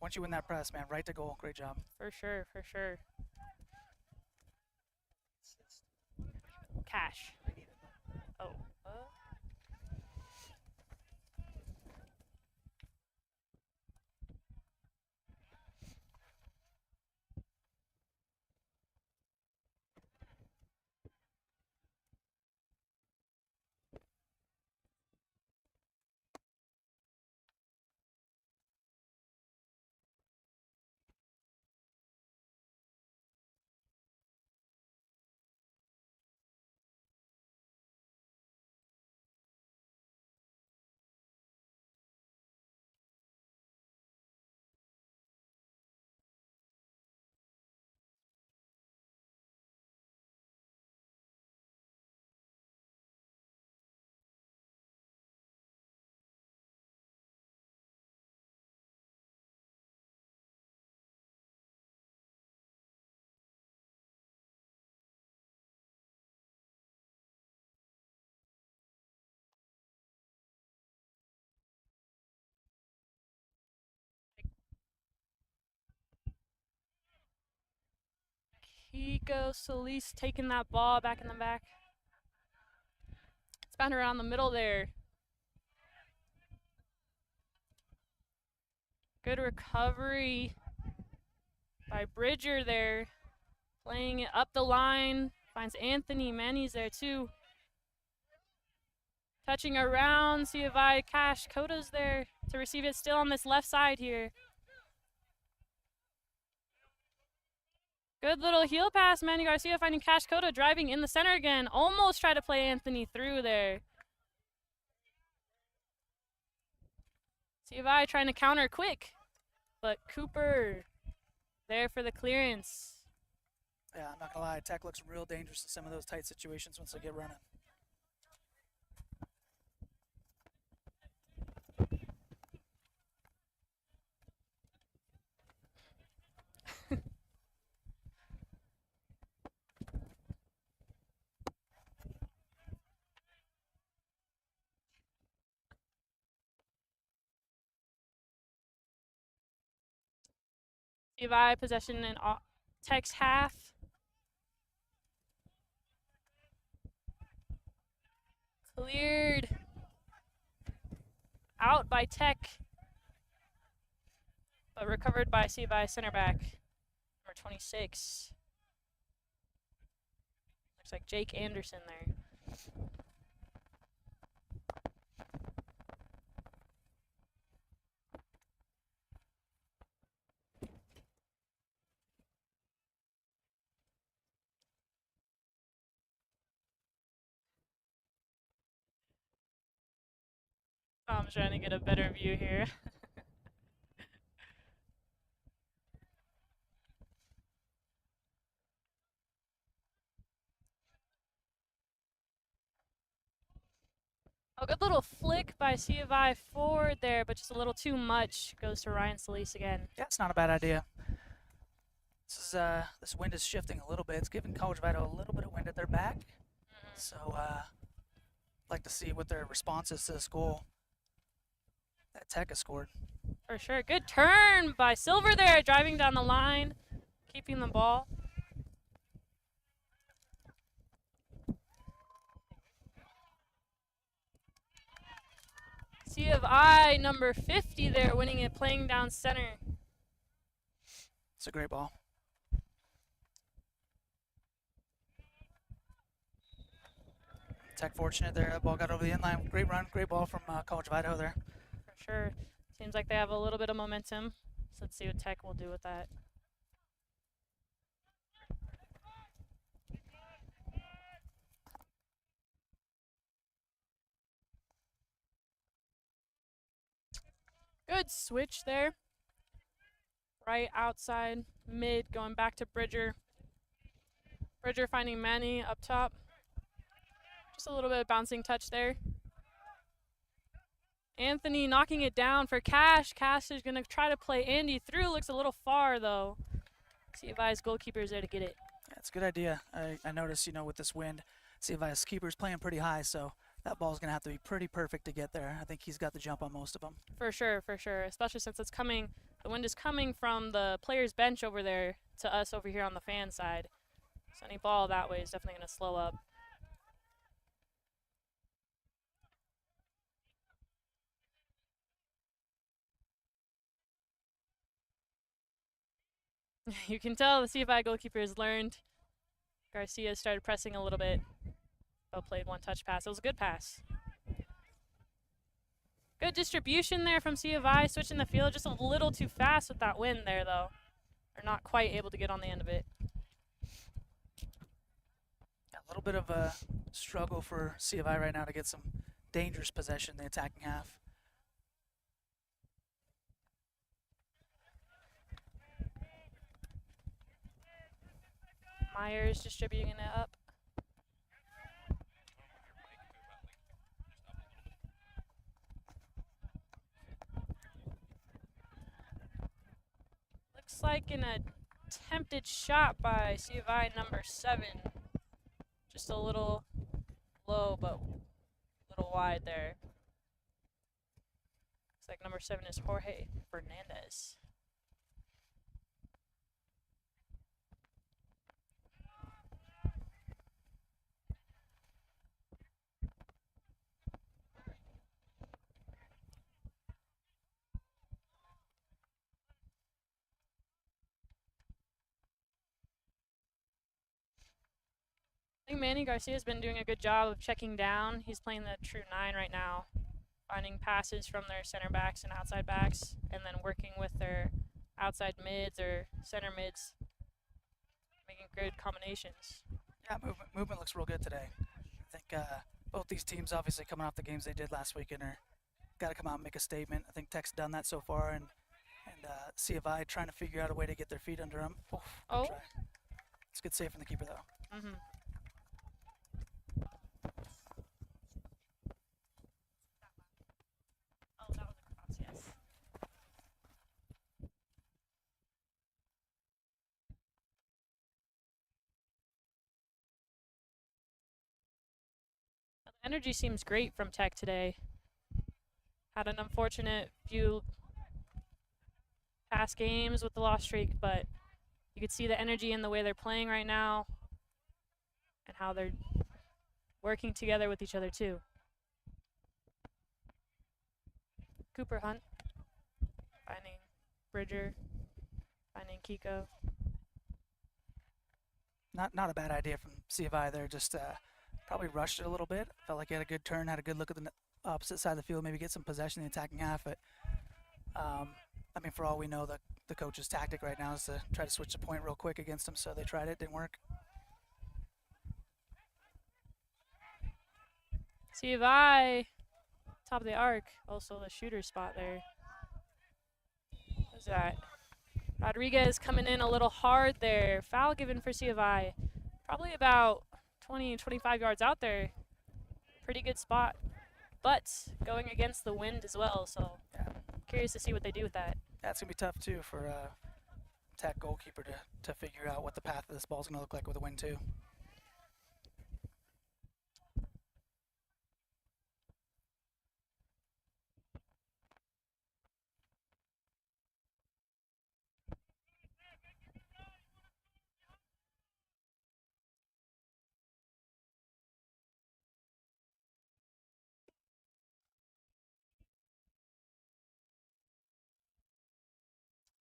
Once you win that press, man, right to goal. Great job. For sure, for sure. Cash. Oh. Kiko Solis taking that ball back in the back. It's found around the middle there. Good recovery by Bridger there. Playing it up the line. Finds Anthony. Manny's there too. Touching around. See if Cash Coda's there to receive it, still on this left side here. Good little heel pass, Manny Garcia finding Cash Coda, driving in the center again. Almost tried to play Anthony through there. CFI trying to counter quick, but Cooper there for the clearance. Yeah, I'm not going to lie. Tech looks real dangerous in some of those tight situations once they get running. CVI possession in Tech's half. Cleared. Out by Tech. But recovered by CVI center back. Number 26. Looks like Jake Anderson there. I'm trying to get a better view here. A good little flick by C of I forward there, but just a little too much. Goes to Ryan Solis again. Yeah, it's not a bad idea. This wind is shifting a little bit. It's giving College of Idaho a little bit of wind at their back. So like to see what their response is to this goal that Tech has scored. For sure. Good turn by Silver there, driving down the line, keeping the ball. C of I, number 50 there, winning it, playing down center. It's a great ball. Tech fortunate there. That ball got over the end line. Great run, great ball from College of Idaho there. For sure. Seems like they have a little bit of momentum. So let's see what Tech will do with that. Good switch there. Right outside, mid, going back to Bridger. Bridger finding Manny up top. Just a little bit of bouncing touch there. Anthony knocking it down for Cash. Cash is going to try to play Andy through. Looks a little far, though. See if I's goalkeeper is there to get it. Yeah, it's a good idea. I noticed, with this wind, see if I's keeper's playing pretty high, so that ball's going to have to be pretty perfect to get there. I think he's got the jump on most of them. For sure, especially since it's coming, the wind is coming from the player's bench over there to us over here on the fan side. So any ball that way is definitely going to slow up. You can tell the CFI goalkeeper has learned. Garcia started pressing a little bit, but played one touch pass. It was a good pass. Good distribution there from CFI, switching the field just a little too fast with that wind there, though. They're not quite able to get on the end of it. A little bit of a struggle for CFI right now to get some dangerous possession in the attacking half. Myers distributing it up. Looks like an attempted shot by CFI number 7. Just a little low, but a little wide there. Looks like number 7 is Jorge Fernandez. I think Manny Garcia has been doing a good job of checking down. He's playing the true 9 right now, finding passes from their center backs and outside backs, and then working with their outside mids or center mids, making good combinations. Yeah, movement looks real good today. I think both these teams obviously coming off the games they did last weekend are got to come out and make a statement. I think Tech's done that so far, and C of I trying to figure out a way to get their feet under them. Oh. It's a good save from the keeper, though. Mm-hmm. Oh, that was a cross, yes. The energy seems great from Tech today. Had an unfortunate few past games with the loss streak, but you could see the energy in the way they're playing right now and how they're working together with each other too. Cooper Hunt finding Bridger, finding Kiko. Not a bad idea from C of I there. Just probably rushed it a little bit. Felt like he had a good turn, had a good look at the opposite side of the field, maybe get some possession in the attacking half. But I mean, for all we know, the coach's tactic right now is to try to switch the point real quick against him. So they tried it, didn't work. C of I, top of the arc, also the shooter spot there. What's that? Rodriguez coming in a little hard there. Foul given for C of I. Probably about 20, 25 yards out there. Pretty good spot. But going against the wind as well, so curious to see what they do with that. That's going to be tough, too, for Tech goalkeeper to figure out what the path of this ball is going to look like with a wind, too.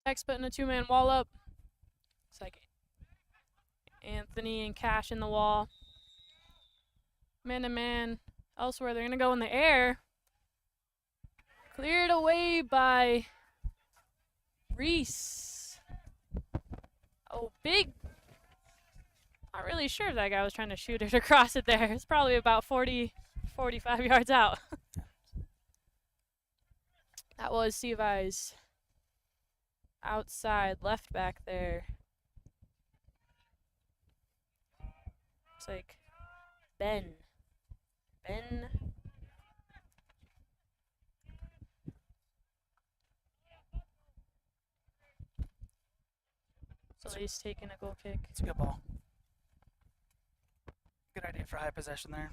Tech's putting a two-man wall up. Looks like Anthony and Cash in the wall. Man-to-man. Elsewhere, they're going to go in the air. Cleared away by Reese. Oh, big. Not really sure if that guy was trying to shoot it across it there. It's probably about 40, 45 yards out. That was C of I's outside left back there. Looks like Ben. So he's taking a goal kick. It's a good ball. Good idea for high possession there.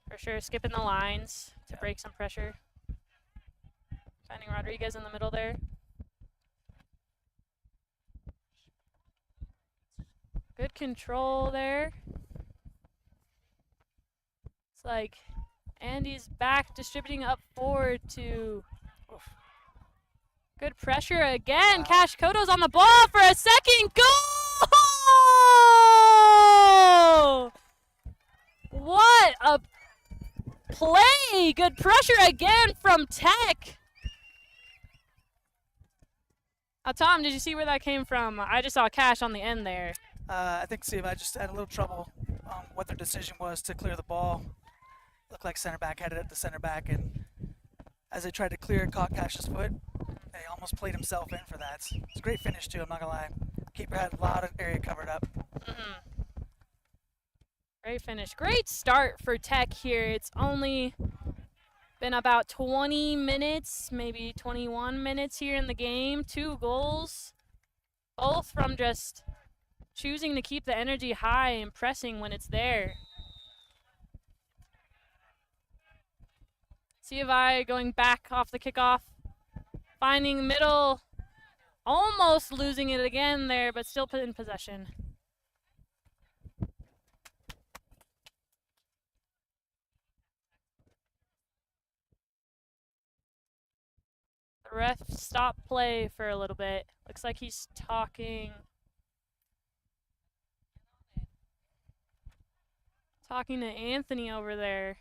For sure, skipping the lines to break some pressure. Finding Rodriguez in the middle there. Good control there. It's like Andy's back distributing up forward to. Oof. Good pressure again. Cash Koto's on the ball for a second goal! What a play! Good pressure again from Tech. Tom, did you see where that came from? I just saw Cash on the end there. I think C of I just had a little trouble what their decision was to clear the ball. Looked like center back headed at the center back, and as they tried to clear it, caught Cash's foot. He almost played himself in for that. It's a great finish, too, I'm not going to lie. Keeper had a lot of area covered up. Great finish. Great start for Tech here. It's only been about 20 minutes, maybe 21 minutes here in the game. 2 goals, both from just choosing to keep the energy high and pressing when it's there. C of I going back off the kickoff, finding middle, almost losing it again there, but still put in possession. The ref stopped play for a little bit. Looks like he's talking to Anthony over there.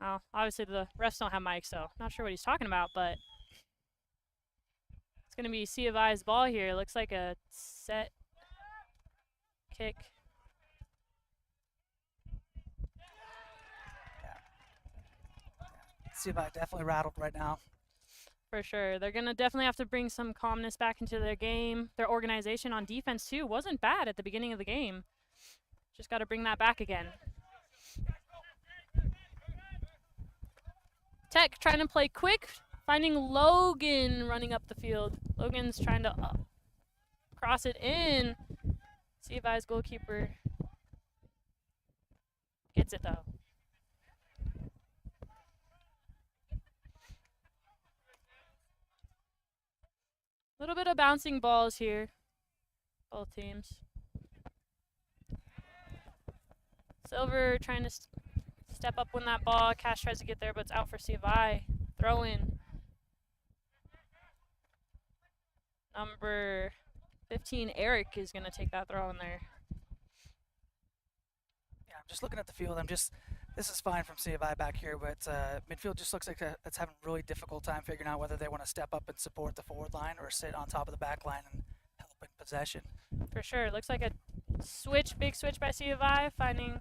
Oh, obviously the refs don't have mics, so not sure what he's talking about, but it's going to be C of I's ball here. Looks like a set kick. C of I definitely rattled right now. For sure. They're going to definitely have to bring some calmness back into their game. Their organization on defense, too, wasn't bad at the beginning of the game. Just got to bring that back again. Tech trying to play quick, finding Logan running up the field. Logan's trying to cross it in. C of I's goalkeeper gets it, though. little bit of bouncing balls here, both teams. Silver trying to step up when that ball. Cash tries to get there, but it's out for C of I. Throw in. Number 15, Eric, is going to take that throw in there. Yeah, I'm just looking at the field. This is fine from C of I back here, but midfield just looks like it's having a really difficult time figuring out whether they want to step up and support the forward line or sit on top of the back line and help in possession. For sure. Looks like a big switch by C of I, finding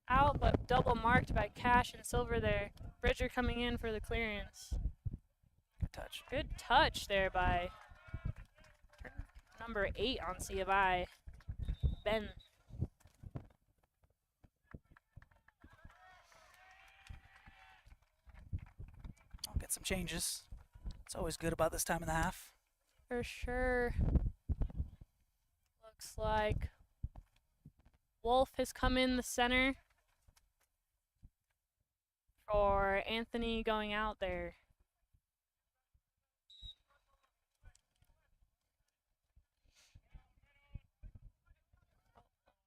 out, but double marked by Cash and Silver there. Bridger coming in for the clearance. Good touch. Good touch there by number 8 on C of I, Ben. I'll get some changes. It's always good about this time of the half. For sure. Looks like Wolf has come in the center for Anthony going out there.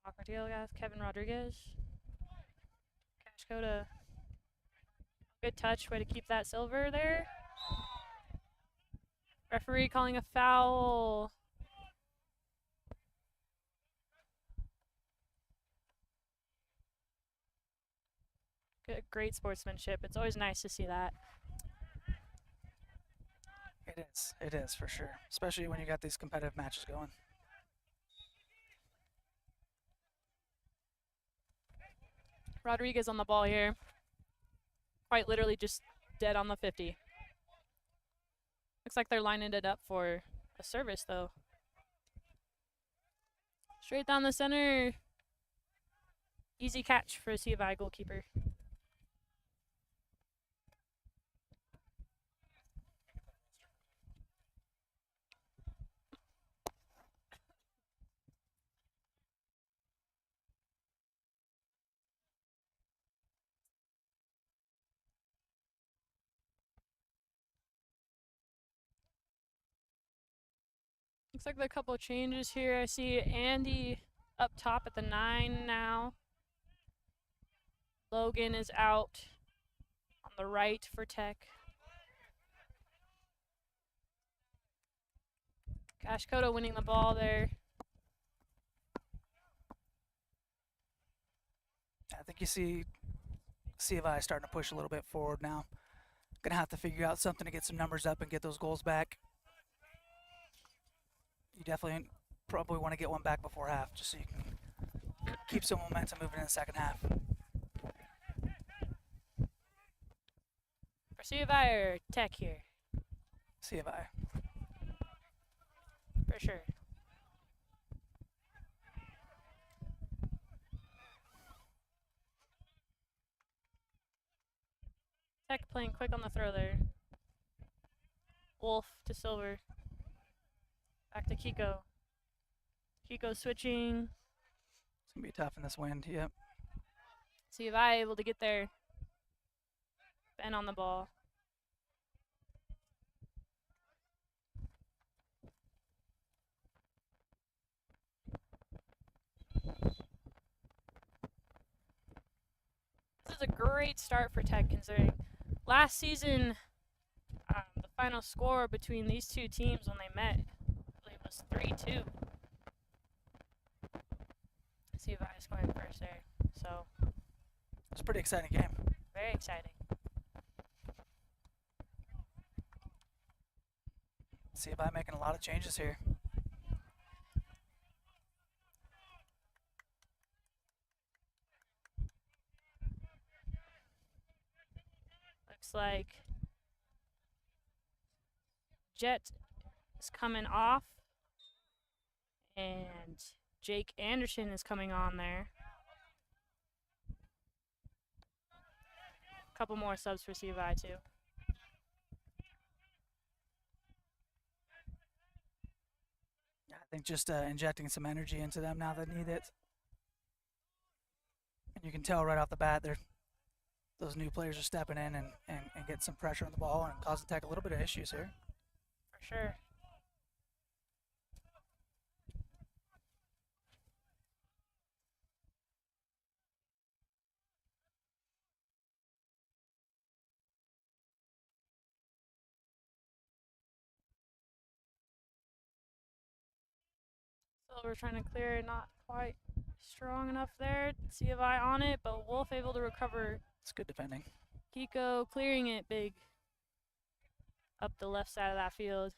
Awkward deal, guys. Kevin Rodriguez. Cash Coda. Good touch. Way to keep that Silver there. Referee calling a foul. Good, great sportsmanship. It's always nice to see that. It is for sure, especially when you got these competitive matches going. Rodriguez on the ball here. Quite literally just dead on the 50. Looks like they're lining it up for a service, though. Straight down the center. Easy catch for a C of I goalkeeper. Looks like there are a couple of changes here. I see Andy up top at the 9 now. Logan is out on the right for Tech. Cash Coda winning the ball there. I think you see C of I starting to push a little bit forward now. Gonna have to figure out something to get some numbers up and get those goals back. You definitely probably want to get one back before half, just so you can keep some momentum moving in the second half. For C of I or Tech here? C of I. For sure. Tech playing quick on the throw there. Wolf to Silver. Back to Kiko. Kiko switching. It's going to be tough in this wind, yep. C of I able to get there. Ben on the ball. This is a great start for Tech, considering last season the final score between these two teams when they met, I believe, was 3-2. See if I is going first there. So it's a pretty exciting game. Very exciting. See if I'm making a lot of changes here. Looks like Jet is coming off and Jake Anderson is coming on there. A couple more subs for C of I too. I think just injecting some energy into them now that need it. And you can tell right off the bat those new players are stepping in and getting some pressure on the ball and causing Tech a little bit of issues here. sure. So we're trying to clear, not quite strong enough there. C of I on it, but Wolf able to recover. It's good defending. Kiko clearing it big up the left side of that field.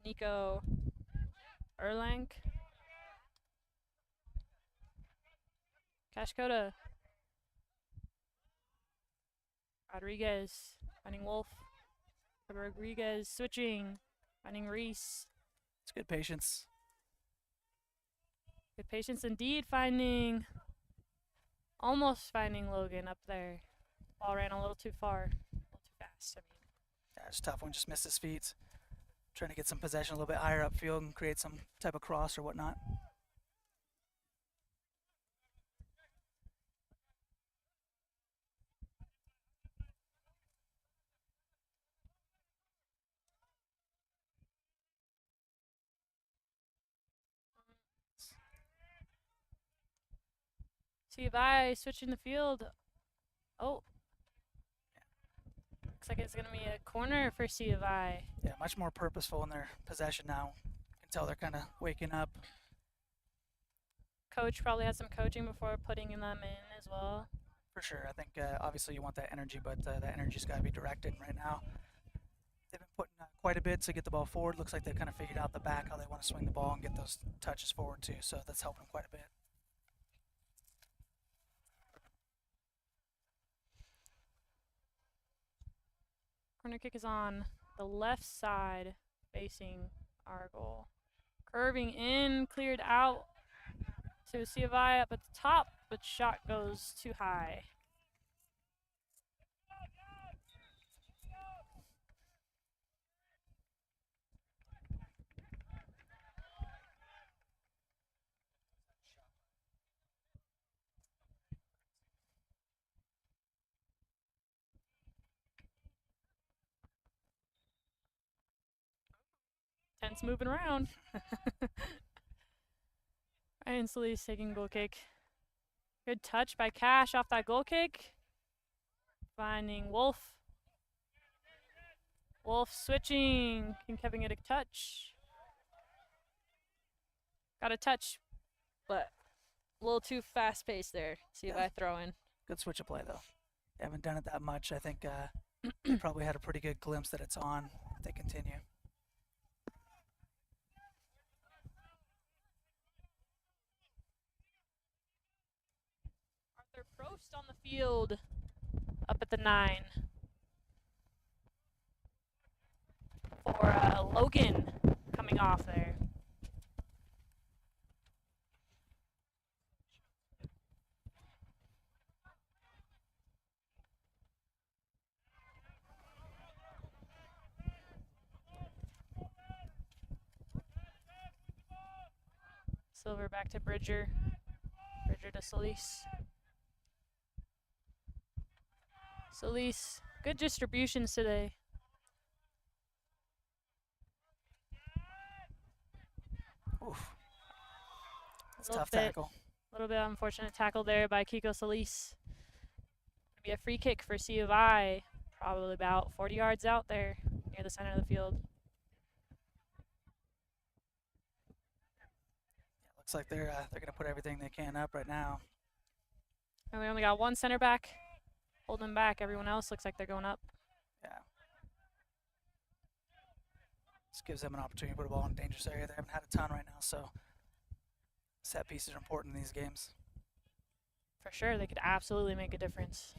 Nico Erlang. Kashkota. Rodriguez finding Wolf. Rodriguez switching, finding Reese. It's good patience. Good patience indeed, almost finding Logan up there. Ball ran a little too far, a little too fast, I mean. Yeah, it's a tough one, just missed his feet. Trying to get some possession a little bit higher upfield and create some type of cross or whatnot. See if I switching the field. Oh. Looks like it's going to be a corner for C of I. Yeah, much more purposeful in their possession now. You can tell they're kind of waking up. Coach probably had some coaching before putting them in as well. For sure. I think obviously you want that energy, but that energy's got to be directed right now. They've been putting quite a bit to get the ball forward. Looks like they've kind of figured out the back, how they want to swing the ball and get those touches forward too. So that's helping them quite a bit. Corner kick is on the left side facing our goal. Curving in, cleared out to C of I up at the top, but shot goes too high. Tent's moving around. Ryan Solis taking goal kick. Good touch by Cash off that goal kick. Finding Wolf. Wolf switching. Can Kevin get a touch? Got a touch, but a little too fast paced there. See if I throw in. Good switch of play though. They haven't done it that much. I think they probably had a pretty good glimpse that it's on if they continue. Arthur Prost on the field up at the 9 for Logan coming off there. Silver back to Bridger. Bridger to Solis. Solis, good distributions today. Oof. That's a tough tackle. A little bit unfortunate tackle there by Kiko Solis. Gonna be a free kick for C of I, probably about 40 yards out there near the center of the field. Looks like they're going to put everything they can up right now. And we only got one center back holding back. Everyone else looks like they're going up. Yeah. This gives them an opportunity to put a ball in a dangerous area. They haven't had a ton right now, so set pieces are important in these games. For sure, they could absolutely make a difference.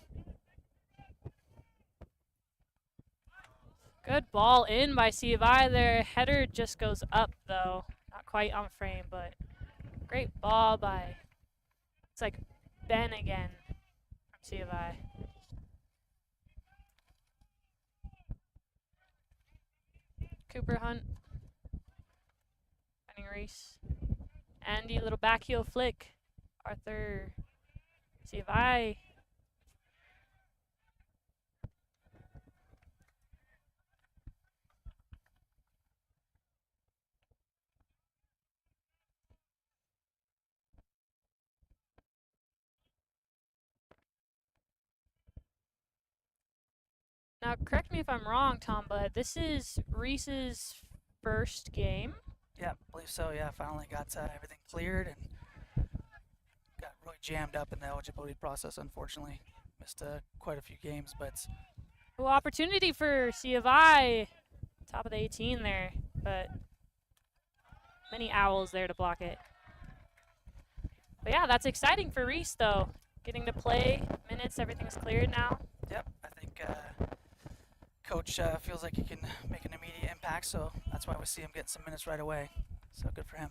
Good ball in by C of I there. Header just goes up, though. Not quite on frame, but great ball by, it's like Ben again from C of I. Cooper Hunt, finding Reese, Andy, little back heel flick. Arthur, see if I. Now, correct me if I'm wrong, Tom, but this is Reese's first game. Yeah, I believe so. Yeah, finally got everything cleared and got really jammed up in the eligibility process, unfortunately. Missed quite a few games, but Well, opportunity for C of I, top of the 18 there, but many owls there to block it. But yeah, that's exciting for Reese, though. Getting to play minutes, everything's cleared now. yep, I think Coach feels like he can make an immediate impact, so that's why we see him getting some minutes right away. So good for him.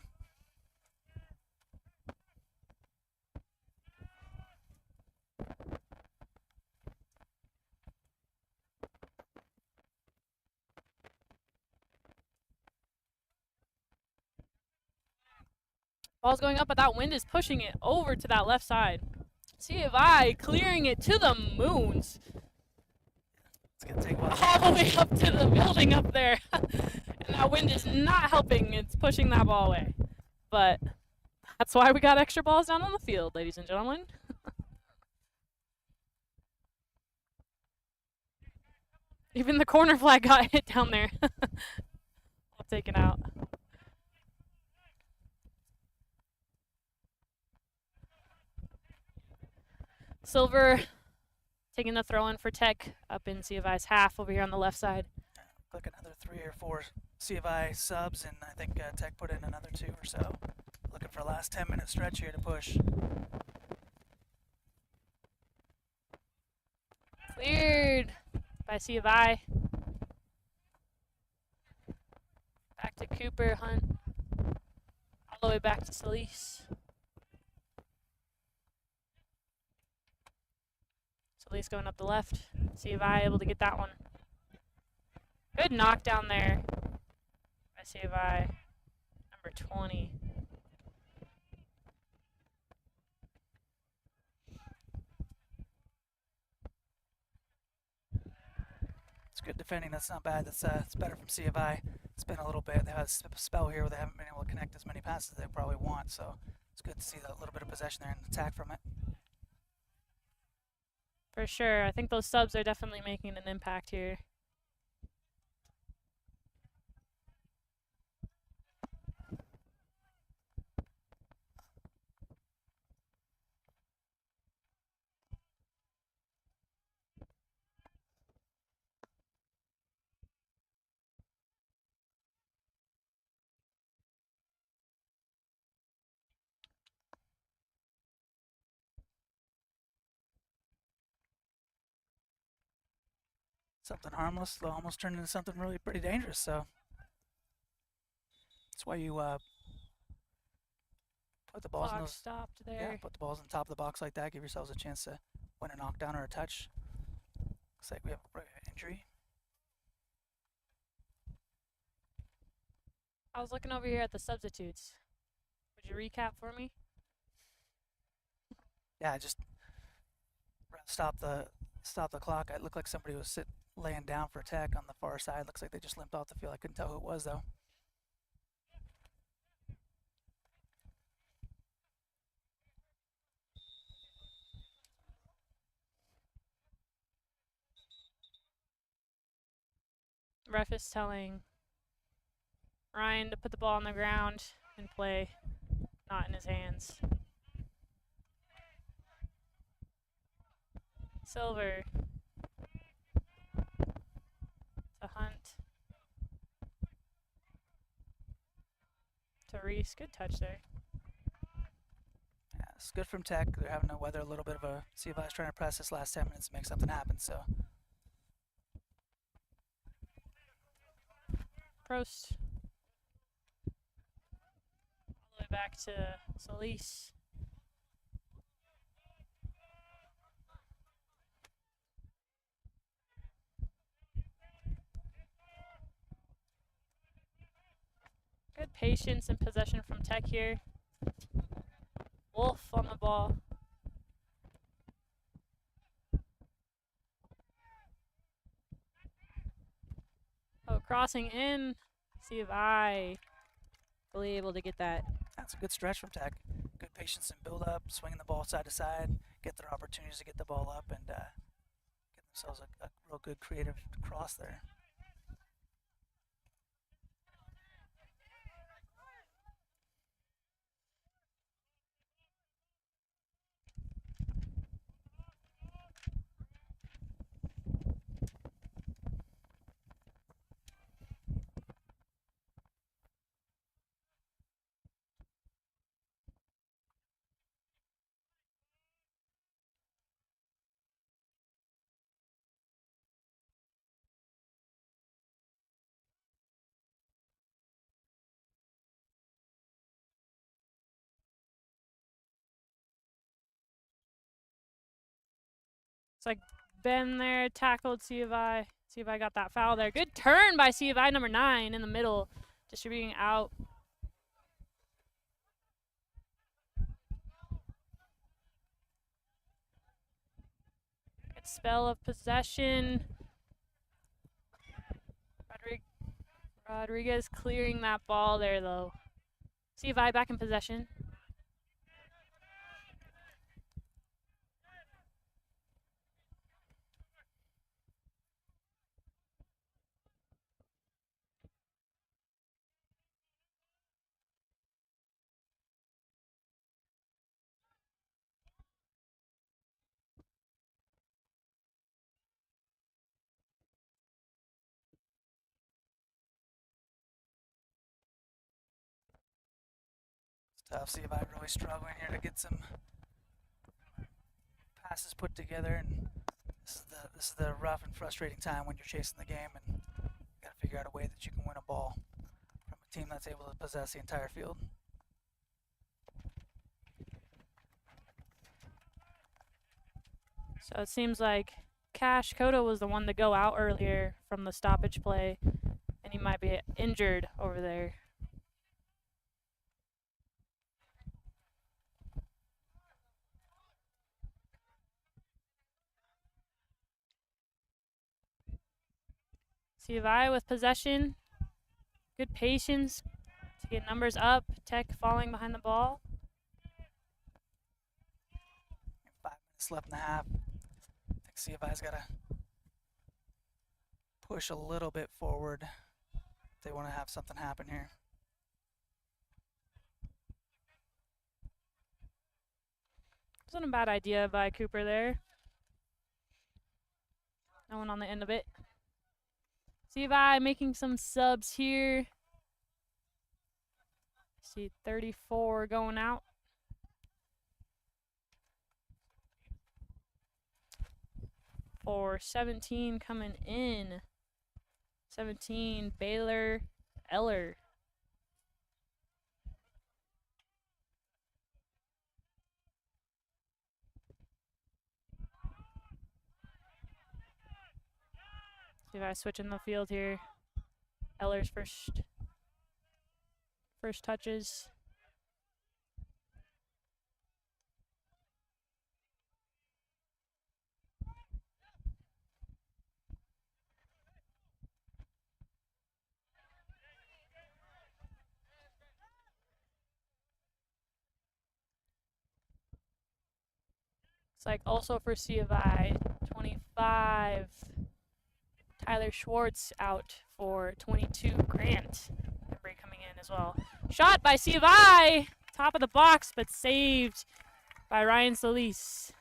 Ball's going up, but that wind is pushing it over to that left side. C of I clearing it to the moons. It's going to take a while. All the way up to the building up there. And that wind is not helping. It's pushing that ball away. But that's why we got extra balls down on the field, ladies and gentlemen. Even the corner flag got hit down there. All taken out. Silver taking the throw in for Tech up in C of I's half over here on the left side. Like another 3 or 4 C of I subs, and I think Tech put in another 2 or so. Looking for a last 10-minute stretch here to push. Cleared by C of I. Back to Cooper, Hunt. All the way back to Solis. Solis going up the left. C of I able to get that one. Good knockdown there by C of I. Number 20. It's good defending. That's not bad. That's it's better from C of I. It's been a little bit. They've had a spell here where they haven't been able to connect as many passes as they probably want. So it's good to see that little bit of possession there and attack from it. For sure. I think those subs are definitely making an impact here. Something harmless, though, almost turned into something really pretty dangerous. So that's why you put the balls in Clock those. stopped there. Yeah, put the balls on top of the box like that. Give yourselves a chance to win a knockdown or a touch. Looks like we have an injury. I was looking over here at the substitutes. Would you recap for me? Yeah, just stop the clock. It looked like somebody was laying down for Tech on the far side. Looks like they just limped off the field. I couldn't tell who it was though. Ref is telling Ryan to put the ball on the ground and play, not in his hands. Silver to Hunt to Reese. Good touch there. Yeah, it's good from Tech. They're having to weather a little bit of a. See if I was trying to press this last 10 minutes to make something happen. So. Prost. All the way back to Solis. Good patience and possession from Tech here. Wolf on the ball. Oh, crossing in. See if I will be able to get that. That's a good stretch from Tech. Good patience and build up, swinging the ball side to side, get their opportunities to get the ball up and get themselves a real good creative cross there. It's like been there, tackled See if I got that foul there. Good turn by See if I, number 9 in the middle, distributing out. Good spell of possession. Rodriguez clearing that ball there though. See if I back in possession. It's tough. See if I really struggling here to get some passes put together, and this is the rough and frustrating time when you're chasing the game and you gotta figure out a way that you can win a ball from a team that's able to possess the entire field. So it seems like Cash Cota was the one to go out earlier from the stoppage play, and he might be injured over there. See if I with possession. Good patience to get numbers up. Tech falling behind the ball. 5 minutes left in the half. I think CFI's got to push a little bit forward if they want to have something happen here. Wasn't a bad idea by Cooper there. No one on the end of it. See if I making some subs here. See 34 going out. For 17 coming in. 17 Baylor Eller. See if I switch in the field here. Eller's first touches. It's like also for C of I, 25. Tyler Schwartz out for 22. Grant coming in as well. Shot by C of I, top of the box, but saved by Ryan Solis.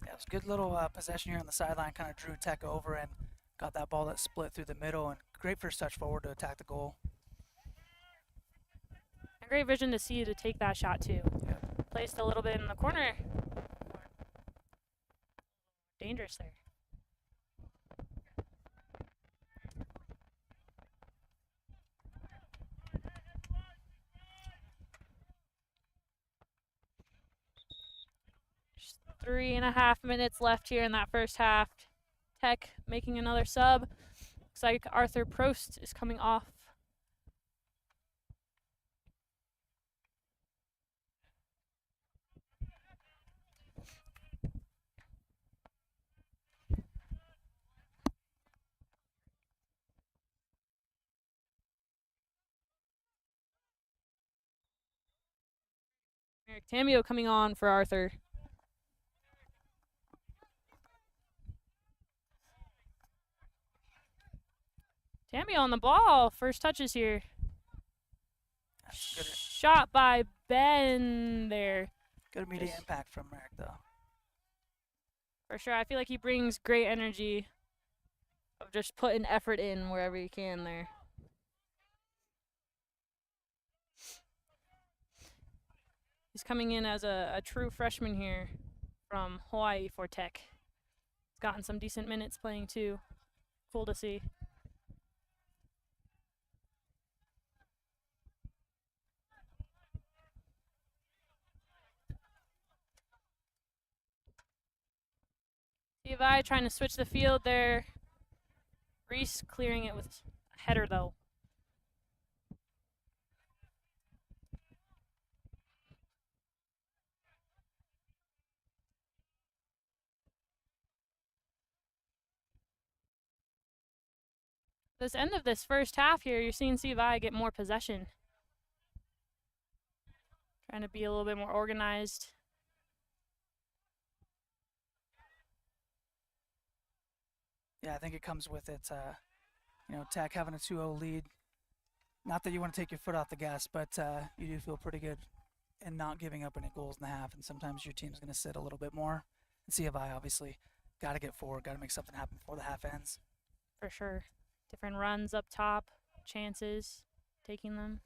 Yeah, it was a good little possession here on the sideline. Kind of drew Tech over and got that ball that split through the middle. And great first touch forward to attack the goal. A great vision to see you to take that shot too. Yeah. Placed a little bit in the corner. Dangerous there. Just 3.5 minutes left here in that first half. Tech making another sub. Looks like Arthur Prost is coming off. Eric Tamio coming on for Arthur. Tamio on the ball. First touches here. Shot by Ben there. Good immediate impact from Eric, though. For sure. I feel like he brings great energy of just putting effort in wherever you can there. He's coming in as a true freshman here from Hawaii for Tech. He's gotten some decent minutes playing too. Cool to see. Levi trying to switch the field there. Reese clearing it with a header though. This end of this first half here, you're seeing CVI get more possession. Trying to be a little bit more organized. Yeah, I think it comes with it. You know, Tech having a 2-0 lead. Not that you want to take your foot off the gas, but you do feel pretty good in not giving up any goals in the half. And sometimes your team's going to sit a little bit more. And CFI obviously got to get forward, got to make something happen before the half ends. For sure. Different runs up top, chances, taking them.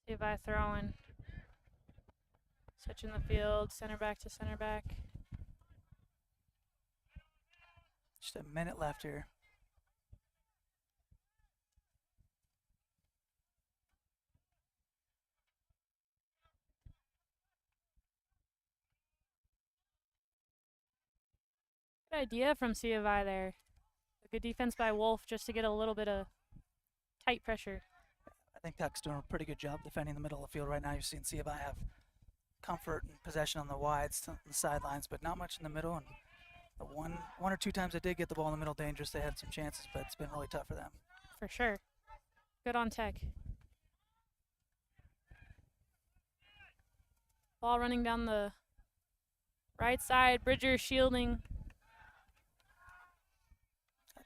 CFI throwing. Switching the field, center back to center back. Just a minute left here. Good idea from C of I there. A good defense by Wolf just to get a little bit of tight pressure. I think Tech's doing a pretty good job defending the middle of the field right now. You've seen C of I have comfort and possession on the wides, on the sidelines, but not much in the middle. And the one or two times they did get the ball in the middle dangerous, they had some chances, but it's been really tough for them. For sure. Good on Tech. Ball running down the right side. Bridger shielding.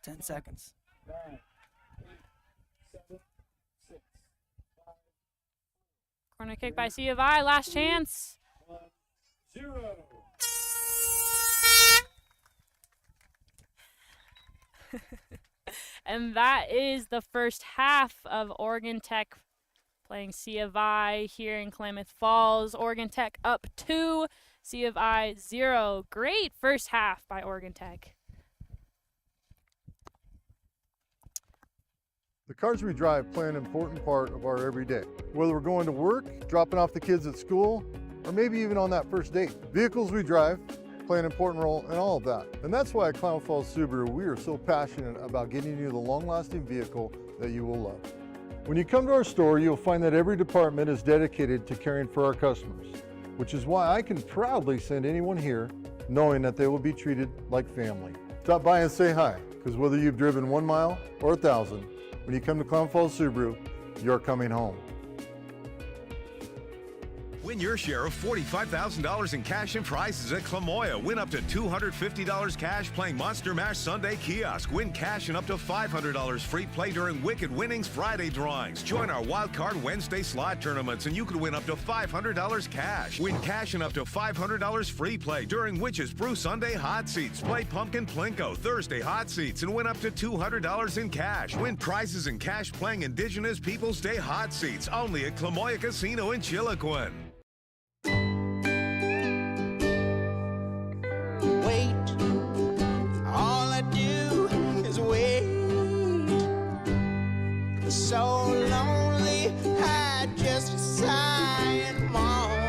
10 seconds. 9, 8, 7, 6, 5. Corner kick by C of I. Last chance. 1, 0. And that is the first half of Oregon Tech playing C of I here in Klamath Falls. Oregon Tech up 2, C of I 0. Great first half by Oregon Tech. The cars we drive play an important part of our everyday. Whether we're going to work, dropping off the kids at school, or maybe even on that first date. Vehicles we drive play an important role in all of that. And that's why at Klamath Falls Subaru, we are so passionate about getting you the long-lasting vehicle that you will love. When you come to our store, you'll find that every department is dedicated to caring for our customers, which is why I can proudly send anyone here knowing that they will be treated like family. Stop by and say hi, because whether you've driven 1 mile or 1,000, when you come to Klamath Falls Subaru, you're coming home. Win your share of $45,000 in cash and prizes at Clamoya. Win up to $250 cash playing Monster Mash Sunday Kiosk. Win cash and up to $500 free play during Wicked Winnings Friday drawings. Join our Wild Card Wednesday slot tournaments and you could win up to $500 cash. Win cash and up to $500 free play during Witch's Brew Sunday Hot Seats. Play Pumpkin Plinko Thursday Hot Seats and win up to $200 in cash. Win prizes and cash playing Indigenous Peoples Day Hot Seats only at Clamoya Casino in Chiloquin. Wait, all I do is wait. So lonely, I just sigh and moan.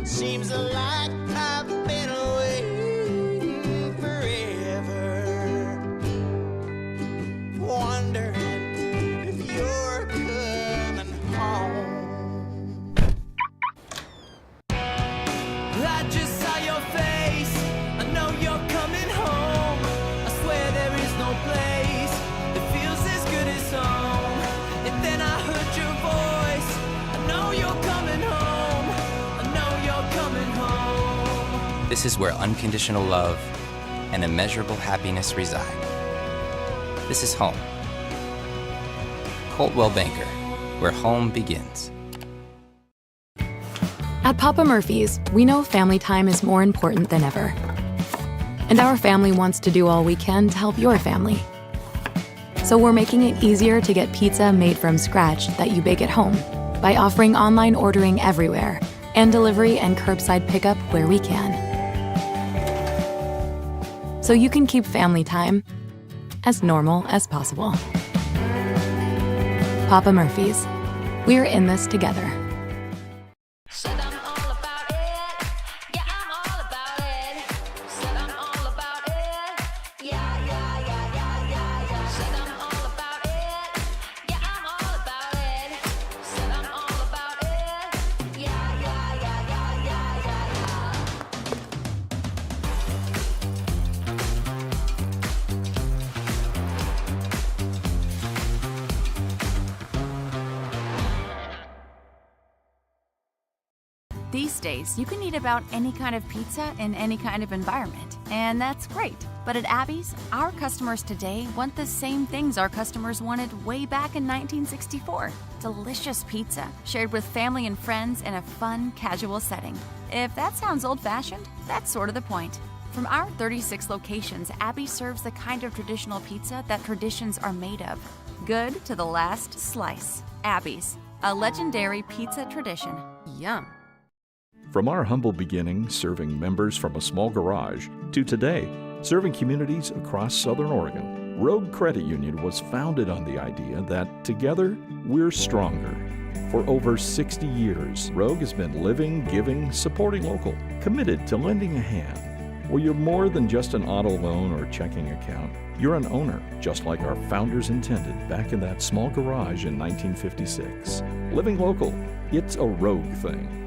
Seems like I've been waiting forever, wondering if you're coming home. This is where unconditional love and immeasurable happiness reside. This is home. Coldwell Banker, where home begins. At Papa Murphy's, we know family time is more important than ever. And our family wants to do all we can to help your family. So we're making it easier to get pizza made from scratch that you bake at home by offering online ordering everywhere and delivery and curbside pickup where we can. So you can keep family time as normal as possible. Papa Murphy's. We're in this together. These days, you can eat about any kind of pizza in any kind of environment, and that's great. But at Abby's, our customers today want the same things our customers wanted way back in 1964. Delicious pizza, shared with family and friends in a fun, casual setting. If that sounds old-fashioned, that's sort of the point. From our 36 locations, Abby serves the kind of traditional pizza that traditions are made of. Good to the last slice. Abby's, a legendary pizza tradition. Yum. From our humble beginnings serving members from a small garage to today, serving communities across Southern Oregon, Rogue Credit Union was founded on the idea that together we're stronger. For over 60 years, Rogue has been living, giving, supporting local, committed to lending a hand. Where you're more than just an auto loan or checking account, you're an owner, just like our founders intended back in that small garage in 1956. Living local, it's a Rogue thing.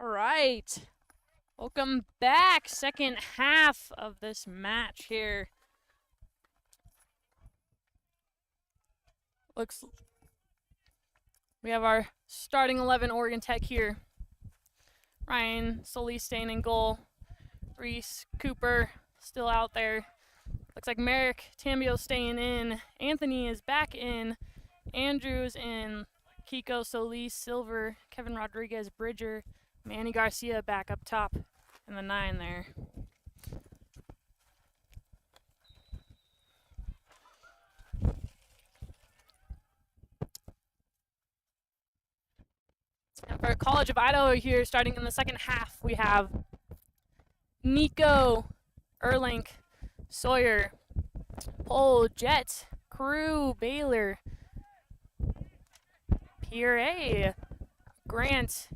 All right. Welcome back. Second half of this match here. We have our starting 11 Oregon Tech here. Ryan Solis staying in goal. Reese Cooper still out there. Looks like Merrick Tambio staying in. Anthony is back in. Andrews in. Kiko Solis, Silver, Kevin Rodriguez, Bridger, Manny Garcia back up top in the 9 there. And for College of Idaho here, starting in the second half, we have Nico, Erlink, Sawyer, Pole, Jet, Crew, Baylor, Pierre, Grant,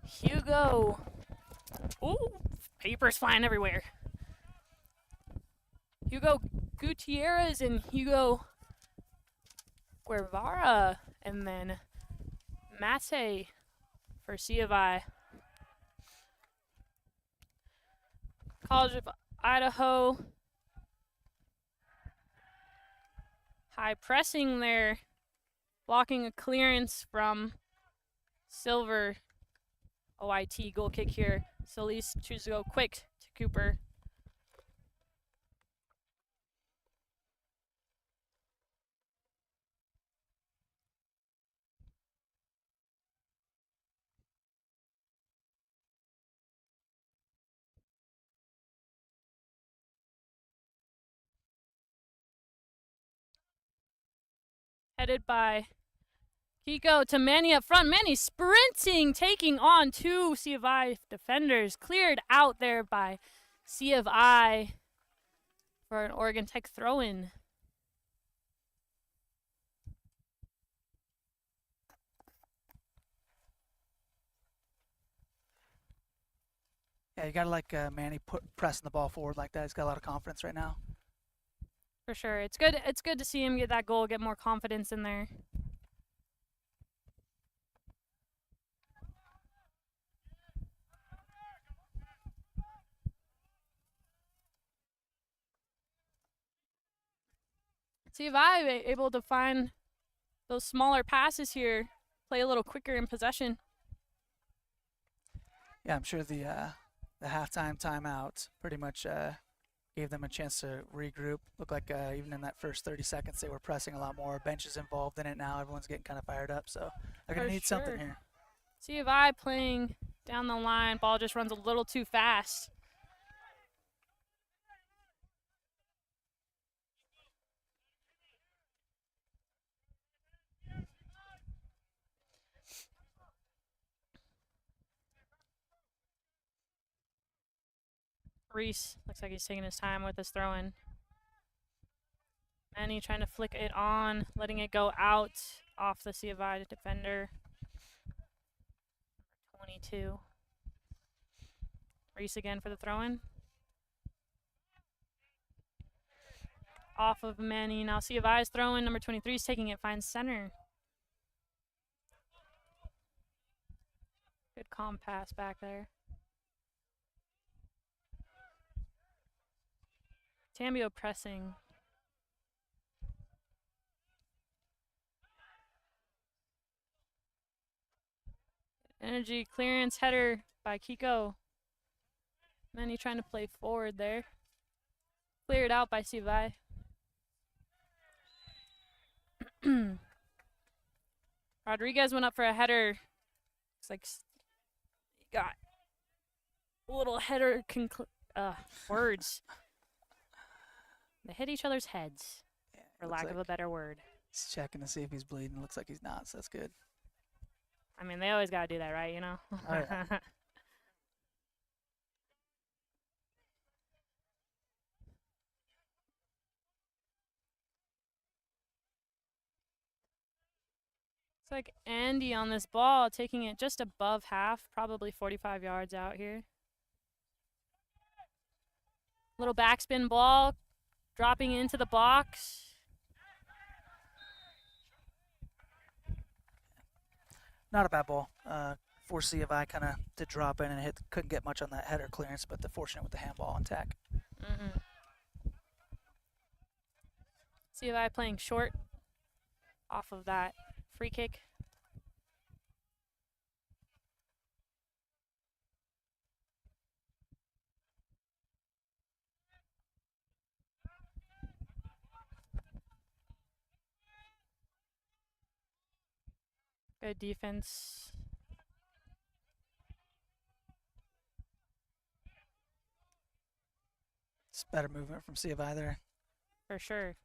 Hugo. Ooh, papers flying everywhere. Hugo Gutierrez and Hugo Guevara, and then Mate for C of I. College of Idaho. High pressing there, blocking a clearance from Silver. OIT goal kick here. Solis chooses to go quick to Cooper. Headed by Kiko to Manny up front. Manny sprinting, taking on 2 C of I defenders. Cleared out there by C of I for an Oregon Tech throw-in. Yeah, you gotta like Manny pressing the ball forward like that. He's got a lot of confidence right now. For sure. It's good to see him get that goal, get more confidence in there. See if I'm able to find those smaller passes here, play a little quicker in possession. Yeah, I'm sure the halftime timeout pretty much gave them a chance to regroup. Looked like even in that first 30 seconds they were pressing a lot more. Bench is involved in it now. Everyone's getting kind of fired up, so they're going to need something here. See if I playing down the line. Ball just runs a little too fast. Reese looks like he's taking his time with his throw-in. Manny trying to flick it on, letting it go out off the C of I defender. 22. Reese again for the throw-in. Off of Manny. Now C of I's throw-in. Number 23 is taking it, finds center. Good calm pass back there. Tambio pressing. Energy clearance header by Kiko. Manny trying to play forward there. Cleared out by Sivai. Rodriguez went up for a header. Looks like he got a little header words. They hit each other's heads, for lack of a better word. He's checking to see if he's bleeding. Looks like he's not, so that's good. I mean, they always got to do that, right? You know? Oh, yeah. It's like Andy on this ball, taking it just above half, probably 45 yards out here. Little backspin ball, dropping into the box. Not a bad ball. forced C of I kind of to drop in and couldn't get much on that header clearance, but they're fortunate with the handball on Tech. Mm-hmm. See if I playing short off of that free kick. Good defense. It's better movement from C of I there. For sure.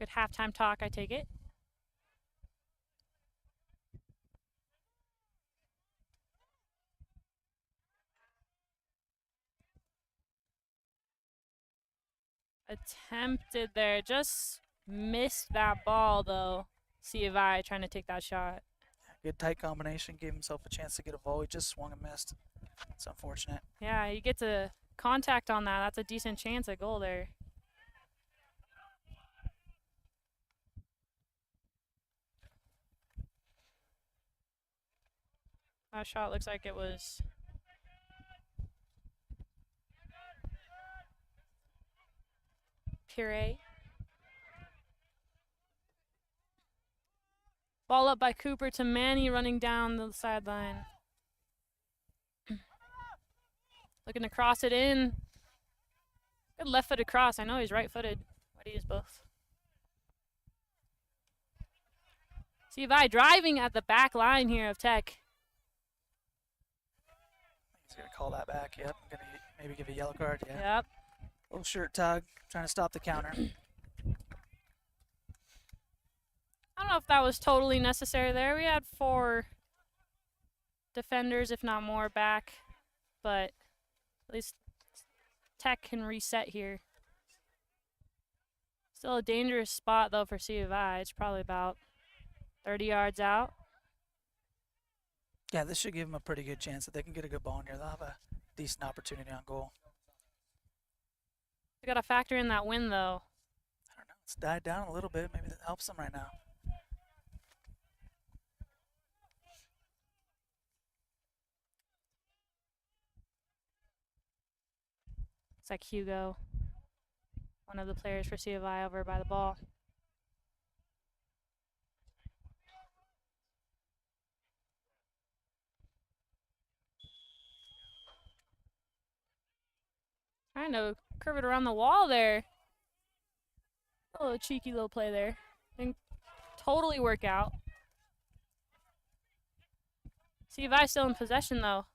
Good halftime talk, I take it. Attempted there, just missed that ball though. C of I trying to take that shot. Good tight combination, gave himself a chance to get a volley, just swung and missed. It's unfortunate. Yeah, you get to contact on that. That's a decent chance at goal there. That shot looks like it was puree. Ball up by Cooper to Manny running down the sideline. Looking to cross it in. Good left-footed cross. I know he's right-footed, but he is both. See if I driving at the back line here of Tech. He's going to call that back. Yep. Going to maybe give a yellow card. Yeah. Yep. Little shirt tug, trying to stop the counter. I don't know if that was totally necessary there. We had 4 defenders, if not more, back. But at least Tech can reset here. Still a dangerous spot, though, for C of I. It's probably about 30 yards out. Yeah, this should give them a pretty good chance that they can get a good ball in here. They'll have a decent opportunity on goal. We got to factor in that wind, though. I don't know. It's died down a little bit. Maybe that helps them right now. It's like Hugo, one of the players for C of I, over by the ball. Trying to curve it around the wall there. A little cheeky little play there. Didn't totally work out. C of I still in possession, though.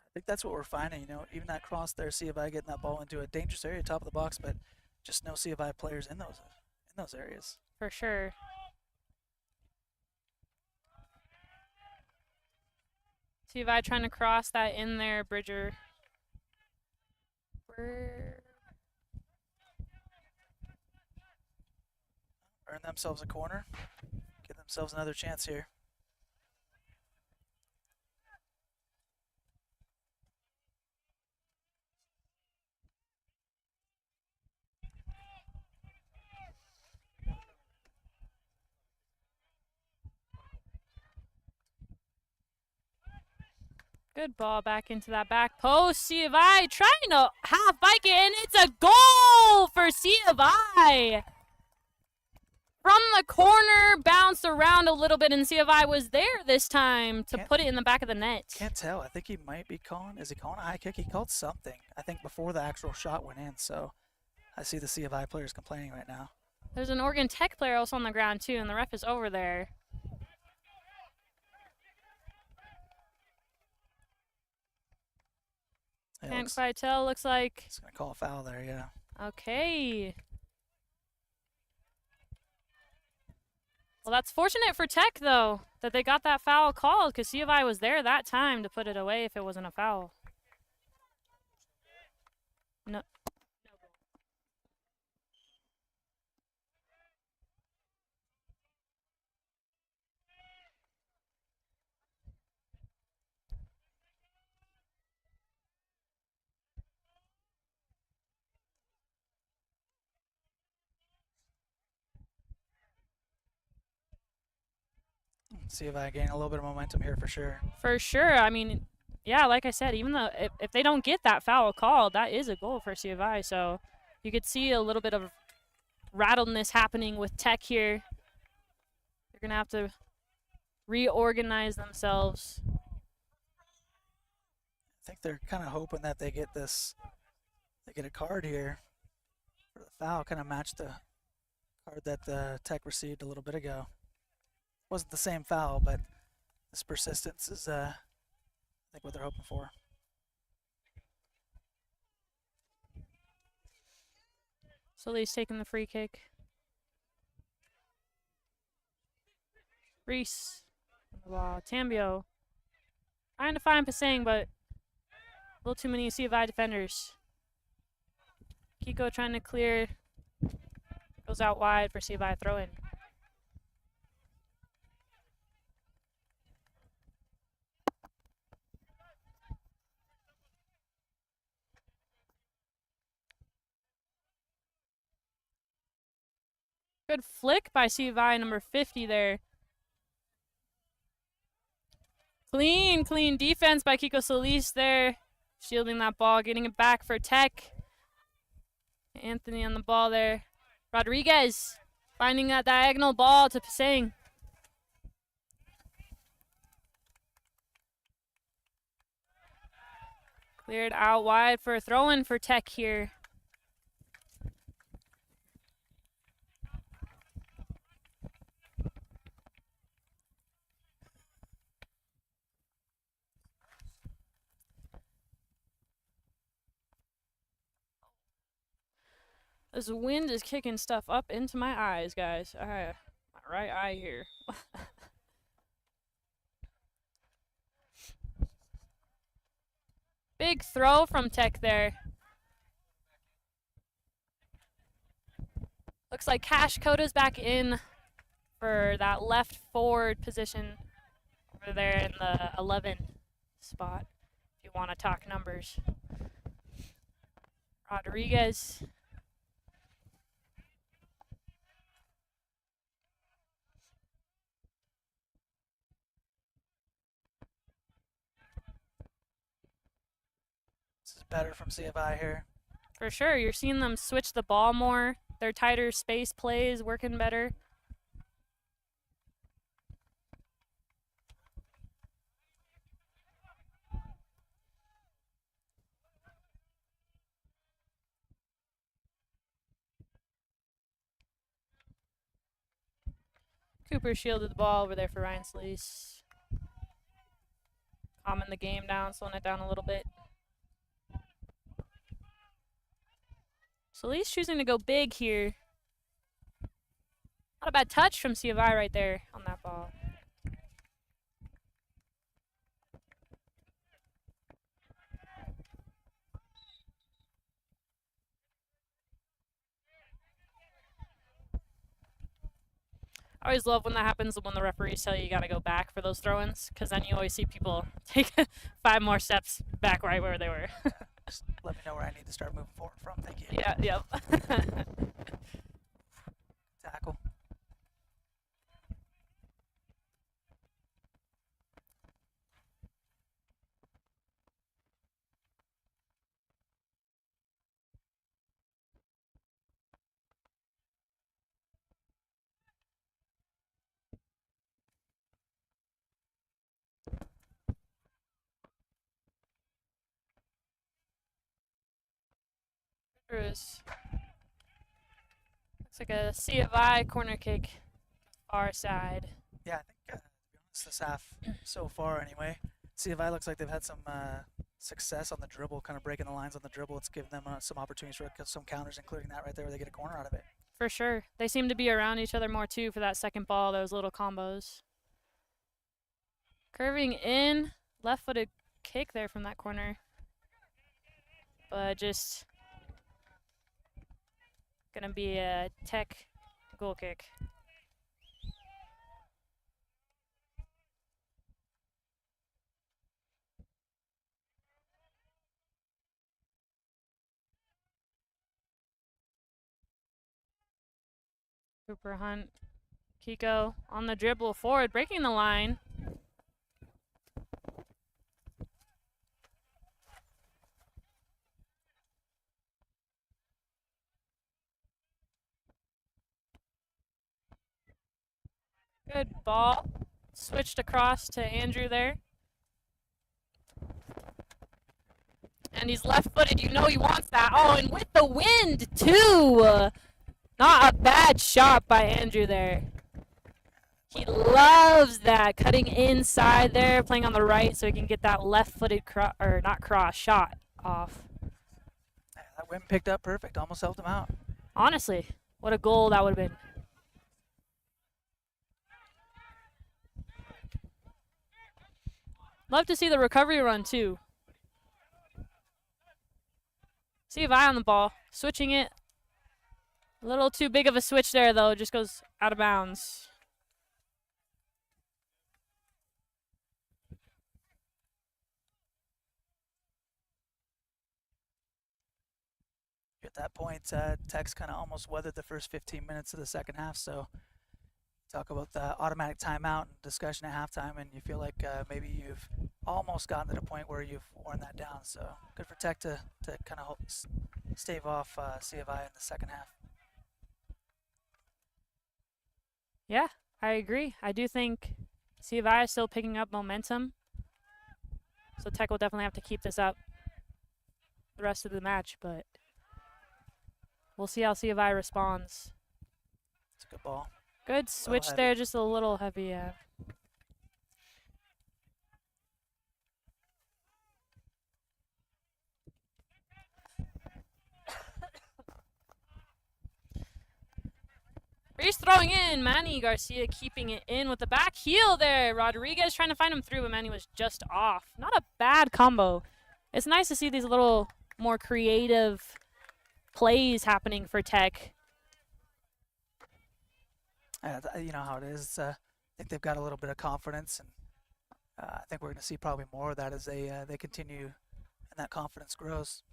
I think that's what we're finding, you know, even that cross there, C of I getting that ball into a dangerous area, top of the box, but just no C of I players in those areas. For sure. C of I trying to cross that in there, Bridger. Earn themselves a corner, give themselves another chance here. Good ball back into that back post. C of I trying to half bike it, and it's a goal for C of I. From the corner, bounced around a little bit, and C of I was there this time to put it in the back of the net. Can't tell. I think he might be calling. Is he calling a high kick? He called something, I think, before the actual shot went in. So I see the C of I players complaining right now. There's an Oregon Tech player also on the ground, too, and the ref is over there. Can't quite tell. Looks like he's going to call a foul there, yeah. Okay. Well, that's fortunate for Tech, though, that they got that foul called, because C of I was there that time to put it away if it wasn't a foul. No. See if I gain a little bit of momentum here for sure. For sure. I mean, yeah, like I said, even though if they don't get that foul called, that is a goal for C of I. So you could see a little bit of rattledness happening with Tech here. They're going to have to reorganize themselves. I think they're kind of hoping that they get a card here for the foul, kind of match the card that the Tech received a little bit ago. Wasn't the same foul, but this persistence is, I think, what they're hoping for. Solis taking the free kick. Reese. Wow, Tambio. Trying to find Pasang, but a little too many C of I defenders. Kiko trying to clear. Goes out wide for C of I throw in. Good flick by C of I, number 50 there. Clean defense by Kiko Solis there. Shielding that ball, getting it back for Tech. Anthony on the ball there. Rodriguez finding that diagonal ball to Pasang. Cleared out wide for a throw-in for Tech here. This wind is kicking stuff up into my eyes, guys. My right eye here. Big throw from Tech there. Looks like Cash Coda's back in for that left forward position over there in the 11 spot, if you want to talk numbers. Rodriguez. This is better from C of I here. For sure, you're seeing them switch the ball more. Their tighter space plays working better. Cooper shielded the ball over there for Ryan Sleece. Calming the game down, slowing it down a little bit. Sleece choosing to go big here. Not a bad touch from C of I right there on that ball. I always love when that happens, when the referees tell you gotta go back for those throw-ins, because then you always see people take 5 more steps back right where they were. Just let me know where I need to start moving forward from. Thank you. Yeah, yep. Tackle. Looks like a C of I corner kick, far side. Yeah, I think, to be honest, this half so far anyway, C of I looks like they've had some success on the dribble, kind of breaking the lines on the dribble. It's given them some opportunities for some counters, including that right there where they get a corner out of it. For sure. They seem to be around each other more, too, for that second ball, those little combos. Curving in, left-footed kick there from that corner. But just gonna be a Tech goal kick. Cooper Hunt Kiko on the dribble forward, breaking the line. Good ball. Switched across to Andrew there. And he's left-footed. You know he wants that. Oh, and with the wind, too. Not a bad shot by Andrew there. He loves that. Cutting inside there, playing on the right so he can get that left-footed, shot off. That wind picked up perfect. Almost helped him out. Honestly, what a goal that would have been. Love to see the recovery run, too. See if I on the ball. Switching it. A little too big of a switch there, though. It just goes out of bounds. At that point, Tech's kind of almost weathered the first 15 minutes of the second half, so talk about the automatic timeout and discussion at halftime, and you feel like maybe you've almost gotten to the point where you've worn that down. So good for Tech to kind of stave off C of I in the second half. Yeah, I agree. I do think C of I is still picking up momentum. So Tech will definitely have to keep this up the rest of the match, but we'll see how C of I responds. It's a good ball. Good switch there, just a little heavy, yeah. Reese throwing in. Manny Garcia keeping it in with the back heel there. Rodriguez trying to find him through, but Manny was just off. Not a bad combo. It's nice to see these little more creative plays happening for Tech. You know how it is. I think they've got a little bit of confidence, and I think we're going to see probably more of that as they continue and that confidence grows.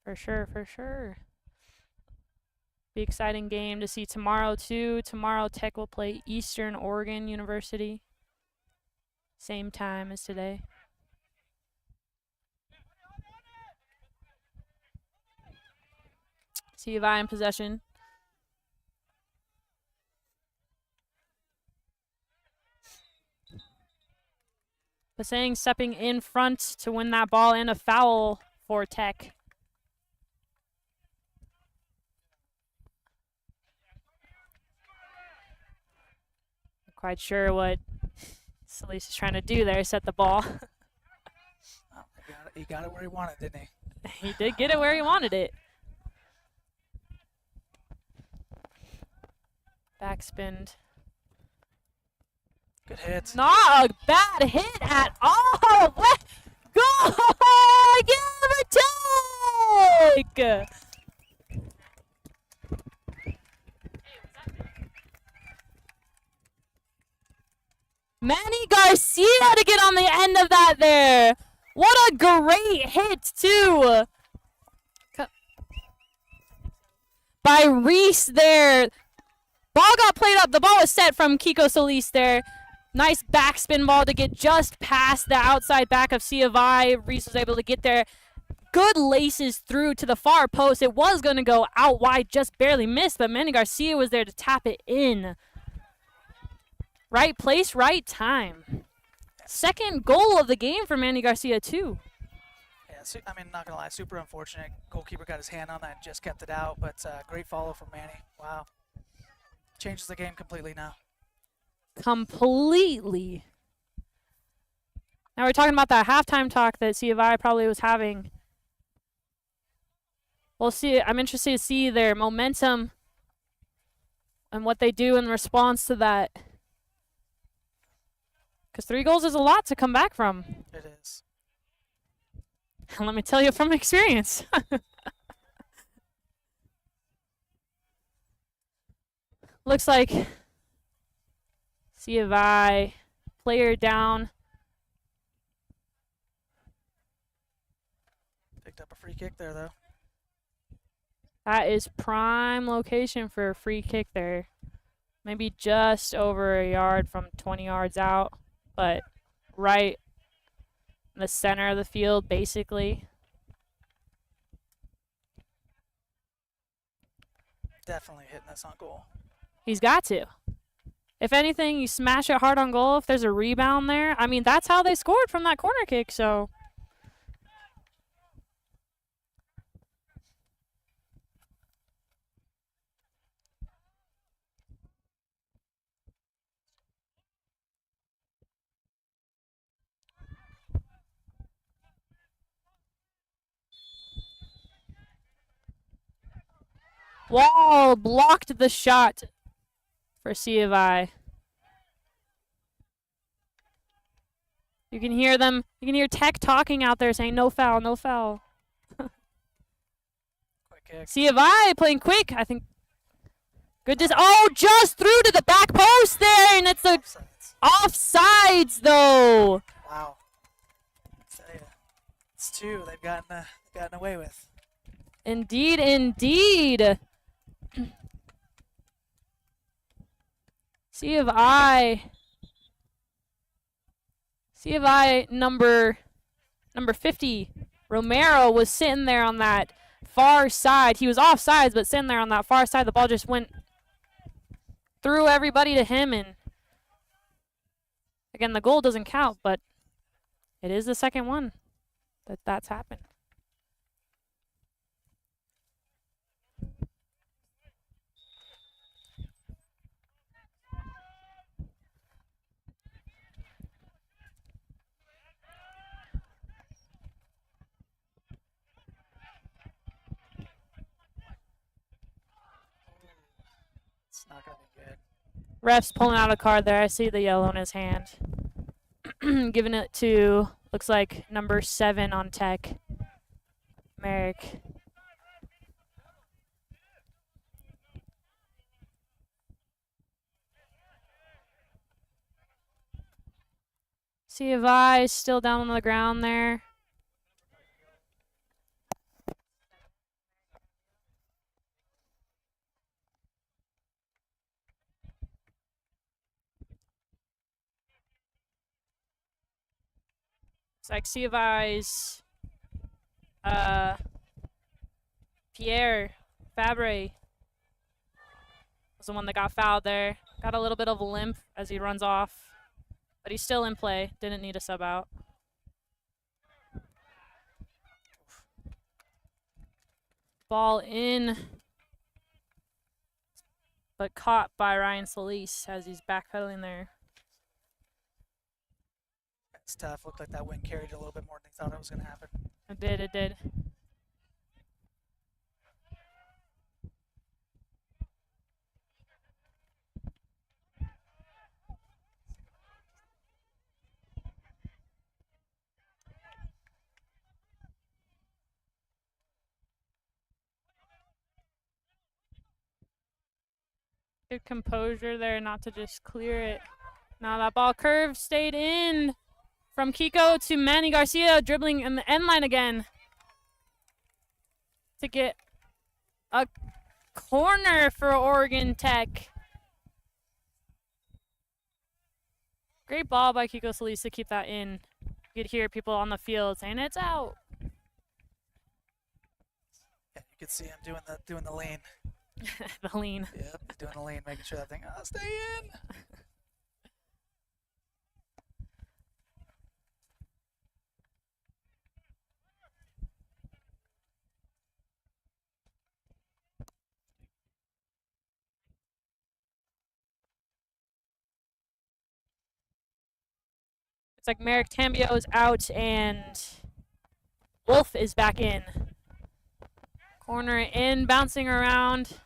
For sure, for sure. Be exciting game to see tomorrow too. Tomorrow Tech will play Eastern Oregon University. Same time as today. C of I in possession. Pasang stepping in front to win that ball and a foul for Tech. Not quite sure what Solis is trying to do there, set the ball. He got it where he wanted, didn't he? He did get it where he wanted it. Backspin. Good hit. Not a bad hit at all. What? Go! Give or take! Manny Garcia to get on the end of that there. What a great hit, too. By Reese there. Ball got played up. The ball was set from Kiko Solis there. Nice backspin ball to get just past the outside back of C of I. Reese was able to get there. Good laces through to the far post. It was going to go out wide, just barely missed, but Manny Garcia was there to tap it in. Right place, right time. Second goal of the game for Manny Garcia, too. Yeah, I mean, not going to lie, super unfortunate. Goalkeeper got his hand on that and just kept it out, but great follow from Manny. Wow. Changes the game completely now. Completely. Now we're talking about that halftime talk that C of I probably was having. We'll see. I'm interested to see their momentum and what they do in response to that. Because 3 goals is a lot to come back from. It is. And let me tell you from experience. Looks like C of I, player down. Picked up a free kick there, though. That is prime location for a free kick there. Maybe just over a yard from 20 yards out, but right in the center of the field, basically. Definitely hitting this on goal. He's got to. If anything, you smash it hard on goal. If there's a rebound there, I mean, that's how they scored from that corner kick, so. Wall blocked the shot for C of I. You can hear them. You can hear Tech talking out there saying, no foul, no foul. Quick kick. C of I playing quick. I think. Good. Oh, just through to the back post there, and it's a offsides though. Wow. Tell ya, it's two they've gotten away with. Indeed, indeed. C of I number 50, Romero, was sitting there on that far side. He was offsides, but sitting there on that far side. The ball just went through everybody to him, and again, the goal doesn't count, but it is the second one that's happened. It's not gonna be good. Ref's pulling out a card there. I see the yellow in his hand. Giving it to, looks like, number 7 on Tech, Merrick. C of I is still down on the ground there. It's like C of I's Pierre Fabre was the one that got fouled there. Got a little bit of a limp as he runs off. But he's still in play. Didn't need a sub out. Ball in. But caught by Ryan Solis as he's backpedaling there. It's tough. Looked like that wind carried a little bit more than they thought it was going to happen. It did, it did. Good composure there not to just clear it. Now that ball curve stayed in from Kiko to Manny Garcia, dribbling in the end line again to get a corner for Oregon Tech. Great ball by Kiko Solis to keep that in. You could hear people on the field saying it's out. Yeah, you could see him doing the lean. The lean. Yep, doing the lean, making sure that thing, stay in. It's like Merrick Tambio is out and Wolf is back in. Corner in, bouncing around.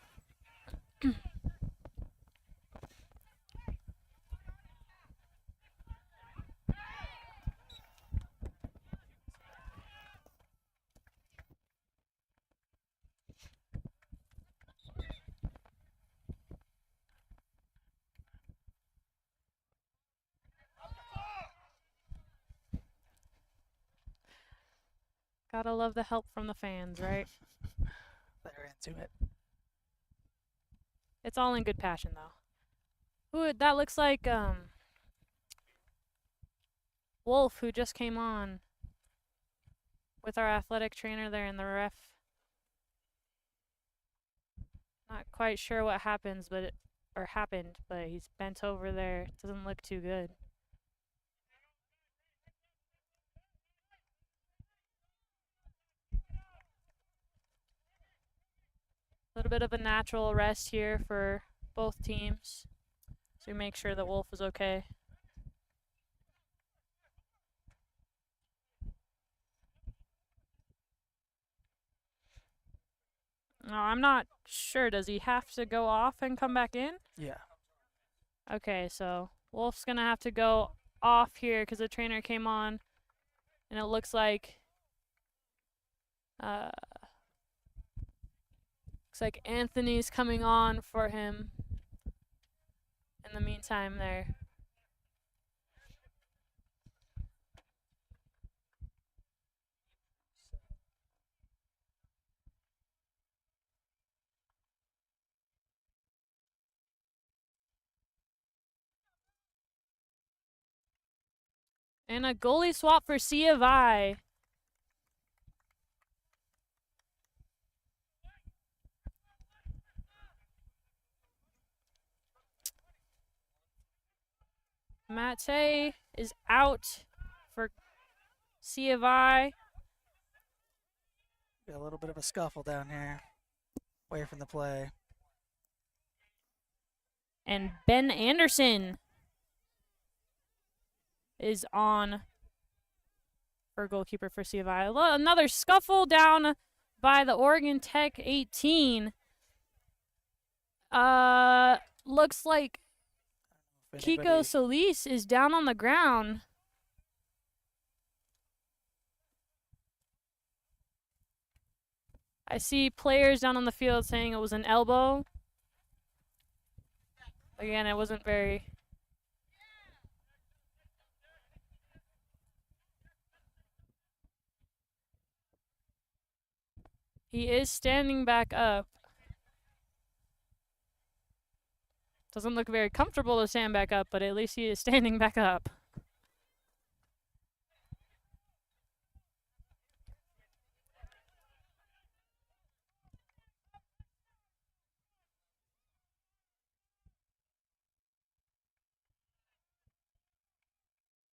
Gotta love the help from the fans, right? They're to it. It's all in good passion, though. Ooh, that looks like Wolf, who just came on with our athletic trainer there in the ref. Not quite sure what happens, but he's bent over there. Doesn't look too good. A little bit of a natural rest here for both teams, so we make sure that Wolf is okay. No, I'm not sure. Does he have to go off and come back in? Yeah. Okay, so Wolf's going to have to go off here because the trainer came on, and it looks like Anthony's coming on for him in the meantime there. And a goalie swap for C of I. Mate is out for C of I. Got a little bit of a scuffle down here, away from the play. And Ben Anderson is on for goalkeeper for C of I. Another scuffle down by the Oregon Tech 18. Looks like Kiko Solis is down on the ground. I see players down on the field saying it was an elbow. Again, it wasn't very... He is standing back up. Doesn't look very comfortable to stand back up, but at least he is standing back up.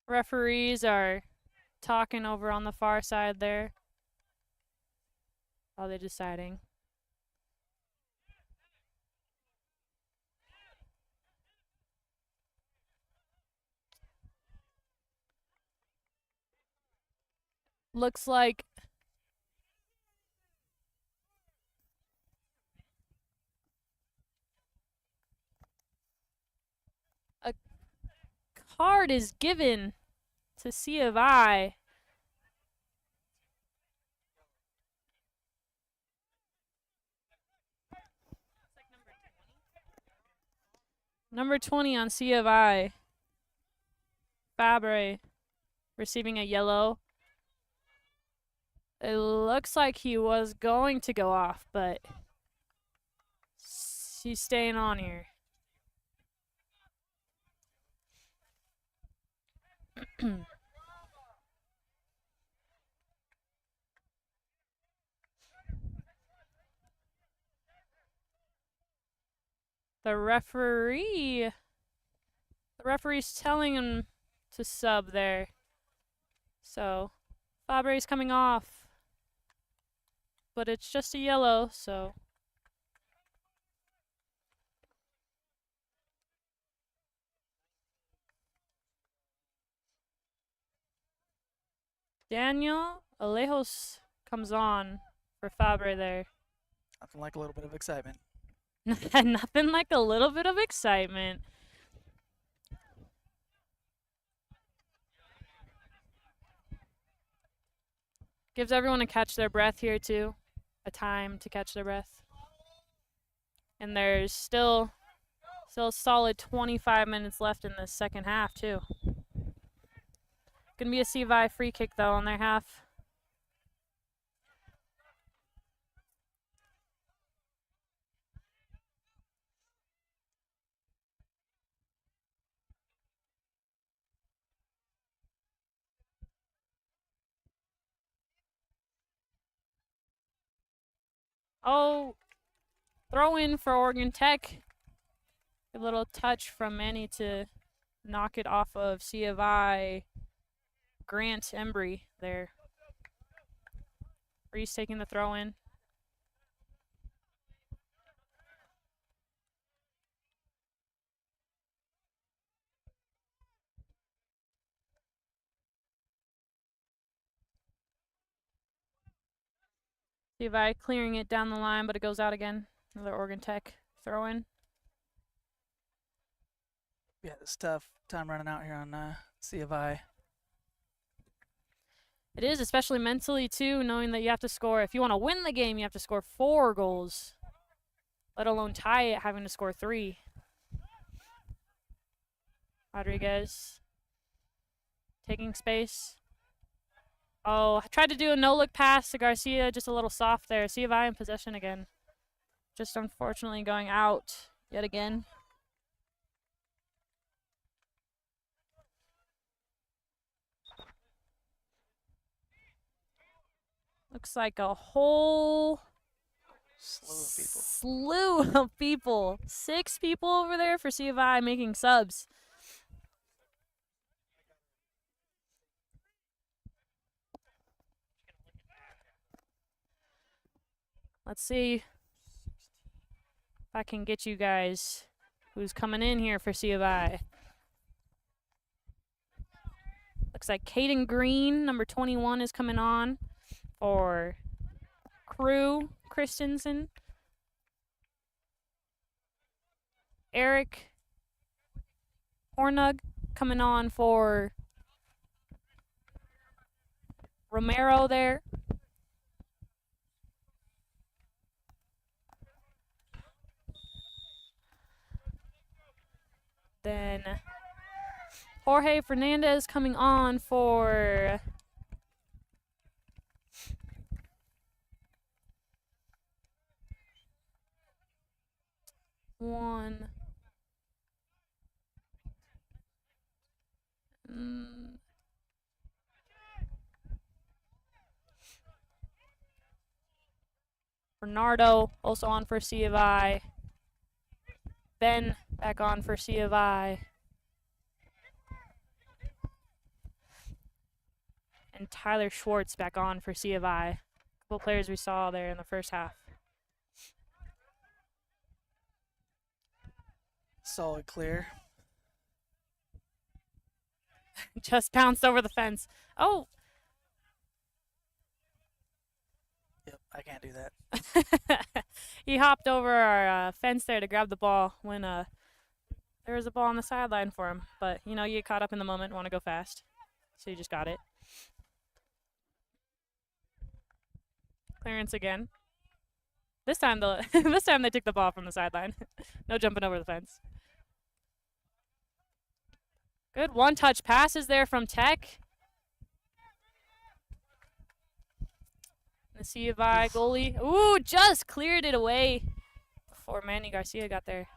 Referees are talking over on the far side there. Are they deciding? Looks like a card is given to C of I. Number 20 on C of I. Fabre receiving a yellow. It looks like he was going to go off, but he's staying on here. The referee's telling him to sub there. So Fabre's coming off, but it's just a yellow, so. Daniel Alejos comes on for Fabre there. Nothing like a little bit of excitement. Nothing like a little bit of excitement. Gives everyone a catch their breath here too. A time to catch their breath. And there's still a solid 25 minutes left in the second half too. Gonna be a CVI free kick though on their half. Oh, throw in for Oregon Tech. A little touch from Manny to knock it off of C of I. Grant Embry there. Reese taking the throw in. C of I clearing it down the line, but it goes out again. Another Oregon Tech throw in. Yeah, it's tough time running out here on C of I. It is, especially mentally, too, knowing that you have to score. If you want to win the game, you have to score 4 goals, let alone tie it, having to score 3. Rodriguez taking space. Oh, I tried to do a no-look pass to Garcia, just a little soft there. C of I in possession again. Just unfortunately going out yet again. Looks like a whole slew of people. 6 people over there for C of I making subs. Let's see if I can get you guys who's coming in here for C of I. Looks like Caden Green, number 21, is coming on for Crew Christensen. Eric Hornug coming on for Romero there. Then Jorge Fernandez coming on for one. Bernardo also on for C of I. Ben back on for C of I. And Tyler Schwartz back on for C of I. A couple players we saw there in the first half. Solid clear. Just bounced over the fence. Oh! Yep, I can't do that. He hopped over our fence there to grab the ball when there was a ball on the sideline for him. But, you know, you get caught up in the moment, want to go fast. So you just got it. Clearance again. This time they took the ball from the sideline. No jumping over the fence. Good one-touch passes there from Tech. The C of I goalie. Ooh, just cleared it away before Manny Garcia got there.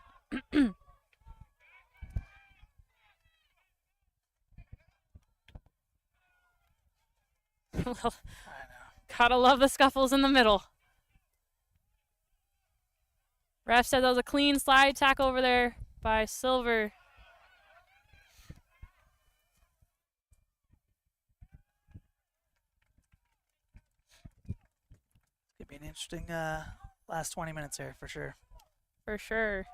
Well, gotta love the scuffles in the middle. Ref said that was a clean slide tackle over there by Silver. Could be an interesting last 20 minutes here for sure. For sure.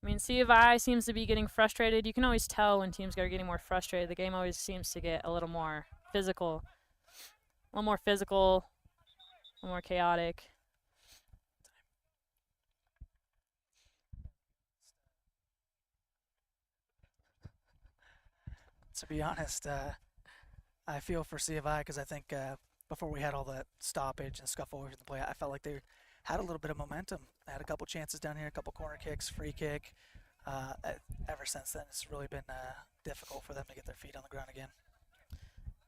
I mean, C of I seems to be getting frustrated. You can always tell when teams are getting more frustrated. The game always seems to get a little more physical. A little more physical, a little more chaotic. To be honest, I feel for C of I because I think before we had all that stoppage and scuffle over the play, I felt like they had a little bit of momentum. They had a couple chances down here, a couple corner kicks, free kick. Ever since then, it's really been difficult for them to get their feet on the ground again.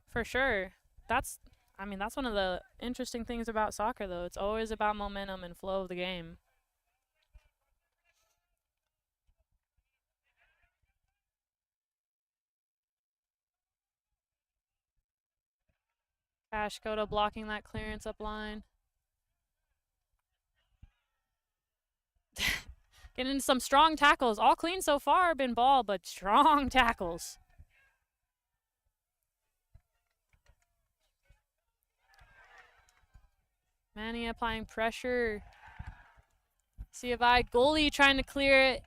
For sure. That's one of the interesting things about soccer, though. It's always about momentum and flow of the game. Ashkota blocking that clearance up line. Getting into some strong tackles. All clean so far, been ball, but strong tackles. Manny applying pressure. See if goalie trying to clear it.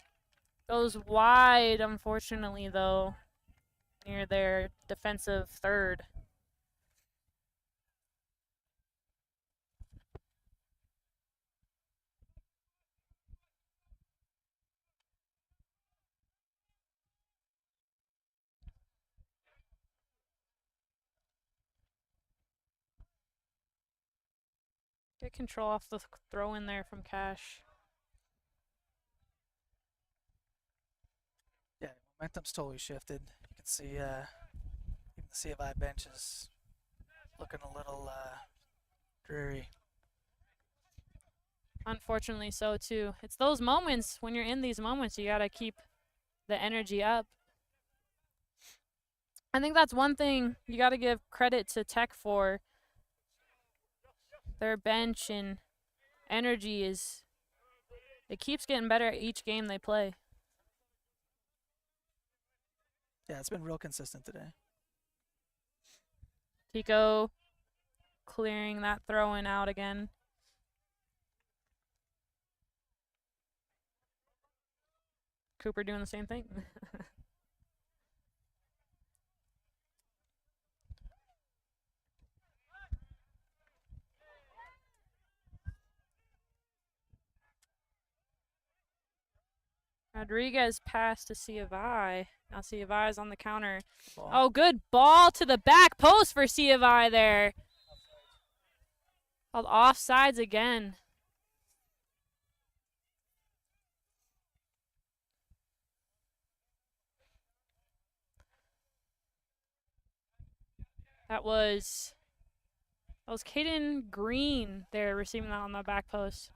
Goes wide, unfortunately, though, near their defensive third. Get control off the throw in there from Cash. Yeah, momentum's totally shifted. You can see even the C of I bench is looking a little dreary. Unfortunately so too. It's those moments, when you're in these moments, you gotta keep the energy up. I think that's one thing you gotta give credit to Tech for. Their bench and energy it keeps getting better at each game they play. Yeah, it's been real consistent today. Tico clearing that throw in out again. Cooper doing the same thing. Rodriguez passed to C of I. Now C of I is on the counter. Ball. Oh, good ball to the back post for C of I there. Called offsides again. That was Caden Green there receiving that on the back post.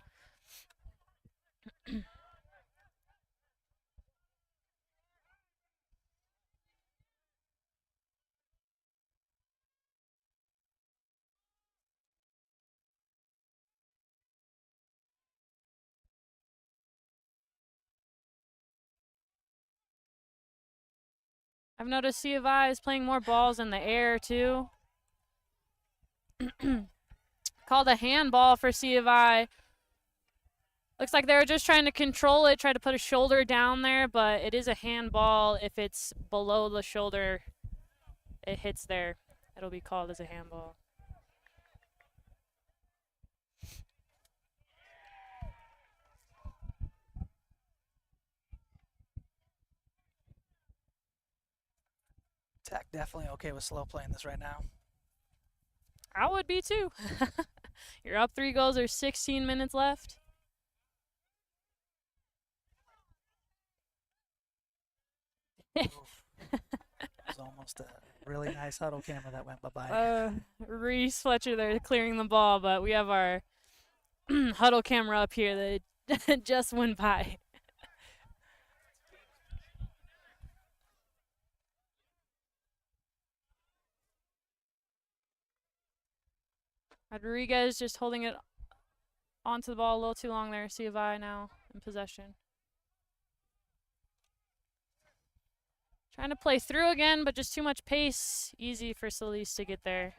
I've noticed C of I is playing more balls in the air too. Called a handball for C of I. Looks like they were just trying to control it, try to put a shoulder down there, but it is a handball. If it's below the shoulder, it hits there. It'll be called as a handball. Tech definitely okay with slow playing this right now. I would be too. You're up 3 goals, there's 16 minutes left. It was almost a really nice huddle camera that went bye-bye. Reese Fletcher there clearing the ball, but we have our huddle camera up here that just went by. Rodriguez just holding it onto the ball a little too long there. C of I now in possession. Trying to play through again, but just too much pace. Easy for Solis to get there.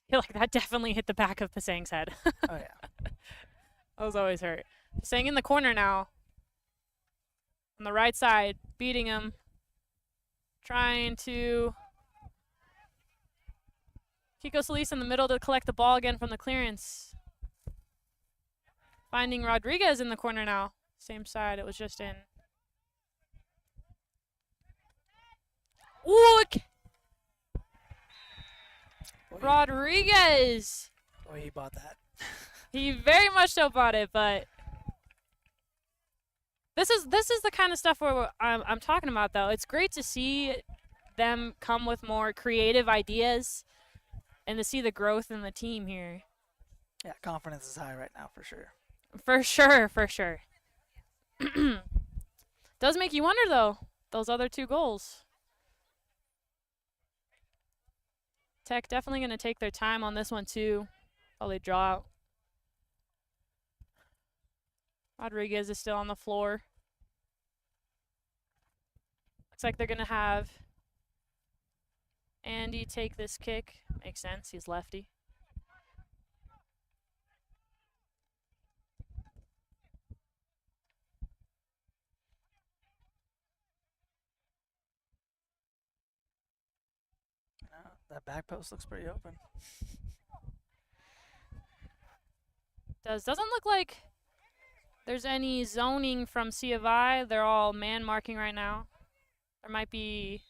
I feel like that definitely hit the back of Pasang's head. Oh, yeah. I was always hurt. Pasang in the corner now. On the right side, beating him. Trying to... Kiko Solis in the middle to collect the ball again from the clearance. Finding Rodriguez in the corner now. Same side, it was just in. Ooh! Rodriguez! Boy, he bought that. He very much so bought it, but This is the kind of stuff where I'm talking about, though. It's great to see them come with more creative ideas and to see the growth in the team here. Yeah, confidence is high right now for sure. For sure, for sure. Does make you wonder, though, those other 2 goals. Tech definitely going to take their time on this one, too. Probably draw out. Rodriguez is still on the floor. Looks like they're going to have Andy take this kick. Makes sense. He's lefty. That back post looks pretty open. Doesn't look like there's any zoning from C of I. They're all man marking right now. There might be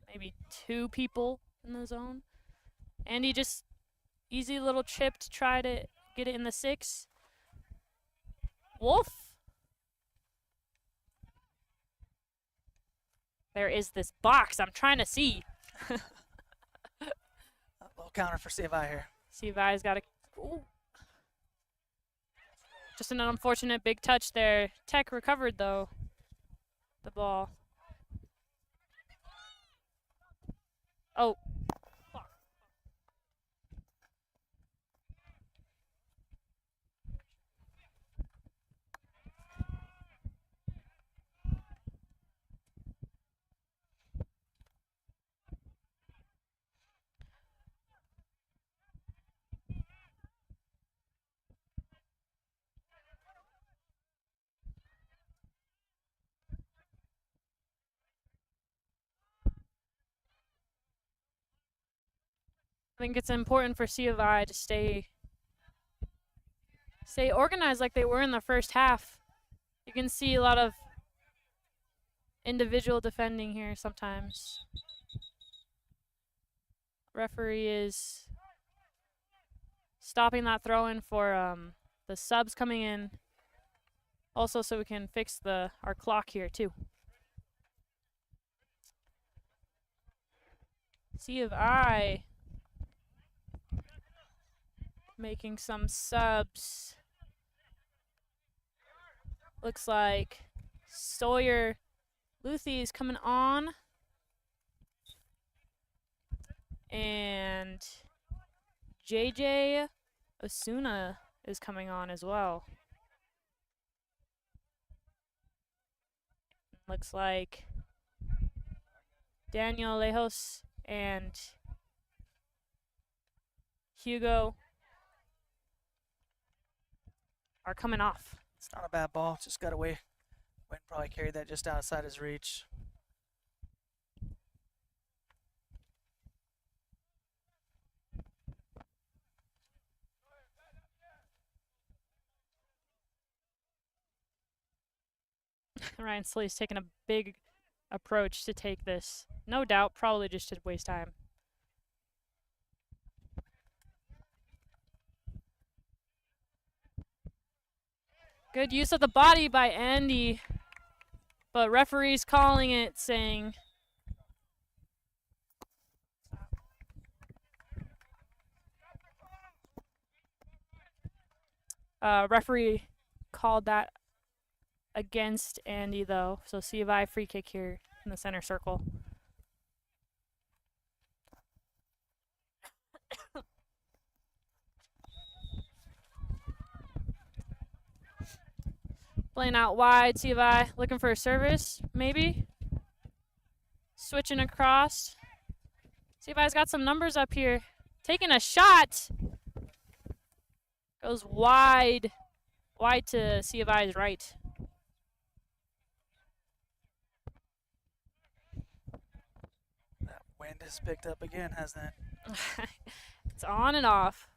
maybe 2 people in the zone. Andy just easy little chip to try to get it in the 6. Wolf. There is this box I'm trying to see. A little counter for CFI here. CFI's got a... Ooh. Just an unfortunate big touch there. Tech recovered, though, the ball. Oh. Fuck. I think it's important for C of I to stay organized like they were in the first half. You can see a lot of individual defending here sometimes. Referee is stopping that throw-in for the subs coming in. Also, so we can fix our clock here too. C of I making some subs. Looks like Sawyer Luthi is coming on. And JJ Osuna is coming on as well. Looks like Daniel Lejos and Hugo are coming off. It's not a bad ball. Just got away. Went probably carried that just outside his reach. Ryan Slee's taking a big approach to take this. No doubt, probably just to waste time. Good use of the body by Andy, but referee's calling it, saying referee called that against Andy, though. So C of I free kick here in the center circle. Playing out wide, C of I looking for a service, maybe. Switching across. C of I's got some numbers up here. Taking a shot. Goes wide. Wide to C of I's right. That wind has picked up again, hasn't it? It's on and off.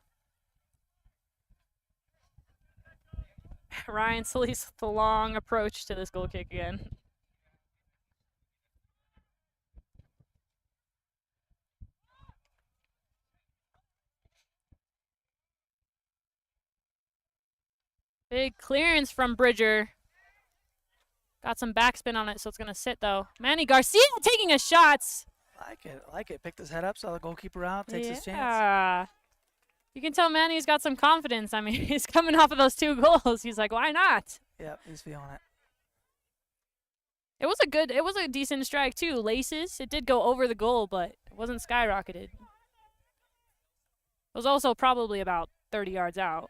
Ryan Solis with the long approach to this goal kick again. Big clearance from Bridger. Got some backspin on it, so it's going to sit, though. Manny Garcia taking his shots. I like it. Picked his head up, saw the goalkeeper out, takes his chance. Yeah. You can tell Manny's got some confidence. I mean, he's coming off of those 2 goals. He's like, why not? Yep, he's feeling it. It was a decent strike, too. Laces, it did go over the goal, but it wasn't skyrocketed. It was also probably about 30 yards out.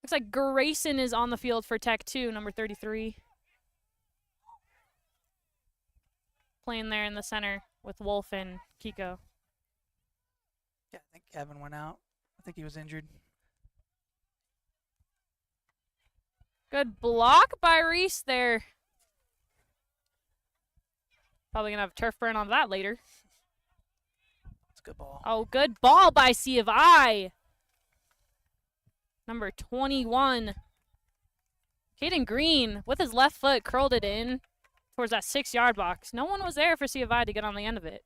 Looks like Grayson is on the field for Tech 2, number 33. Playing there in the center with Wolf and Kiko. Yeah, I think Kevin went out. I think he was injured. Good block by Reese there. Probably going to have turf burn on that later. It's a good ball. Oh, good ball by C of I. Number 21. Caden Green with his left foot curled it in towards that 6-yard box. No one was there for C of I to get on the end of it.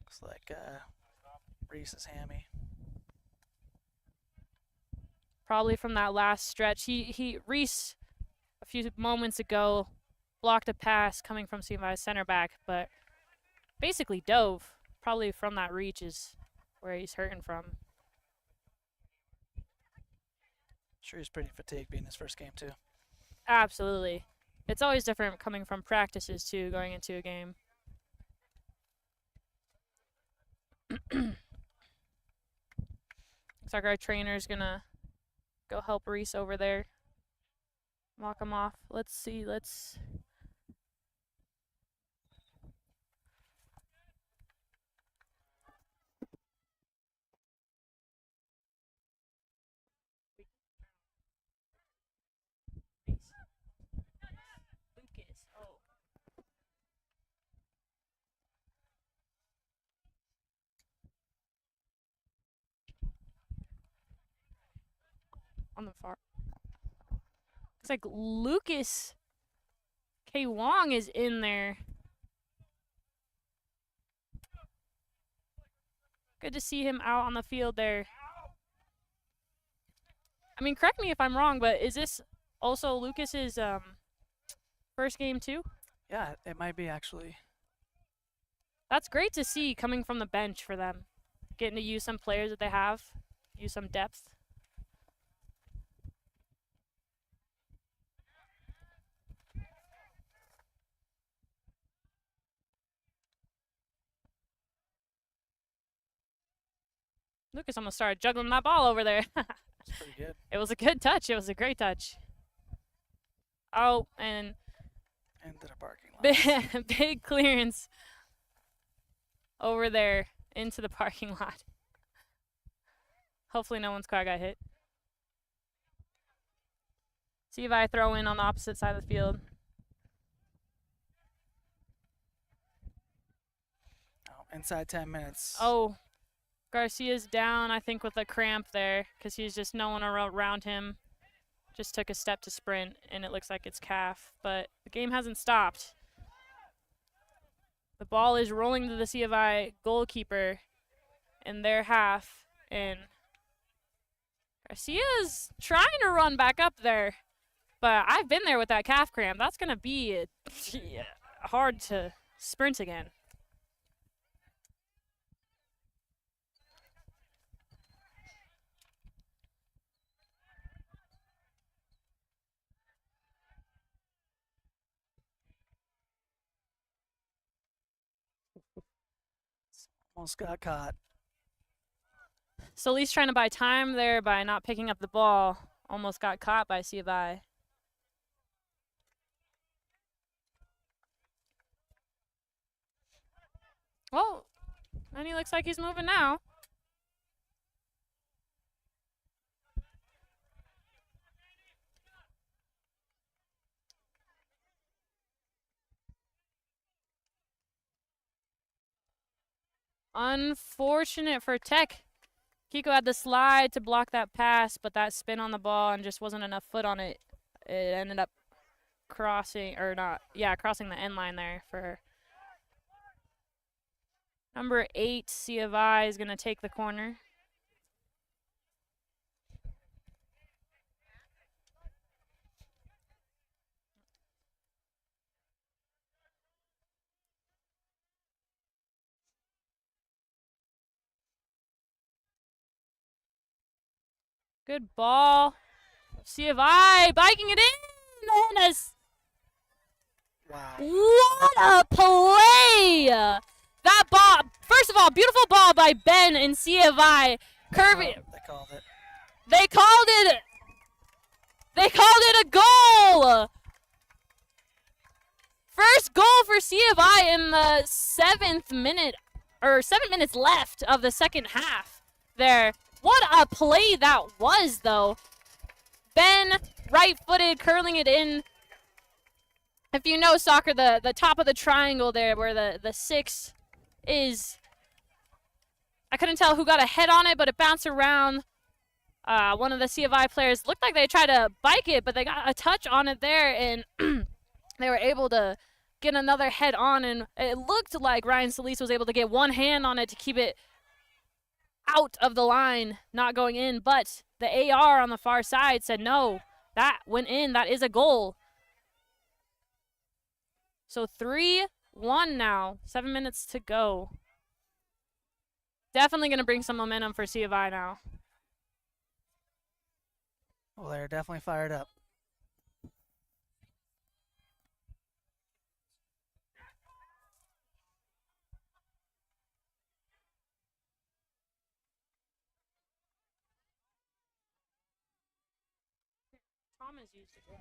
Looks like Reese's hammy. Probably from that last stretch. Reese a few moments ago blocked a pass coming from C of I's center back, but basically dove. Probably from that reach is where he's hurting from. Sure, he's pretty fatigued being his first game too. Absolutely. It's always different coming from practices too, going into a game. Looks like our trainer's gonna go help Reese over there. Walk him off. Let's see, Lucas. Oh. On the far. Looks like Lucas K. Wong is in there. Good to see him out on the field there. I mean, correct me if I'm wrong, but is this also Lucas's first game too? Yeah, it might be actually. That's great to see coming from the bench for them. Getting to use some players that they have, use some depth. Lucas almost started juggling that ball over there. That's pretty good. It was a good touch. It was a great touch. Oh, and into the parking lot. big clearance over there into the parking lot. Hopefully no one's car got hit. See if I throw in on the opposite side of the field. Oh, inside 10 minutes. Oh, Garcia's down, I think, with a cramp there because he's just no one around him. Just took a step to sprint, and it looks like it's calf. But the game hasn't stopped. The ball is rolling to the C of I goalkeeper in their half, and Garcia's trying to run back up there. But I've been there with that calf cramp. That's going to be hard to sprint again. Almost got caught. So Lee's trying to buy time there by not picking up the ball. Almost got caught by C of I. Well, and he looks like he's moving now. Unfortunate for Tech. Kiko had the slide to block that pass, but that spin on the ball and just wasn't enough foot on it. It ended up crossing, or not, yeah, crossing the end line there for Number 8, C of I, is going to take the corner. Good ball. C of I biking it in. And what a play! That ball, first of all, beautiful ball by Ben and C of I. Kirby. They called it. They called it. They called it a goal. First goal for C of I in the 7th minute, or 7 minutes left of the second half there. What a play that was, though. Ben, right-footed, curling it in. If you know soccer, the top of the triangle there where the 6 is, I couldn't tell who got a head on it, but it bounced around. One of the C of I players looked like they tried to bike it, but they got a touch on it there, and they were able to get another head on, and it looked like Ryan Solis was able to get one hand on it to keep it out of the line, not going in, but the AR on the far side said no, that went in, that is a goal. So 3-1 now, 7 minutes to go. Definitely going to bring some momentum for C of I now. Well, they're definitely fired up. Tom is used to it.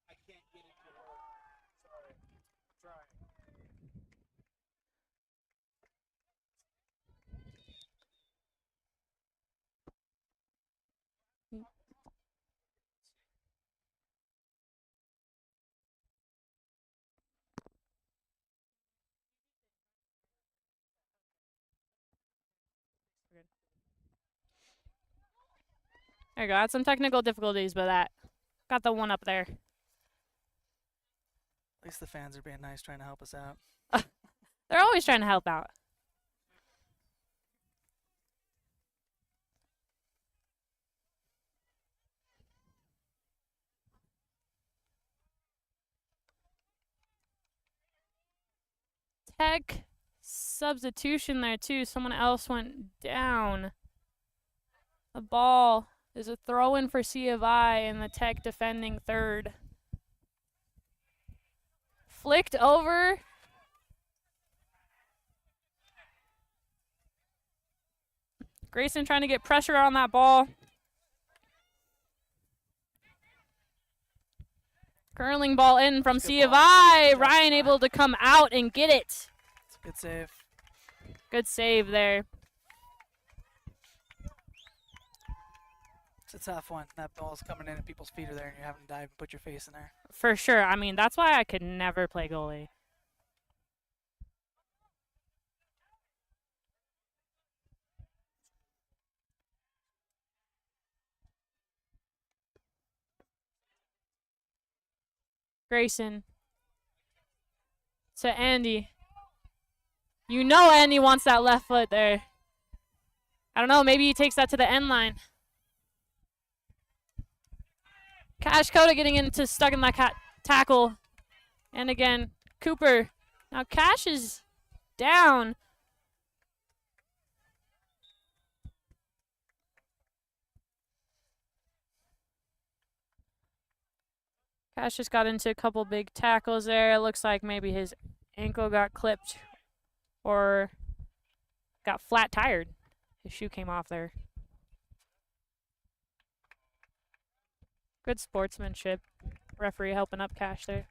I can't get it to work. Sorry. I'm trying. There you go. Had some technical difficulties, but that got the one up there. At least the fans are being nice, trying to help us out. They're always trying to help out. Tech substitution there too. Someone else went down. The ball is a throw-in for C of I, and the Tech defending third. Flicked over. Grayson trying to get pressure on that ball. Curling ball in from C of I. Ryan able to come out and get it. It's a good save. Good save there. It's a tough one. That ball's coming in and people's feet are there and you're having to dive and put your face in there. For sure. I mean, that's why I could never play goalie. Grayson to Andy. You know Andy wants that left foot there. I don't know, maybe he takes that to the end line. Cash Coda getting into stuck in that tackle. And again, Cooper. Now Cash is down. Cash just got into a couple big tackles there. It looks like maybe his ankle got clipped or got flat tired. His shoe came off there. Good sportsmanship. Referee helping up Cash there.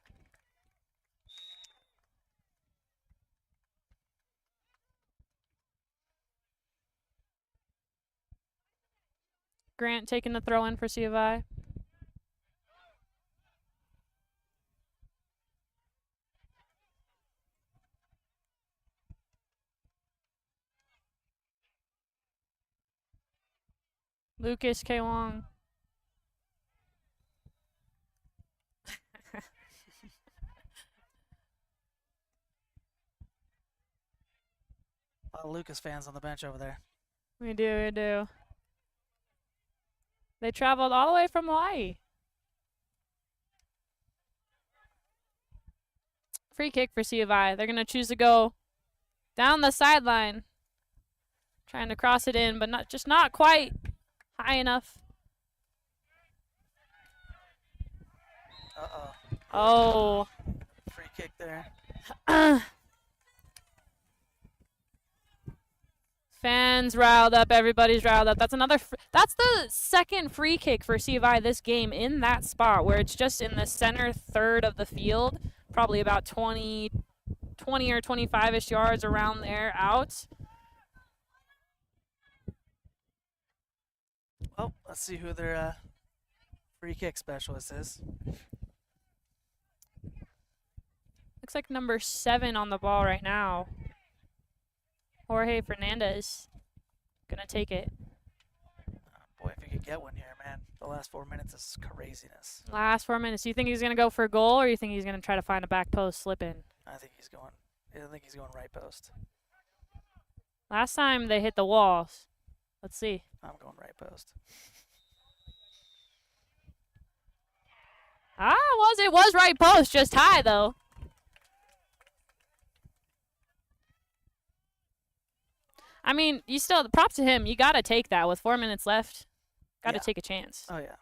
Grant taking the throw in for C of I. Lucas K. Wong. A lot of Lucas fans on the bench over there. We do. They traveled all the way from Hawaii. Free kick for C of I. They're going to choose to go down the sideline. Trying to cross it in, but not quite high enough. Uh-oh. Oh. Free kick there. Fans riled up. Everybody's riled up. That's that's the second free kick for C of I this game in that spot where it's just in the center third of the field, probably about 20 or 25-ish yards around there out. Well, let's see who their free kick specialist is. Looks like number 7 on the ball right now. Jorge Fernandez gonna take it. Boy, if he could get one here, man. The last 4 minutes is craziness. Last 4 minutes. Do you think he's gonna go for a goal, or you think he's gonna try to find a back post slip in? I think he's going right post. Last time they hit the walls. Let's see. I'm going right post. It was right post, just high though. I mean, you still, props to him. You got to take that with 4 minutes left. Got to take a chance. Oh, yeah.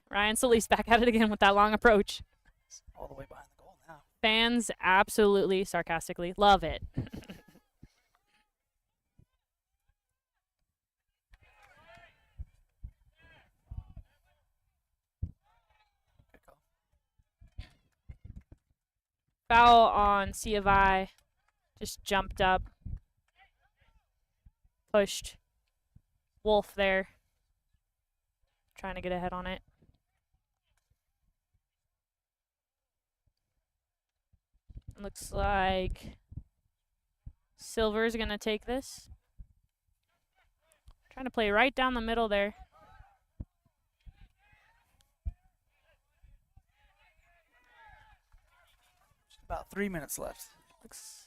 Ryan Solis back at it again with that long approach. All the way behind the goal now. Fans absolutely, sarcastically, love it. Foul on C of I. Just jumped up. Pushed Wolf there. Trying to get ahead on it. Looks like Silver's going to take this. Trying to play right down the middle there. About 3 minutes left. Looks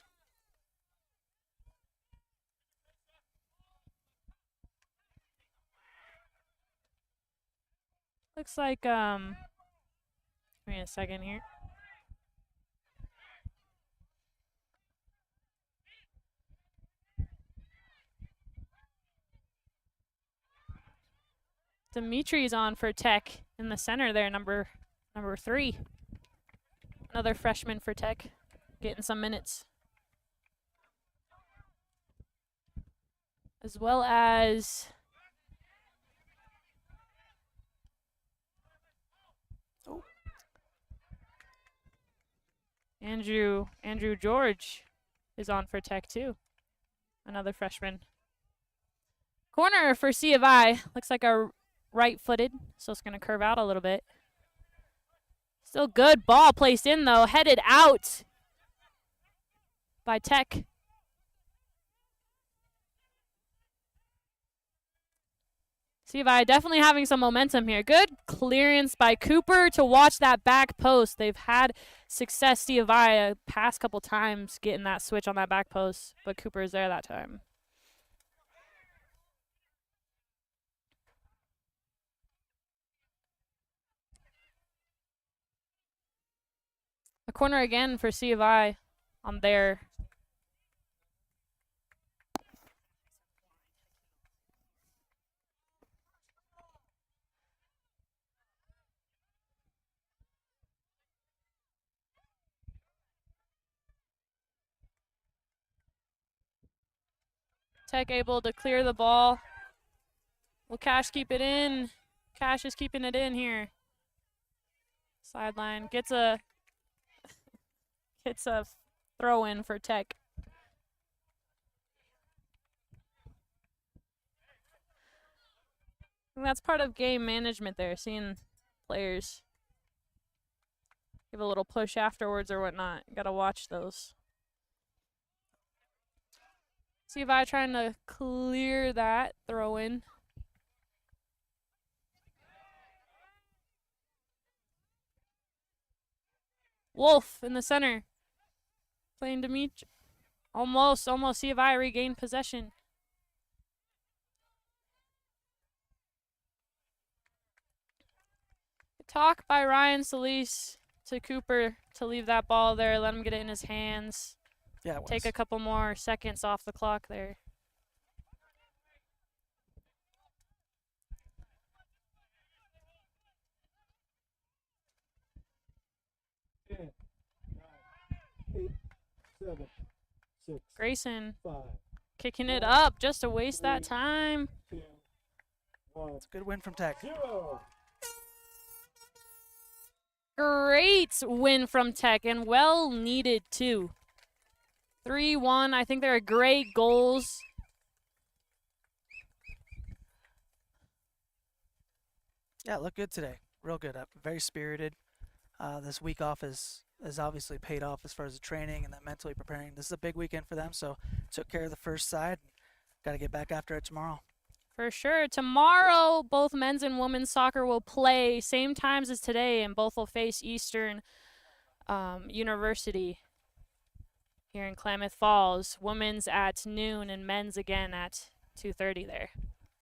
like give me a second here. Dimitri's on for Tech in the center there, number 3. Another freshman for Tech, getting some minutes. As well as Andrew George is on for Tech too. Another freshman. Corner for C of I. Looks like a right-footed, so it's going to curve out a little bit. Still good ball placed in, though. Headed out by Tech. C of I definitely having some momentum here. Good clearance by Cooper to watch that back post. They've had success, C of I, past couple times getting that switch on that back post, but Cooper is there that time. A corner again for C of I on there. Tech able to clear the ball. Will Cash keep it in? Cash is keeping it in here. Sideline gets a throw in for Tech. And that's part of game management there, seeing players give a little push afterwards or whatnot. Got to watch those. See if I trying to clear that throw in. Wolf in the center. Playing Dimitri. Almost. See if I regain possession. Talk by Ryan Solis to Cooper to leave that ball there. Let him get it in his hands. Yeah, it Take was. a couple more seconds off the clock there. Grayson kicking it up just to waste that time. It's a good win from Tech. Great win from Tech, and well needed too. 3-1. I think they are great goals. Yeah, look good today. Real good. Very spirited. This week off has obviously paid off as far as the training and then mentally preparing. This is a big weekend for them, so took care of the first side. Got to get back after it tomorrow. For sure. Tomorrow, both men's and women's soccer will play same times as today, and both will face Eastern University here in Klamath Falls. Women's at noon and men's again at 2:30 there.